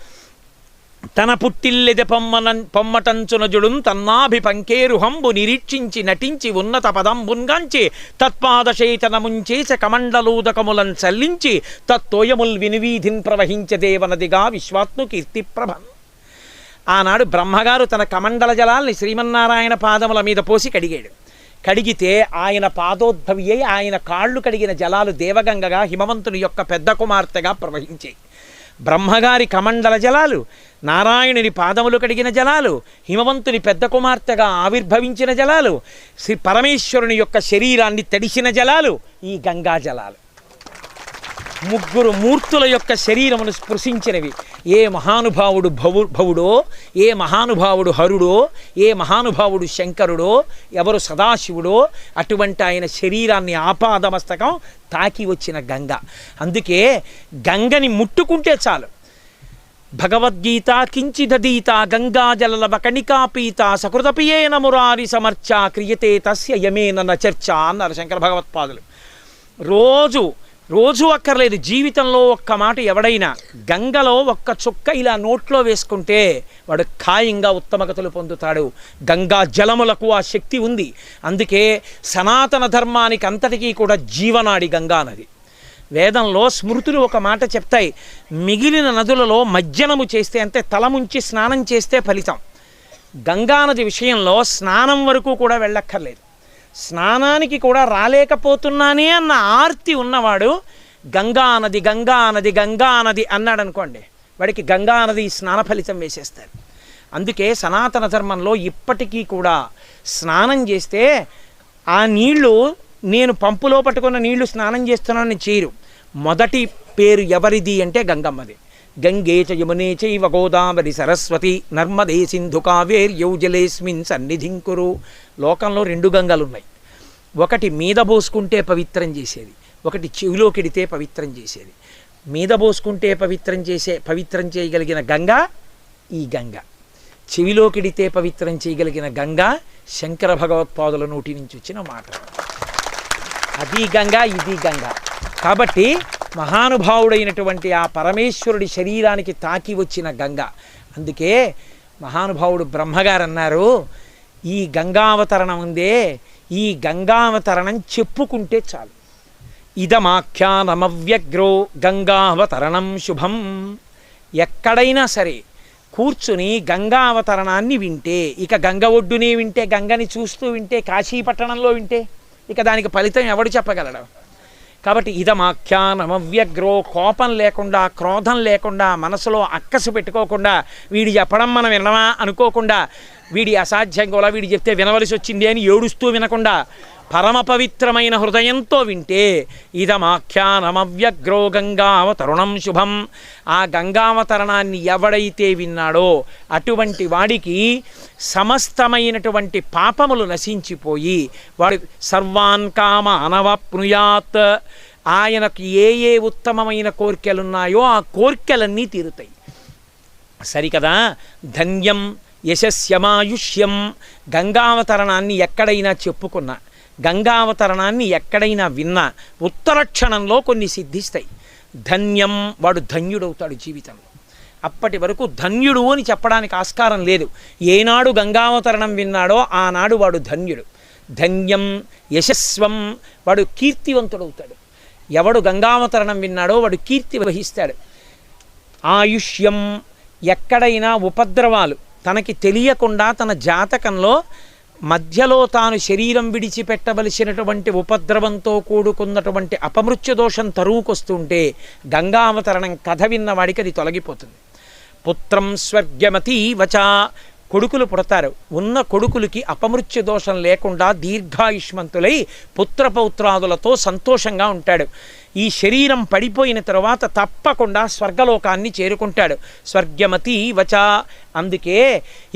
తన పుట్టిల్లెదె పొమ్మటంచునజుడుం తన్నాభి పంకేరుహంబు నిరీక్షించి నటించి ఉన్నత పదంబున్గాంచి తత్పాదశైతనముంచేస కమండలూదకములం చల్లించి తత్తోయముల్ వినివీధిన్ ప్రవహించదేవనదిగా విశ్వాత్ను కీర్తిప్రభన్. ఆనాడు బ్రహ్మగారు తన కమండల జలాల్ని శ్రీమన్నారాయణ పాదముల మీద పోసి కడిగాడు. కడిగితే ఆయన పాదోద్భవి అయి ఆయన కాళ్ళు కడిగిన జలాలు దేవగంగగా హిమవంతుని యొక్క పెద్ద కుమార్తెగా ప్రవహించాయి. బ్రహ్మగారి కమండల జలాలు, నారాయణుని పాదములు కడిగిన జలాలు, హిమవంతుని పెద్ద కుమార్తెగా ఆవిర్భవించిన జలాలు, శ్రీ పరమేశ్వరుని యొక్క శరీరాన్ని తడిసిన జలాలు ఈ గంగా జలాలు. ముగ్గురు మూర్తుల యొక్క శరీరమును స్పృశించినవి. ఏ మహానుభావుడు భవుడో, ఏ మహానుభావుడు హరుడో, ఏ మహానుభావుడు శంకరుడో, ఎవరు సదాశివుడో అటువంటి ఆయన శరీరాన్ని ఆపాదమస్తకం తాకి వచ్చిన గంగ. అందుకే గంగని ముట్టుకుంటే చాలు. భగవద్గీత కించిదీత గంగాజలలవ కణికాపీత సకృతపియేన మురారి సమర్చ క్రియతే తస్య యమేన నచర్చ అన్నారు శంకర భగవత్పాదులు. రోజు అక్కర్లేదు, జీవితంలో ఒక్క మాట ఎవడైనా గంగలో ఒక్క చుక్క ఇలా నోట్లో వేసుకుంటే వాడు ఖాయంగా ఉత్తమగతులు పొందుతాడు. గంగా జలములకు ఆ శక్తి ఉంది. అందుకే సనాతన ధర్మానికి అంతటికీ కూడా జీవనాడి గంగా నది. వేదంలో స్మృతులు ఒక మాట చెప్తాయి, మిగిలిన నదులలో మజ్జనము చేస్తే అంటే తలముంచి స్నానం చేస్తే ఫలితం. గంగానది విషయంలో స్నానం వరకు కూడా వెళ్ళక్కర్లేదు. స్నానానికి కూడా రాలేకపోతున్నానే అన్న ఆర్తి ఉన్నవాడు గంగానది గంగానది గంగానది అన్నాడు అనుకోండి, వాడికి గంగానది స్నాన ఫలితం వేసేస్తారు. అందుకే సనాతన ధర్మంలో ఇప్పటికీ కూడా స్నానం చేస్తే ఆ నీళ్లు నేను పంపులో పట్టుకున్న నీళ్లు స్నానం చేస్తున్నానని చేయరు. మొదటి పేరు ఎవరిది అంటే గంగమ్మది. గంగే చ యమునే చైవ గోదావరి సరస్వతి నర్మదే సింధు కావేర్యౌ జలేస్మిన్ సన్నిధింకురు. లోకంలో రెండు గంగలు ఉన్నాయి. ఒకటి మీద పోసుకుంటే పవిత్రం చేసేది, ఒకటి చెవిలో కెడితే పవిత్రం చేసేది. మీద పోసుకుంటే పవిత్రం చేయగలిగిన గంగ ఈ గంగ. చెవిలో కెడితే పవిత్రం చేయగలిగిన గంగ శంకర భగవత్పాదుల నోటి నుంచి వచ్చిన మాట. అది గంగ, ఇది గంగ. కాబట్టి మహానుభావుడైనటువంటి ఆ పరమేశ్వరుడి శరీరానికి తాకి వచ్చిన గంగ. అందుకే మహానుభావుడు బ్రహ్మగారు అన్నారు, ఈ గంగావతరణం ఉందే, ఈ గంగావతరణం చెప్పుకుంటే చాలు. ఇదమాఖ్యానమవ్యగ్రో గంగావతరణం శుభం. ఎక్కడైనా సరే కూర్చుని గంగావతరణాన్ని వింటే, ఇక గంగ ఒడ్డునే వింటే, గంగని చూస్తూ వింటే, కాశీపట్టణంలో వింటే ఇక దానికి ఫలితం ఎవడు చెప్పగలడు? కాబట్టి ఇదమాఖ్యానమవ్యగ్రో, కోపం లేకుండా, క్రోధం లేకుండా, మనసులో అక్కసు పెట్టుకోకుండా, వీడి చెప్పడం మనం వినమా అనుకోకుండా, వీడి అసాధ్యం కూడా వీడి చెప్తే వినవలసి వచ్చింది అని ఏడుస్తూ వినకుండా పరమ పవిత్రమైన హృదయంతో వింటే ఇదమాఖ్యానమవ్యగ్రో గంగావతరుణం శుభం. ఆ గంగావతరణాన్ని ఎవడైతే విన్నాడో అటువంటి వాడికి సమస్తమైనటువంటి పాపములు నశించిపోయి వాడు సర్వాన్ కామానవాప్నుయాత్. ఆయనకు ఏ ఉత్తమమైన కోరికలున్నాయో ఆ కోరికలన్నీ తీరుతాయి. సరికదా? ధన్యం యశస్యమాయుష్యం. గంగావతరణాన్ని ఎక్కడైనా చెప్పుకున్నా, గంగావతరణాన్ని ఎక్కడైనా విన్నా ఉత్తర క్షణంలో కొన్ని సిద్ధిస్తాయి. ధన్యం, వాడు ధన్యుడవుతాడు జీవితంలో. అప్పటి వరకు ధన్యుడు అని చెప్పడానికి ఆస్కారం లేదు. ఏనాడు గంగావతరణం విన్నాడో ఆనాడు వాడు ధన్యుడు. ధన్యం యశస్వం, వాడు కీర్తివంతుడవుతాడు. ఎవడు గంగావతరణం విన్నాడో వాడు కీర్తి వహిస్తాడు. ఆయుష్యం, ఎక్కడైనా ఉపద్రవాలు తనకి తెలియకుండా తన జాతకంలో మధ్యలో తాను శరీరం విడిచిపెట్టవలసినటువంటి ఉపద్రవంతో కూడుకున్నటువంటి అపమృత్యు దోషం తరువుకొస్తుంటే గంగావతరణం కథ విన్నవాడికి అది తొలగిపోతుంది. పుత్రం స్వర్గమతీవచ, కొడుకులు పుడతారు. ఉన్న కొడుకులకి అపమృత్యు దోషం లేకుండా దీర్ఘాయుష్మంతులై పుత్రపౌత్రాదులతో సంతోషంగా ఉంటాడు. ఈ శరీరం పడిపోయిన తరువాత తప్పకుండా స్వర్గలోకాన్ని చేరుకుంటాడు. స్వర్గమతీవచ. అందుకే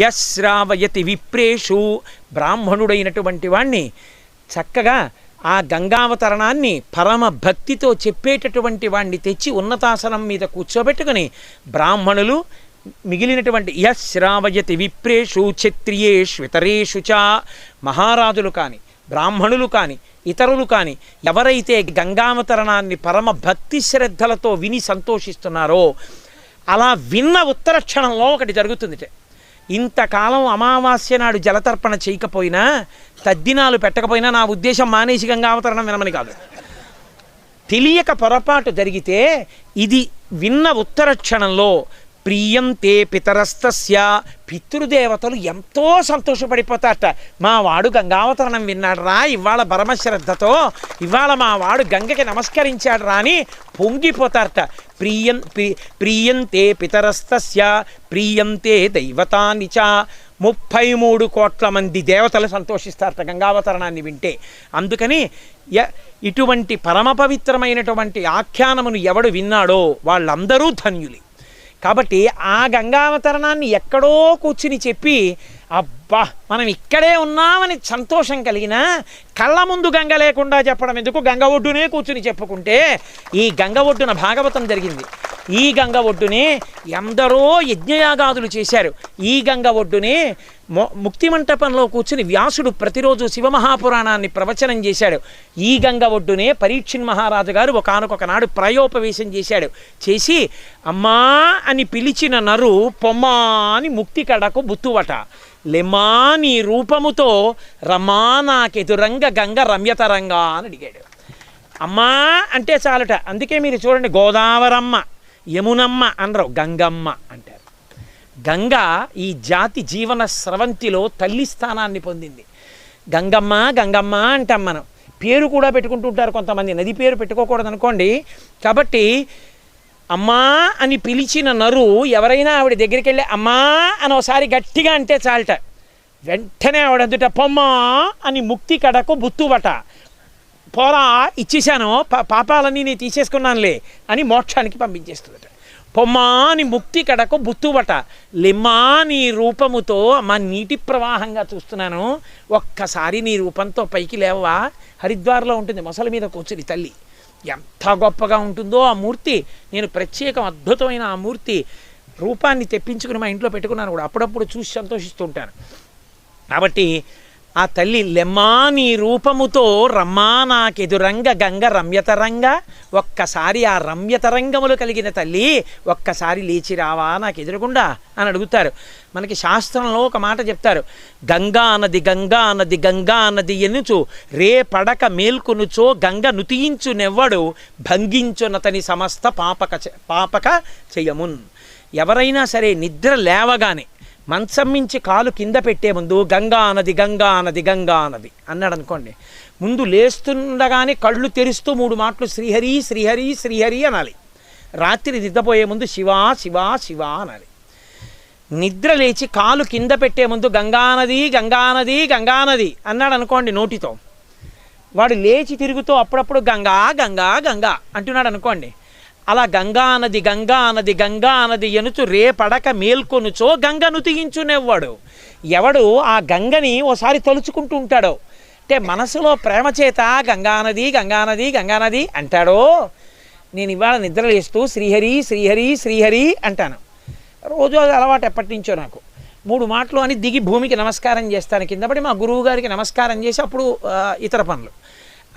యశ్రావయతి విప్రేషు, బ్రాహ్మణుడైనటువంటి వాణ్ణి చక్కగా ఆ గంగావతరణాన్ని పరమ భక్తితో చెప్పేటటువంటి వాణ్ణి తెచ్చి ఉన్నతాసనం మీద కూర్చోబెట్టుకుని బ్రాహ్మణులు మిగిలినటువంటి యశ్రావయతి విప్రేషు క్షత్రియేష్వితరేషు చ, మహారాజులు కానీ బ్రాహ్మణులు కానీ ఇతరులు కానీ ఎవరైతే గంగావతరణాన్ని పరమ భక్తి శ్రద్ధలతో విని సంతోషిస్తున్నారో అలా విన్న ఉత్తర క్షణంలో ఒకటి జరుగుతుంది. ఇంతకాలం అమావాస్య నాడు జలతర్పణ చేయకపోయినా, తద్దినాలు పెట్టకపోయినా, నా ఉద్దేశం మానేసి గంగావతరణం వినమని కాదు, తెలియక పొరపాటు జరిగితే ఇది విన్న ఉత్తర క్షణంలో ప్రియంతే పితరస్తస్య, పితృదేవతలు ఎంతో సంతోషపడిపోతారట. మా వాడు గంగావతరణం విన్నాడు రా, ఇవాళ పరమశ్రద్ధతో ఇవాళ మా వాడు గంగకి నమస్కరించాడు రా అని పొంగిపోతారట. ప్రియంతే పితరస్తస్య ప్రియంతే దైవతాని చ, 33 కోట్ల మంది దేవతలు సంతోషిస్తారట గంగావతరణాన్ని వింటే. అందుకని ఇటువంటి పరమ పవిత్రమైనటువంటి ఆఖ్యానమును ఎవడు విన్నాడో వాళ్ళందరూ ధన్యులు. కాబట్టి ఆ గంగావతరణాన్ని ఎక్కడో కూర్చుని చెప్పి అబ్బా మనం ఇక్కడే ఉన్నామని సంతోషం కలిగినా కళ్ళ ముందు గంగ లేకుండా చెప్పడం ఎందుకు, గంగ ఒడ్డునే కూర్చుని చెప్పుకుంటే. ఈ గంగ ఒడ్డున భాగవతం జరిగింది. ఈ గంగ ఒడ్డునే ఎందరో యజ్ఞయాగాదులు చేశారు. ఈ గంగ ఒడ్డునే ముక్తి మంటపంలో కూర్చుని వ్యాసుడు ప్రతిరోజు శివమహాపురాణాన్ని ప్రవచనం చేశాడు. ఈ గంగ ఒడ్డునే పరీక్షిన్ మహారాజు గారు ఒకానొక నాడు ప్రాయోపవేశం చేశాడు. చేసి అమ్మా అని పిలిచిన నరు పొమ్మా అని ముక్తి కడకు బుత్తువట, లెమ్మా నీ రూపముతో రమా నాకెదురంగ గంగ రమ్యతరంగా అని అడిగాడు. అమ్మా అంటే చాలుట. అందుకే మీరు చూడండి, గోదావరమ్మ యమునమ్మ అనరు, గంగమ్మ అంటారు. గంగ ఈ జాతి జీవన స్రవంతిలో తల్లి స్థానాన్ని పొందింది. గంగమ్మ గంగమ్మ అంటాం మనం. పేరు కూడా పెట్టుకుంటుంటారు కొంతమంది, నది పేరు పెట్టుకోకూడదు అనుకోండి. కాబట్టి అమ్మా అని పిలిచిన నరు ఎవరైనా ఆవిడ దగ్గరికి వెళ్ళి అమ్మా అని ఒకసారి గట్టిగా అంటే చాలట, వెంటనే ఆవిడ అందుట పొమ్మా అని ముక్తి కడకు బుత్తువట, పోరా ఇచ్చేశాను పాపాలన్నీ నేను తీసేసుకున్నానులే అని మోక్షానికి పంపించేస్తుందట. పొమ్మా అని ముక్తి కడకు బుత్తువట, లిమ్మా నీ రూపముతో మా నీటి ప్రవాహంగా చూస్తున్నాను, ఒక్కసారి నీ రూపంతో పైకి లేవా. హరిద్వార్లో ఉంటుంది మొసలి మీద కూర్చుని తల్లి, ఎంత గొప్పగా ఉంటుందో ఆ మూర్తి. నేను ప్రత్యేకం అద్భుతమైన ఆ మూర్తి రూపాన్ని తెప్పించుకుని మా ఇంట్లో పెట్టుకున్నాను కూడా, అప్పుడప్పుడు చూసి సంతోషిస్తూ ఉంటాను. కాబట్టి ఆ తల్లి లెమ్మా నీ రూపముతో రమ్మా నాకెదురంగ గంగ రమ్యతరంగ, ఒక్కసారి ఆ రమ్యతరంగములు కలిగిన తల్లి ఒక్కసారి లేచి రావా నాకు ఎదురుగుండా అని అడుగుతారు. మనకి శాస్త్రంలో ఒక మాట చెప్తారు, గంగా నది గంగా నది గంగా నది ఎనుచు రే పడక మేల్కొనుచో గంగ నుతియించునెవ్వడు భంగించునతని సమస్త పాపక చెయ్యమున్. ఎవరైనా సరే నిద్ర లేవగానే మంచం మించి కాలు కింద పెట్టే ముందు గంగా నది గంగా నది గంగా నది అన్నాడు అనుకోండి, ముందు లేస్తుండగానే కళ్ళు తెరుస్తూ 3 మాటలు శ్రీహరి శ్రీహరి శ్రీహరి అనాలి. రాత్రి నిద్రపోయే ముందు శివా శివా శివా అనాలి. నిద్ర లేచి కాలు కింద పెట్టే ముందు గంగానది గంగానది గంగానది అన్నాడు అనుకోండి నోటితో, వాడు లేచి తిరుగుతూ అప్పుడప్పుడు గంగా గంగా గంగా అంటున్నాడు అనుకోండి, అలా గంగా నది గంగా నది గంగా నది ఎనుచు రే పడక మేల్కొనుచో గంగ నుతియించునేవాడు. ఎవడు ఆ గంగని ఓసారి తలుచుకుంటూ ఉంటాడో, అంటే మనసులో ప్రేమ చేత గంగానది గంగానది గంగానది అంటాడో, నేను ఇవాళ నిద్ర లేస్తూ శ్రీహరి శ్రీహరి శ్రీహరి అంటాను. రోజు అది అలవాటు ఎప్పటి నుంచో నాకు. 3 మాటలు అని దిగి భూమికి నమస్కారం చేస్తాను, కిందపడి మా గురువు గారికి నమస్కారం చేసి అప్పుడు ఇతర పనులు.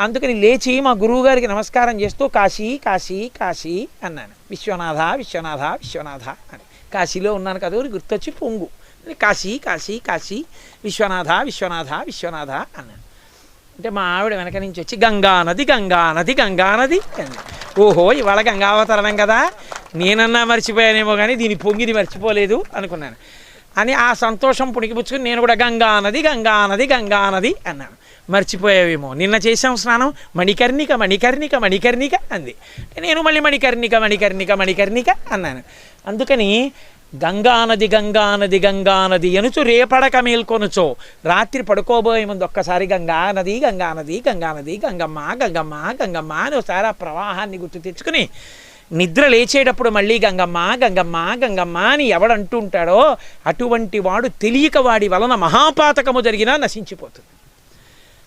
అందుకని లేచి మా గురువు గారికి నమస్కారం చేస్తూ కాశీ కాశీ కాశీ అన్నాను. విశ్వనాథ విశ్వనాథ విశ్వనాథ అని. కాశీలో ఉన్నాను కదా అని గుర్తొచ్చి పొంగు కాశీ కాశీ కాశీ విశ్వనాథ విశ్వనాథ విశ్వనాథ అన్నాను. అంటే మా ఆవిడ వెనక నుంచి వచ్చి గంగా నది గంగా నది గంగా నది అంది. ఓహో ఇవాళ గంగావతరణం కదా, నేనన్నా మర్చిపోయానేమో కానీ దీని పొంగిది మర్చిపోలేదు అనుకున్నాను. అని ఆ సంతోషం పుణికిపుచ్చుకుని నేను కూడా గంగా నది గంగా నది గంగా నది అన్నాను. మర్చిపోయావేమో, నిన్న చేసాం స్నానం, మణికర్ణిక మణికర్ణిక మణికర్ణిక అంది. నేను మళ్ళీ మణికర్ణిక మణికర్ణిక మణికర్ణిక అన్నాను. అందుకని గంగానది గంగానది గంగానది అనుచు రేపడక మేల్కొనుచో, రాత్రి పడుకోబోయే ముందు ఒక్కసారి గంగానది గంగానది గంగానది గంగమ్మ గంగమ్మ గంగమ్మ అని ఒకసారి ఆ ప్రవాహాన్ని గుర్తు తెచ్చుకుని నిద్ర లేచేటప్పుడు మళ్ళీ గంగమ్మ గంగమ్మ గంగమ్మ అని ఎవడంటూ ఉంటాడో అటువంటి వాడు తెలియక వాడి వలన మహాపాతకము జరిగినా నశించిపోతుంది.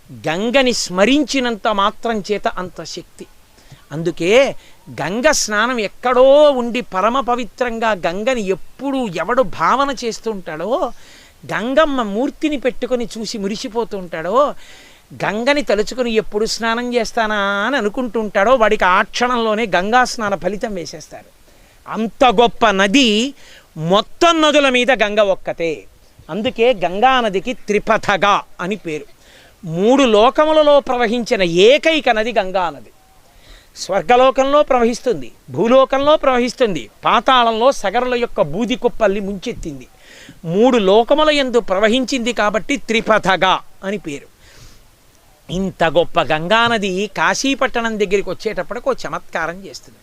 గంగని స్మరించినంత మాత్రం చేత అంత శక్తి. అందుకే గంగ స్నానం ఎక్కడో ఉండి పరమ పవిత్రంగా గంగని ఎప్పుడు ఎవడు భావన చేస్తూ ఉంటాడో, గంగమ్మ మూర్తిని పెట్టుకొని చూసి మురిసిపోతూ ఉంటాడో, గంగని తలుచుకుని ఎప్పుడు స్నానం చేస్తానా అని అనుకుంటూ ఉంటాడో వాడికి ఆ క్షణంలోనే గంగా స్నాన ఫలితం వేసేస్తారు. అంత గొప్ప నది, మొత్తం నదుల మీద గంగ ఒక్కతే. అందుకే గంగా నదికి త్రిపథగా అని పేరు. 3 లోకములలో ప్రవహించిన ఏకైక నది గంగా నది. స్వర్గలోకంలో ప్రవహిస్తుంది, భూలోకంలో ప్రవహిస్తుంది, పాతాళంలో సగరుల యొక్క బూది కుప్పల్ని ముంచెత్తింది. 3 లోకముల యందు ప్రవహించింది కాబట్టి త్రిపథగా అని పేరు. ఇంత గొప్ప గంగానది కాశీపట్టణం దగ్గరికి వచ్చేటప్పటికి ఒక చమత్కారం చేస్తుంది.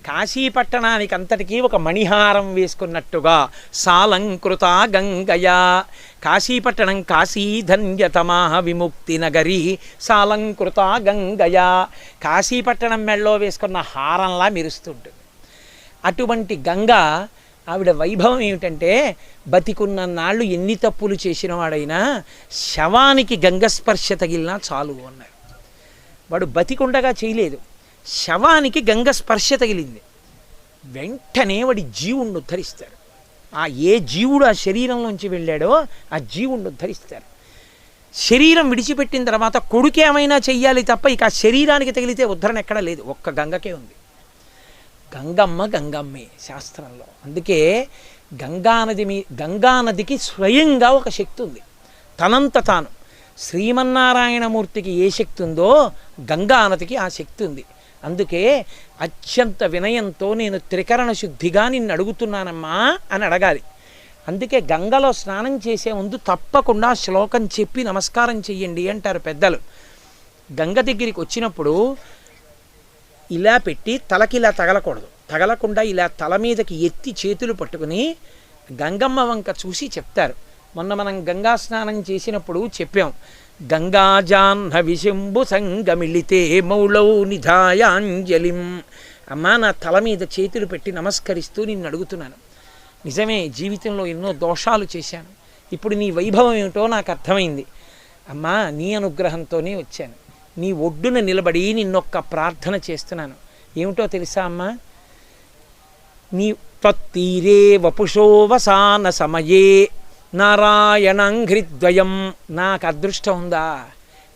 కాశీపట్టణానికి అంతటికీ ఒక మణిహారం వేసుకున్నట్టుగా సాలంకృత గంగయా, కాశీపట్టణం కాశీధన్యతమా విముక్తి నగరి సాలంకృత గంగయా, కాశీపట్టణం మెళ్ళలో వేసుకున్న హారంలా మెరుస్తుంటుంది. అటువంటి గంగ ఆవిడ వైభవం ఏమిటంటే, బతికున్న నాళ్ళు ఎన్ని తప్పులు చేసిన వాడైనా శవానికి గంగస్పర్శ తగిలినా చాలు అన్నారు. వాడు బతికుండగా చేయలేదు, శవానికి గంగ స్పర్శ తగిలింది, వెంటనే వాడి జీవుణ్ణి ఉద్ధరిస్తారు. ఏ జీవుడు ఆ శరీరంలోంచి వెళ్ళాడో ఆ జీవుణ్ణి ఉద్ధరిస్తారు. శరీరం విడిచిపెట్టిన తర్వాత కొడుకేమైనా చెయ్యాలి తప్ప ఇక ఆ శరీరానికి తగిలితే ఉద్ధరణ ఎక్కడా లేదు, ఒక్క గంగకే ఉంది. గంగమ్మ గంగమ్మే శాస్త్రంలో. అందుకే గంగానదికి స్వయంగా ఒక శక్తి ఉంది, తనంత తాను. శ్రీమన్నారాయణమూర్తికి ఏ శక్తి ఉందో గంగానదికి ఆ శక్తి ఉంది. అందుకే అత్యంత వినయంతో నేను త్రికరణ శుద్ధిగా నిన్ను అడుగుతున్నానమ్మా అని అడగాలి. అందుకే గంగలో స్నానం చేసే ముందు తప్పకుండా శ్లోకం చెప్పి నమస్కారం చెయ్యండి అంటారు పెద్దలు. గంగ దగ్గరికి వచ్చినప్పుడు ఇలా పెట్టి తలకి ఇలా తగలకూడదు, తగలకుండా ఇలా తల మీదకి ఎత్తి చేతులు పట్టుకుని గంగమ్మ వంక చూసి చెప్తారు. మొన్న మనం గంగా స్నానం చేసినప్పుడు చెప్పాం, గంగాజాహ్నవి శంభు సంగమిళితే మౌళౌ నిధాయాంజలిం. అమ్మా నా తల మీద చేతులు పెట్టి నమస్కరిస్తూ నిన్ను అడుగుతున్నాను. నిజమే, జీవితంలో ఎన్నో దోషాలు చేశాను, ఇప్పుడు నీ వైభవం ఏమిటో నాకు అర్థమైంది. అమ్మా నీ అనుగ్రహంతోనే వచ్చాను, నీ ఒడ్డున నిలబడి నిన్నొక్క ప్రార్థన చేస్తున్నాను. ఏమిటో తెలుసా అమ్మా, నీ త్వత్తీరే వపుషో వసాన సమయే నారాయణంఘ్రిద్వయం. నాకు అదృష్టం ఉందా,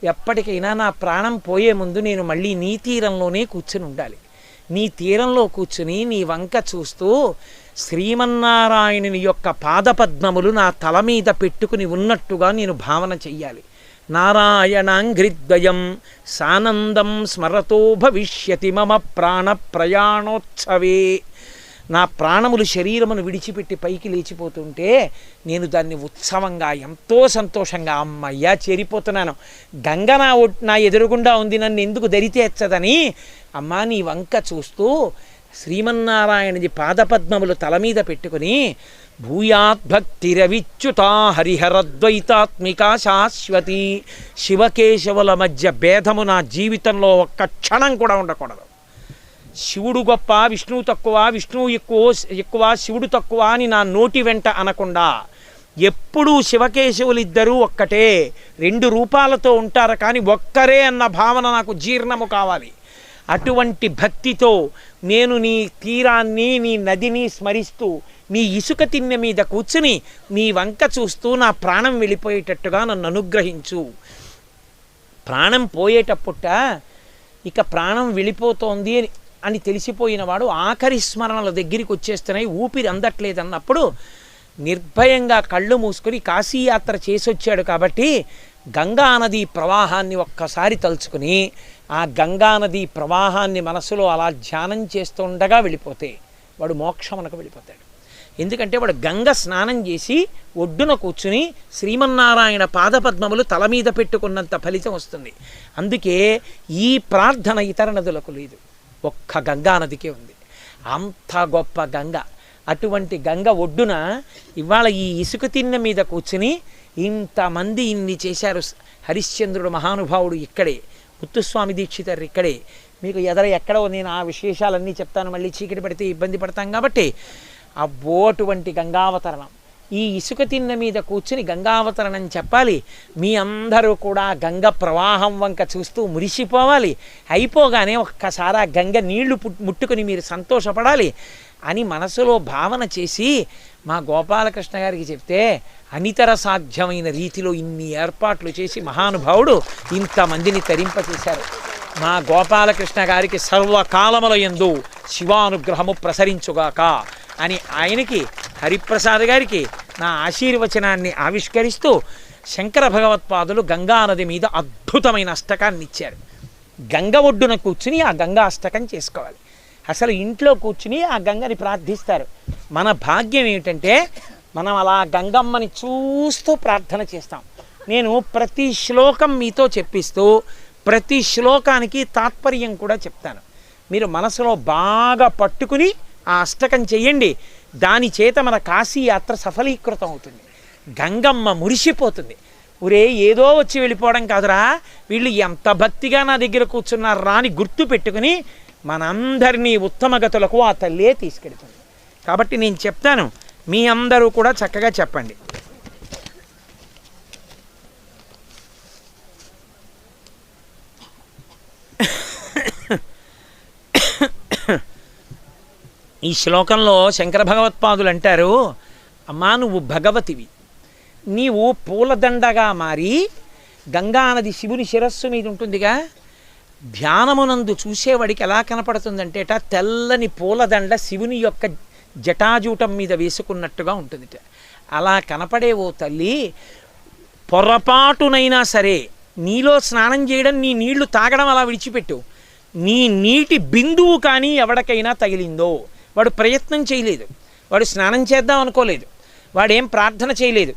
ఎప్పటికైనా నా ప్రాణం పోయే ముందు నేను మళ్ళీ నీ తీరంలోనే కూర్చుని ఉండాలి. నీ తీరంలో కూర్చుని నీ వంక చూస్తూ శ్రీమన్నారాయణుని యొక్క పాదపద్మములు నా తల మీద పెట్టుకుని ఉన్నట్టుగా నేను భావన చెయ్యాలి. నారాయణాంఘ్రిద్వయం సానందం స్మరతో భవిష్యతి మమ ప్రాణ ప్రయాణోత్సవే. నా ప్రాణములు శరీరమును విడిచిపెట్టి పైకి లేచిపోతుంటే నేను దాన్ని ఉత్సవంగా ఎంతో సంతోషంగా అమ్మయ్యా చేరిపోతున్నాను, గంగ నా ఎదురుగుండా ఉంది, నన్ను ఎందుకు దరితేచ్చదని అమ్మా నీ వంక చూస్తూ శ్రీమన్నారాయణది పాదపద్మములు తల మీద పెట్టుకుని భూయాద్భక్తిరవిచ్యుతా హరిహరద్వైతాత్మికా శాశ్వతి. శివకేశవుల మధ్య భేదము నా జీవితంలో ఒక్క క్షణం కూడా ఉండకూడదు. శివుడు గొప్ప, విష్ణువు తక్కువ, విష్ణువు ఎక్కువ శివుడు తక్కువ అని నా నోటి వెంట అనకుండా ఎప్పుడూ శివకేశవులిద్దరూ ఒక్కటే, 2 రూపాలతో ఉంటారు కానీ ఒక్కరే అన్న భావన నాకు జీర్ణము కావాలి. అటువంటి భక్తితో నేను నీ తీరాన్ని నీ నదిని స్మరిస్తూ మీ ఇసుక తిన్నె మీద కూర్చుని నీ వంక చూస్తూ నా ప్రాణం వెళ్ళిపోయేటట్టుగా నన్ను అనుగ్రహించు. ప్రాణం పోయేటప్పుట ఇక ప్రాణం వెళ్ళిపోతోంది అని తెలిసిపోయినవాడు ఆఖరి స్మరణల దగ్గరికి వచ్చేస్తున్నాయి, ఊపిరి అందట్లేదన్నప్పుడు నిర్భయంగా కళ్ళు మూసుకొని కాశీయాత్ర చేసొచ్చాడు కాబట్టి గంగానదీ ప్రవాహాన్ని ఒక్కసారి తలుచుకుని ఆ గంగానదీ ప్రవాహాన్ని మనసులో అలా ధ్యానం చేస్తుండగా వెళ్ళిపోతే వాడు మోక్షమునకు వెళ్ళిపోతాడు. ఎందుకంటే వాడు గంగ స్నానం చేసి ఒడ్డున కూర్చుని శ్రీమన్నారాయణ పాదపద్మములు తల మీద పెట్టుకున్నంత ఫలితం వస్తుంది. అందుకే ఈ ప్రార్థన ఇతర నదులకు లేదు, ఒక్క గంగానదికే ఉంది. అంత గొప్ప గంగ. అటువంటి గంగ ఒడ్డున ఇవాళ ఈ ఇసుక తిన్నె మీద కూర్చుని ఇంతమంది ఇన్ని చేశారు. హరిశ్చంద్రుడు మహానుభావుడు ఇక్కడే, ముత్తుస్వామి దీక్షితారు ఇక్కడే. మీకు ఎక్కడో నేను ఆ విశేషాలన్నీ చెప్తాను, మళ్ళీ చీకటి పడితే ఇబ్బంది పడతాం కాబట్టి. అటువంటి గంగావతరణం, ఈ ఇసుక తిన్నె మీద కూర్చుని గంగావతరణం చెప్పాలి. మీ అందరూ కూడా గంగ ప్రవాహం వంక చూస్తూ మురిసిపోవాలి. అయిపోగానే ఒక్కసారి ఆ గంగ నీళ్లు ముట్టుకుని మీరు సంతోషపడాలి అని మనసులో భావన చేసి మా గోపాలకృష్ణ గారికి చెప్తే అనితర సాధ్యమైన రీతిలో ఇన్ని ఏర్పాట్లు చేసి మహానుభావుడు ఇంతమందిని తరింపచేశారు. మా గోపాలకృష్ణ గారికి సర్వకాలముల యందు శివానుగ్రహము ప్రసరించుగాక అని ఆయనకి, హరిప్రసాద్ గారికి నా ఆశీర్వచనాన్ని ఆవిష్కరిస్తూ శంకర భగవత్పాదులు గంగానది మీద అద్భుతమైన అష్టకాన్ని ఇచ్చారు. గంగ ఒడ్డున కూర్చుని ఆ గంగా అష్టకం చేసుకోవాలి. అసలు ఇంట్లో కూర్చుని ఆ గంగని ప్రార్థిస్తారు. మన భాగ్యం ఏమిటంటే మనం అలా గంగమ్మని చూస్తూ ప్రార్థన చేస్తాం. నేను ప్రతి శ్లోకం మీతో చెప్పిస్తూ ప్రతి శ్లోకానికి తాత్పర్యం కూడా చెప్తాను. మీరు మనసులో బాగా పట్టుకుని ఆ అష్టకం చెయ్యండి. దాని చేత మన కాశీయాత్ర సఫలీకృతం అవుతుంది. గంగమ్మ మురిసిపోతుంది. ఊరే ఏదో వచ్చి వెళ్ళిపోవడం కాదురా, వీళ్ళు ఎంత భక్తిగా నా దగ్గర కూర్చున్నారా అని గుర్తు పెట్టుకుని మనందరినీ ఉత్తమగతులకు ఆ తల్లే తీసుకెళ్తుంది. కాబట్టి నేను చెప్తాను, మీ అందరూ కూడా చక్కగా చెప్పండి. ఈ శ్లోకంలో శంకర భగవత్పాదులు అంటారు, అమ్మా నువ్వు భగవతివి, నీవు పూలదండగా మారి గంగానది శివుని శిరస్సు మీద ఉంటుందిగా, ధ్యానమునందు చూసేవాడికి ఎలా కనపడుతుందంటేట తెల్లని పూలదండ శివుని యొక్క జటాజూటం మీద వేసుకున్నట్టుగా ఉంటుందిట. అలా కనపడే ఓ తల్లి, పొరపాటునైనా సరే నీలో స్నానం చేయడం, నీ నీళ్లు తాగడం అలా విడిచిపెట్టు. నీ నీటి బిందువు కానీ ఎవడికైనా తగిలిందో, వాడు ప్రయత్నం చేయలేదు, వాడు స్నానం చేద్దాం అనుకోలేదు, వాడేం ప్రార్థన చేయలేదు,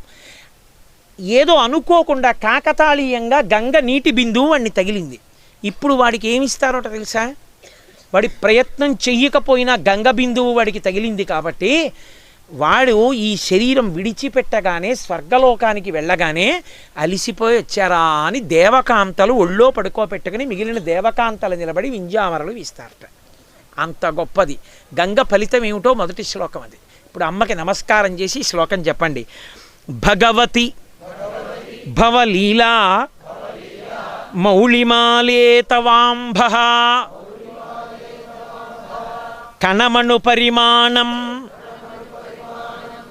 ఏదో అనుకోకుండా కాకతాళీయంగా గంగ నీటి బిందువు వాడిని తగిలింది. ఇప్పుడు వాడికి ఏమిస్తారోట తెలుసా? వాడి ప్రయత్నం చెయ్యకపోయినా గంగ బిందువు వాడికి తగిలింది కాబట్టి వాడు ఈ శరీరం విడిచిపెట్టగానే స్వర్గలోకానికి వెళ్ళగానే అలిసిపోయి వచ్చారా అని దేవకాంతలు ఒళ్ళో పడుకోపెట్టుకుని మిగిలిన దేవకాంతలు నిలబడి వింజామరలు వీస్తారట. అంత గొప్పది గంగ. ఫలితం ఏమిటో మొదటి శ్లోకం అది. ఇప్పుడు అమ్మకి నమస్కారం చేసి శ్లోకం చెప్పండి. భగవతి భవలీలా మౌళిమాలే తవాంభ కణమణు పరిమాణం.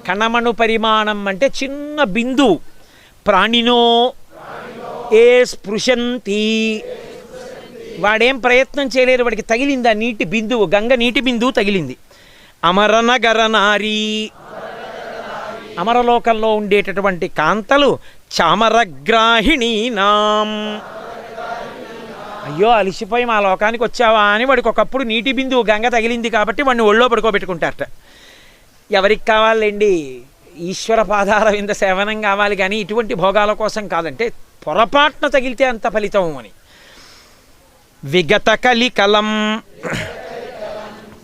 కణమణు పరిమాణం అంటే చిన్న బిందు. ప్రాణినో ఏ స్పృశంతి, వాడేం ప్రయత్నం చేయలేరు, వాడికి తగిలింది ఆ నీటి బిందువు, గంగ నీటి బిందువు తగిలింది. అమరనగర నారీ, అమరలోకంలో ఉండేటటువంటి కాంతలు చామరగ్రాహిణీనాం. అయ్యో అలిసిపోయి మా లోకానికి వచ్చావా అని వాడికి ఒకప్పుడు నీటి బిందువు గంగ తగిలింది కాబట్టి వాడిని ఒళ్ళో పడుకోబెట్టుకుంటారట. ఎవరికి కావాలండి? ఈశ్వర పాదాల వింద సేవనం కావాలి కానీ ఇటువంటి భోగాల కోసం కాదంటే పొరపాటున తగిలితే అంత ఫలితం అని. విగత కలికలం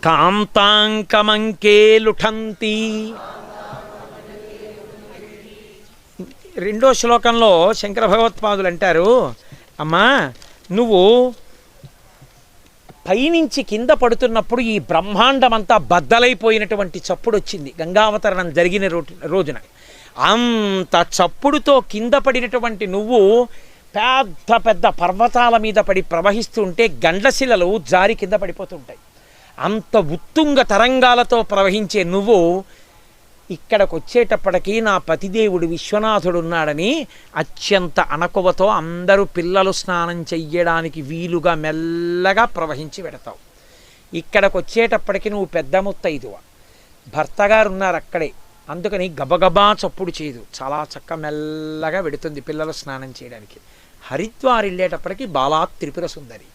కాంతాంకమంకే లుఠంతి. రెండో శ్లోకంలో శంకర భగవత్పాదులు అంటారు, అమ్మా నువ్వు పైనుంచి కింద పడుతున్నప్పుడు ఈ బ్రహ్మాండమంతా బద్దలైపోయినటువంటి చప్పుడు వచ్చింది గంగావతరణం జరిగిన రోజున. అంత చప్పుడుతో కింద పడినటువంటి నువ్వు పెద్ద పెద్ద పర్వతాల మీద పడి ప్రవహిస్తుంటే గండ్లశిలలు జారి కింద పడిపోతుంటాయి. అంత ఉత్తుంగ తరంగాలతో ప్రవహించే నువ్వు ఇక్కడికి వచ్చేటప్పటికీ నా పతిదేవుడు విశ్వనాథుడు ఉన్నాడని అత్యంత అణకువతో అందరూ పిల్లలు స్నానం చెయ్యడానికి వీలుగా మెల్లగా ప్రవహించి పెడతావు. ఇక్కడికి వచ్చేటప్పటికి నువ్వు పెద్ద ముత్తైదువ, భర్తగారు ఉన్నారు అక్కడే, అందుకని గబగబా చప్పుడు చేయదు, చాలా చక్క మెల్లగా పెడుతుంది పిల్లలు స్నానం చేయడానికి. హరిద్వార్ వెళ్ళేటప్పటికి బాలా త్రిపుర సుందరి,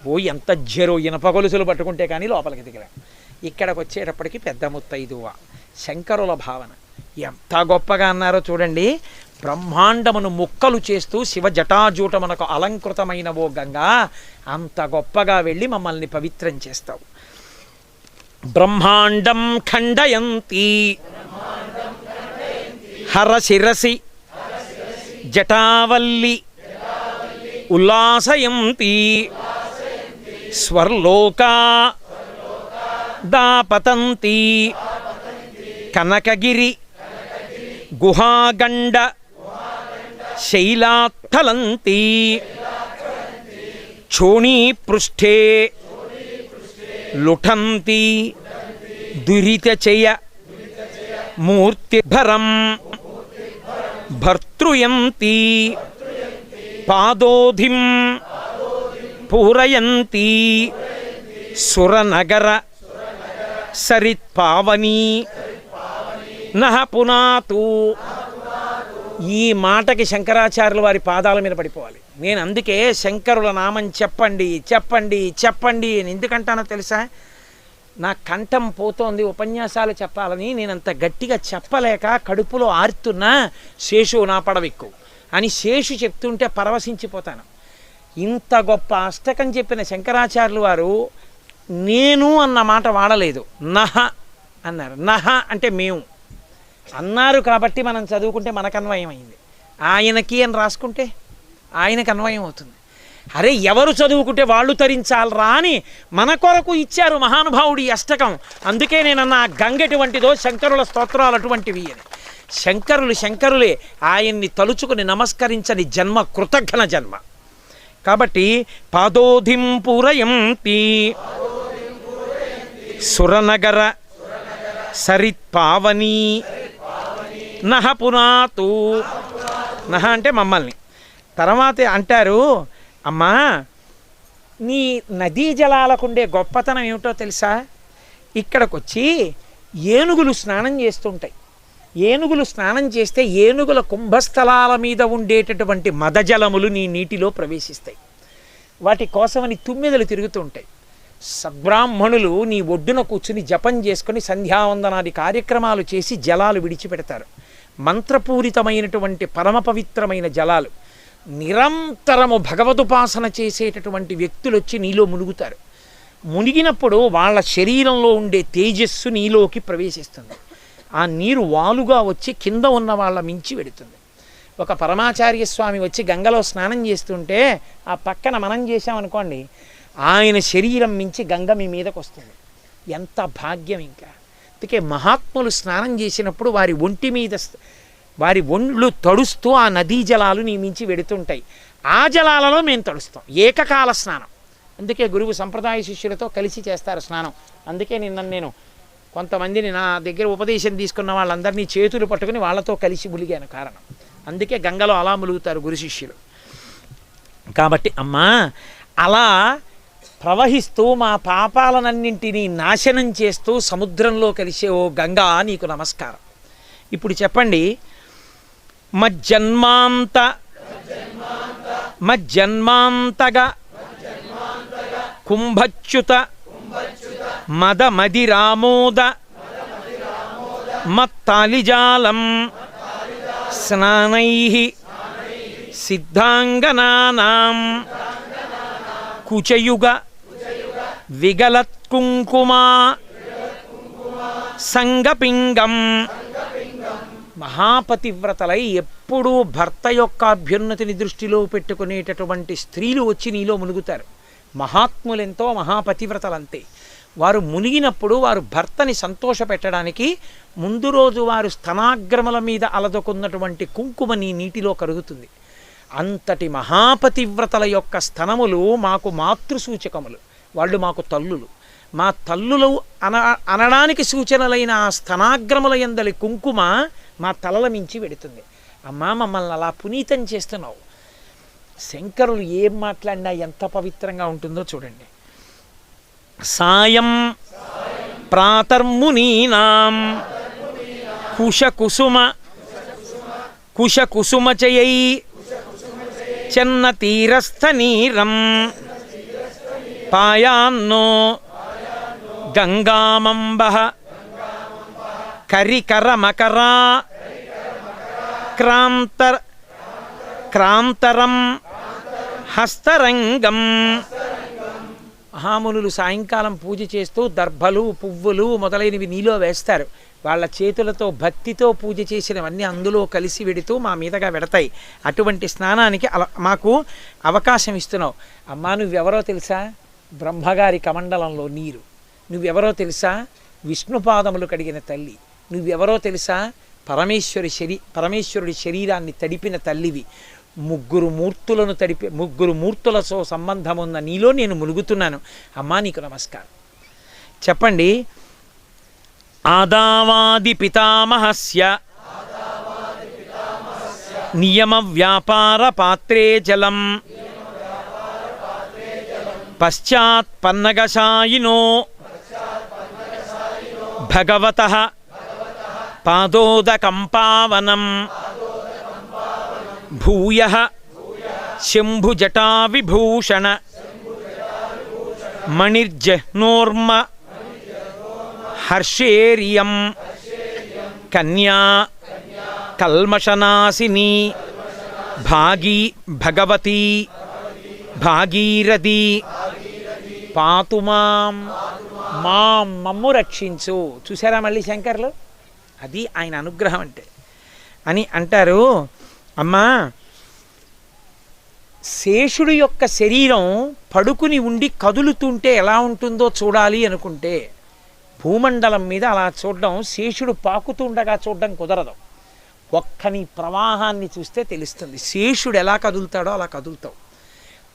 ఓ ఎంత జరో ఇనప గొలుసులు పట్టుకుంటే కానీ లోపలికి దిగలేం. ఇక్కడికి వచ్చేటప్పటికి పెద్ద ముత్తైదువ. శంకరుల భావన ఎంత గొప్పగా అన్నారో చూడండి. బ్రహ్మాండమును ముక్కలు చేస్తూ శివ జటాజూటమునకు అలంకృతమైన ఓ గంగా, అంత గొప్పగా వెళ్ళి మమ్మల్ని పవిత్రం చేస్తావు. బ్రహ్మాండం ఖండయంతి హరశిరసి జటావల్లి ఉల్లాసయంతి స్వర్లోకా దాపతంతి కనకగిరి గుహాగండ శైలాత్తలంతి క్షోణీపృష్ఠే లుఠంతి దురితచయ మూర్తిభరం భర్తృయంతి పాదోధిం పూరయంతి సురనగర సరిత్పావని నహ పునాతు. ఈ మాటకి శంకరాచార్యుల వారి పాదాల మీద పడిపోవాలి. నేను అందుకే శంకరుల నామం చెప్పండి చెప్పండి చెప్పండి అని ఎందుకంటానో తెలుసా? నా కంఠం పోతోంది ఉపన్యాసాలు చెప్పాలని, నేను అంత గట్టిగా చెప్పలేక కడుపులో ఆరుతున్నా శేషు నా పడవెక్కు అని శేషు చెప్తుంటే పరవశించిపోతాను. ఇంత గొప్ప అష్టకం చెప్పిన శంకరాచార్యులు వారు నేను అన్న మాట వాడలేదు, నహ అన్నారు. నహ అంటే మేము అన్నారు కాబట్టి మనం చదువుకుంటే మనకు అన్వయం అయింది. ఆయనకి అని రాసుకుంటే ఆయనకు అన్వయం అవుతుంది. అరే ఎవరు చదువుకుంటే వాళ్ళు తరించాలరా అని మన కొరకు ఇచ్చారు మహానుభావుడి అష్టకం. అందుకే నేనన్నా గంగ ఎటువంటిదో శంకరుల స్తోత్రాలు అటువంటివి అని. శంకరులే, ఆయన్ని తలుచుకుని నమస్కరించని జన్మ కృతజ్ఞ జన్మ. కాబట్టి పాదోధిం పూరయంతి సురనగర సరిత్పావని నహ పునాతు. నహ అంటే మమ్మల్ని. తర్వాత అంటారు, అమ్మా నీ నదీ జలాలకుండే గొప్పతనం ఏమిటో తెలుసా? ఇక్కడికి వచ్చి ఏనుగులు స్నానం చేస్తుంటాయి. ఏనుగులు స్నానం చేస్తే ఏనుగుల కుంభస్థలాల మీద ఉండేటటువంటి మదజలములు నీ నీటిలో ప్రవేశిస్తాయి. వాటి కోసమని తుమ్మెదలు తిరుగుతూ ఉంటాయి. సద్బ్రాహ్మణులు నీ ఒడ్డున కూర్చుని జపం చేసుకుని సంధ్యావందనాది కార్యక్రమాలు చేసి జలాలు విడిచిపెడతారు. మంత్రపూరితమైనటువంటి పరమ పవిత్రమైన జలాలు. నిరంతరము భగవదుపాసన చేసేటటువంటి వ్యక్తులు వచ్చి నీలో మునుగుతారు. మునిగినప్పుడు వాళ్ళ శరీరంలో ఉండే తేజస్సు నీలోకి ప్రవేశిస్తుంది. ఆ నీరు వాలుగా వచ్చి కింద ఉన్న వాళ్ళ మించి వెడుతుంది. ఒక పరమాచార్య స్వామి వచ్చి గంగలో స్నానం చేస్తుంటే ఆ పక్కన మనం చేశామనుకోండి, ఆయన శరీరం మించి గంగ మీ మీదకు వస్తుంది. ఎంత భాగ్యం! ఇంకా అందుకే మహాత్ములు స్నానం చేసినప్పుడు వారి ఒండ్లు తడుస్తూ ఆ నదీ జలాలు నీ మించి వెడుతుంటాయి. ఆ జలాలలో మేము తడుస్తాం. ఏకకాల స్నానం. అందుకే గురువు సంప్రదాయ శిష్యులతో కలిసి చేస్తారు స్నానం. అందుకే నేను కొంతమందిని నా దగ్గర ఉపదేశం తీసుకున్న వాళ్ళందరినీ చేతులు పట్టుకుని వాళ్ళతో కలిసి ములిగాను కారణం. అందుకే గంగలో అలా ములుగుతారు గురు శిష్యులు. కాబట్టి అమ్మా అలా ప్రవహిస్తూ మా పాపాలనన్నింటినీ నాశనం చేస్తూ సముద్రంలో కలిసే ఓ గంగా నీకు నమస్కారం. ఇప్పుడు చెప్పండి, మజ్జన్మాంతగా కుంభచ్యుత మదమదిరామోద మత్తాలిజాలం స్నానైః సిద్ధాంగనానాం కుచయుగ విగలత్కుంకుమా సంగపింగం. మహాపతివ్రతలై ఎప్పుడూ భర్త యొక్క అభ్యున్నతిని దృష్టిలో పెట్టుకునేటటువంటి స్త్రీలు వచ్చి నీలో మునుగుతారు. మహాత్ములెంతో మహాపతివ్రతలంతే. వారు మునిగినప్పుడు వారు భర్తని సంతోషపెట్టడానికి ముందు రోజు వారు స్తనాగ్రముల మీద అలదుకున్నటువంటి కుంకుమ నీ నీటిలో కరుగుతుంది. అంతటి మహాపతివ్రతల యొక్క స్తనములు మాకు మాతృసూచకములు. వాళ్ళు మాకు తల్లులు. మా తల్లులు అనడానికి సూచనలైన ఆ స్తనాగ్రముల యందలి కుంకుమ మా తలల మించి వెడుతుంది. అమ్మా మమ్మల్ని అలా పునీతం చేస్తున్నావు. శంకరులు ఏం మాట్లాడినా ఎంత పవిత్రంగా ఉంటుందో చూడండి. సాయం ప్రాతర్మునీనాం కుశకుసుమచయై చెన్న తీరస్థ నీరం పాయాన్నో గంగామంబః కరికరమకరా క్రాంతరం హస్తరంగం. మహామునులు సాయంకాలం పూజ చేస్తూ దర్భలు పువ్వులు మొదలైనవి నీలో వేస్తారు. వాళ్ళ చేతులతో భక్తితో పూజ చేసినవన్నీ అందులో కలిసి వెడుతూ మా మీదగా వెడతాయి. అటువంటి స్నానానికి మాకు అవకాశం ఇస్తున్నావు. అమ్మా నువ్వెవరో తెలుసా? బ్రహ్మగారి కమండలంలో నీరు. నువ్వెవరో తెలుసా? విష్ణుపాదములు కడిగిన తల్లి. నువ్వెవరో తెలుసా? పరమేశ్వరుడి శరీరాన్ని తడిపిన తల్లివి. ముగ్గురు మూర్తులతో సంబంధం ఉన్న నీలో నేను మునుగుతున్నాను. అమ్మా నీకు నమస్కారం. చెప్పండి. ఆదావాది పితామహస్య నియమ వ్యాపార పాత్రే జలం పశ్చాత్ పన్నగశాయినో భగవతః పాదోదకం పావనం భూయః శంభుజటా విభూషణ మణిర్జహ్నోర్మ హర్షేరియం కన్యా కల్మషనాశిని భగవతి భాగీరథి పాతు మమ్ము రక్షించు. చూసారా మళ్ళీ శంకర్లు? అది ఆయన అనుగ్రహం అంటే అని అంటారు. అమ్మా శేషుడి యొక్క శరీరం పడుకుని ఉండి కదులుతుంటే ఎలా ఉంటుందో చూడాలి అనుకుంటే భూమండలం మీద అలా చూడడం, శేషుడు పాకుతుండగా చూడడం కుదరదు. ఒక్కని ప్రవాహాన్ని చూస్తే తెలుస్తుంది. శేషుడు ఎలా కదులుతాడో అలా కదులుతావు.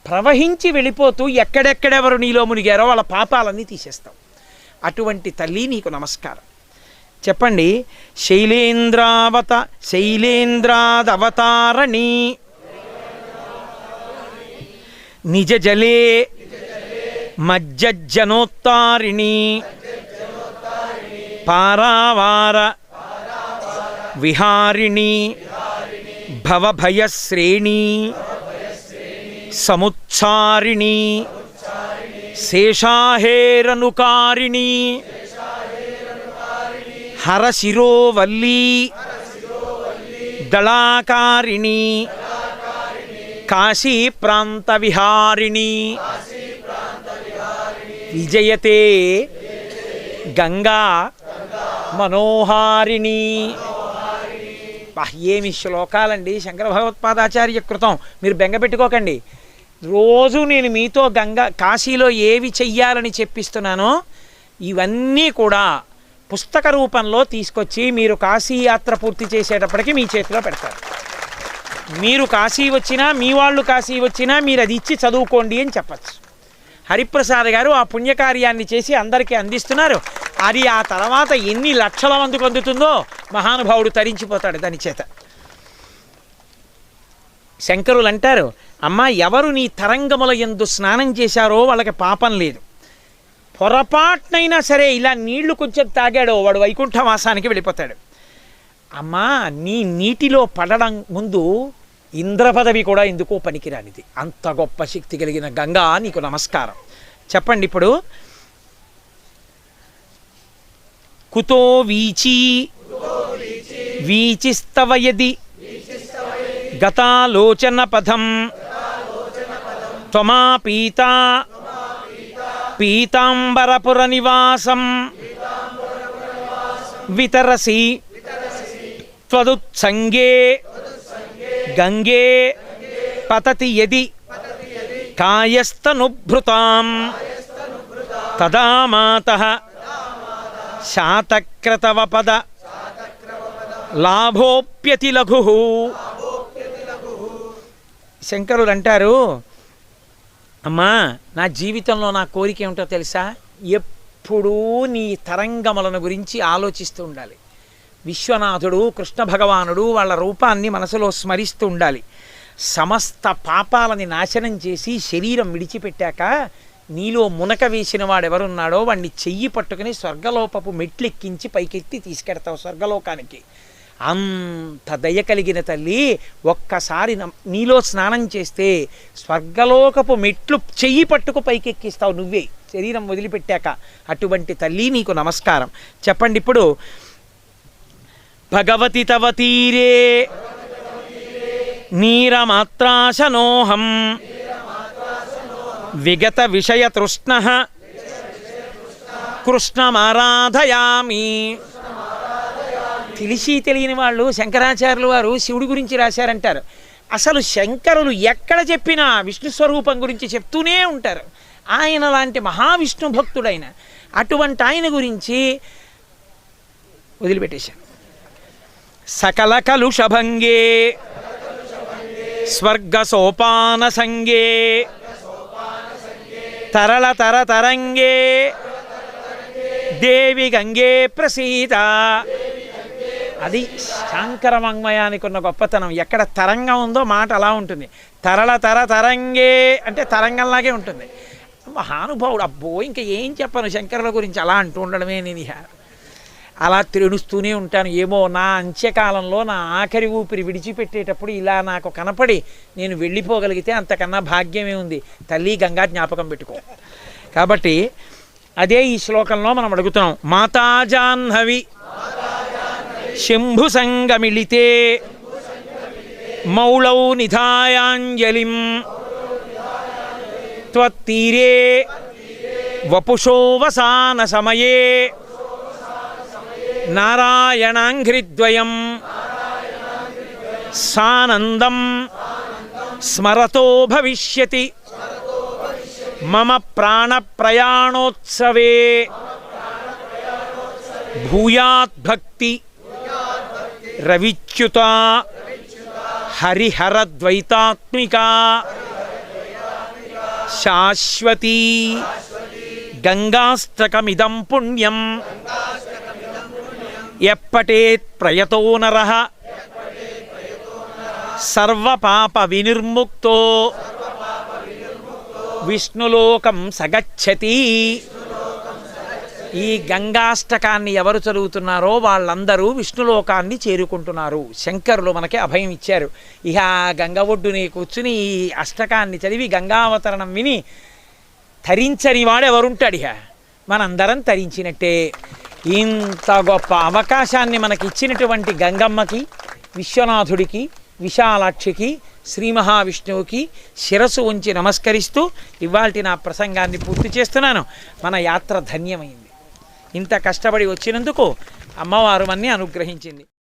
ప్రవహించి వెళ్ళిపోతూ ఎక్కడెక్కడెవరు నీలో మునిగారో వాళ్ళ పాపాలన్నీ తీసేస్తావు. అటువంటి తల్లి నీకు నమస్కారం. చెప్పండి. శైలేంద్రాదవతారణి నిజ జలే మజ్జనోత్తారిణి పారావార విహారిణి భవభయశ్రేణి సముచ్చారిణి శేషాహేరనుకారిణి హరశిరోవల్లీ దళాకారిణి కాశీ ప్రాంత విహారిణి విజయతే గంగా మనోహారిణి. ఏమి శ్లోకాలండి శంకర భగవత్పాదాచార్య కృతం. మీరు బెంగపెట్టుకోకండి. రోజు నేను మీతో కాశీలో ఏవి చెయ్యాలని చెప్పిస్తున్నానో ఇవన్నీ కూడా పుస్తక రూపంలో తీసుకొచ్చి మీరు కాశీ యాత్ర పూర్తి చేసేటప్పటికి మీ చేతిలో పెడతారు. మీరు కాశీ వచ్చినా మీ వాళ్ళు కాశీ వచ్చినా మీరు అది ఇచ్చి చదువుకోండి అని చెప్పచ్చు. హరిప్రసాద్ గారు ఆ పుణ్యకార్యాన్ని చేసి అందరికీ అందిస్తున్నారు. అది ఆ తర్వాత ఎన్ని లక్షల మందికి అందుతుందో మహానుభావుడు తరించిపోతాడు దాని చేత. శంకరులు అంటారు, అమ్మా ఎవరు నీ తరంగముల యందు స్నానం చేశారో వాళ్ళకి పాపం లేదు. పొరపాటునైనా సరే ఇలా నీళ్లు కొంచెం తాగాడో వాడు వైకుంఠవాసానికి వెళ్ళిపోతాడు. అమ్మా నీ నీటిలో పడడం ముందు ఇంద్రపదవి కూడా ఎందుకో పనికిరానిది. అంత గొప్ప శక్తి కలిగిన గంగా నీకు నమస్కారం. చెప్పండి. ఇప్పుడు కుతో వీచిస్తవయది గతాలోచన పథం త్వమా పీతాంబరపుర నివాసం వితరసి త్వదుత్సంగే గంగే పతతి యది కాయస్తనుభృతాం తదా మాతః శాతక్రతవపద లాభోప్యతి లఘుః. శంకరులు అంటారు, అమ్మా నా జీవితంలో నా కోరిక ఏమిటో తెలుసా? ఎప్పుడూ నీ తరంగములను గురించి ఆలోచిస్తూ ఉండాలి. విశ్వనాథుడు, కృష్ణ భగవానుడు వాళ్ళ రూపాన్ని మనసులో స్మరిస్తూ ఉండాలి. సమస్త పాపాలని నాశనం చేసి శరీరం విడిచిపెట్టాక నీలో మునక వేసిన వాడెవరున్నాడో వాడిని చెయ్యి పట్టుకుని స్వర్గలోపపు మెట్లెక్కించి పైకెత్తి తీసుకెడతావు స్వర్గలోకానికి. అంత దయ కలిగిన తల్లి, ఒక్కసారి నీలో స్నానం చేస్తే స్వర్గలోకపు మెట్లు చెయ్యి పట్టుకు పైకెక్కిస్తావు నువ్వే శరీరం వదిలిపెట్టాక. అటువంటి తల్లి నీకు నమస్కారం. చెప్పండి ఇప్పుడు. భగవతి తవ తీరే నీరమాత్రాశనోహం విగత విషయ తృష్ణ కృష్ణమారాధయామి. తెలిసి తెలియని వాళ్ళు శంకరాచార్యులు వారు శివుడి గురించి రాశారంటారు. అసలు శంకరులు ఎక్కడ చెప్పినా విష్ణు స్వరూపం గురించి చెప్తూనే ఉంటారు. ఆయన లాంటి మహావిష్ణు భక్తుడైన అటువంటి ఆయన గురించి వదిలిపెట్టేశారు. సకల కలుషభంగే స్వర్గ సోపాన సంగే తరళ తర తరంగే దేవి గంగే ప్రసీత. అది శాంకరవాంగ్మయానికి ఉన్న గొప్పతనం. ఎక్కడ తరంగం ఉందో మాట అలా ఉంటుంది. తరళ తర తరంగే అంటే తరంగంలాగే ఉంటుంది. మహానుభావుడు. అబ్బో ఇంకా ఏం చెప్పను శంకరుల గురించి, అలా అంటూ ఉండడమే. నేను అలా తిరుణుస్తూనే ఉంటాను. ఏమో నా అంత్యకాలంలో నా ఆఖరి ఊపిరి విడిచిపెట్టేటప్పుడు ఇలా నాకు కనపడి నేను వెళ్ళిపోగలిగితే అంతకన్నా భాగ్యమే ఉంది. తల్లి గంగా జ్ఞాపకం పెట్టుకో. కాబట్టి అదే ఈ శ్లోకంలో మనం అడుగుతున్నాం. మాతా జాహ్నవి శంభు సంగమిళితే మౌళౌ నిధాయాంజలిం త్వత్తీరే వపుషోవసాన సమయే నారాయణాంఘ్రిద్వయం సానందం స్మరతో భవిష్యతి మమ ప్రాణ ప్రయాణోత్సవే భూయాద్భక్తి రవిచ్యుత హరిహరద్వైతాత్మికా శాశ్వతీ గంగాష్టకమిదం పుణ్యం ఎప్పటేత్ ప్రయతో నరః సర్వపాప వినిర్ముక్తో విష్ణులోకం సగచ్చతి. ఈ గంగాష్టకాన్ని ఎవరు చదువుతున్నారో వాళ్ళందరూ విష్ణులోకాన్ని చేరుకుంటున్నారు. శంకరులు మనకి అభయం ఇచ్చారు. ఇక గంగ ఒడ్డుని కూర్చుని ఈ అష్టకాన్ని చదివి గంగావతరణం విని తరించని వాడెవరుంటాడు? ఇక మనందరం తరించినట్టే. ఇంత గొప్ప అవకాశాన్ని మనకి ఇచ్చినటువంటి గంగమ్మకి, విశ్వనాథుడికి, విశాలాక్షికి, శ్రీ మహావిష్ణువుకి శిరస్సు ఉంచి నమస్కరిస్తూ ఇవాల్టి నా ప్రసంగాన్ని పూర్తి చేస్తున్నాను. మన యాత్ర ధన్యమైంది. ఇంత కష్టపడి వచ్చినందుకు అమ్మవారు మన్ని అనుగ్రహించింది.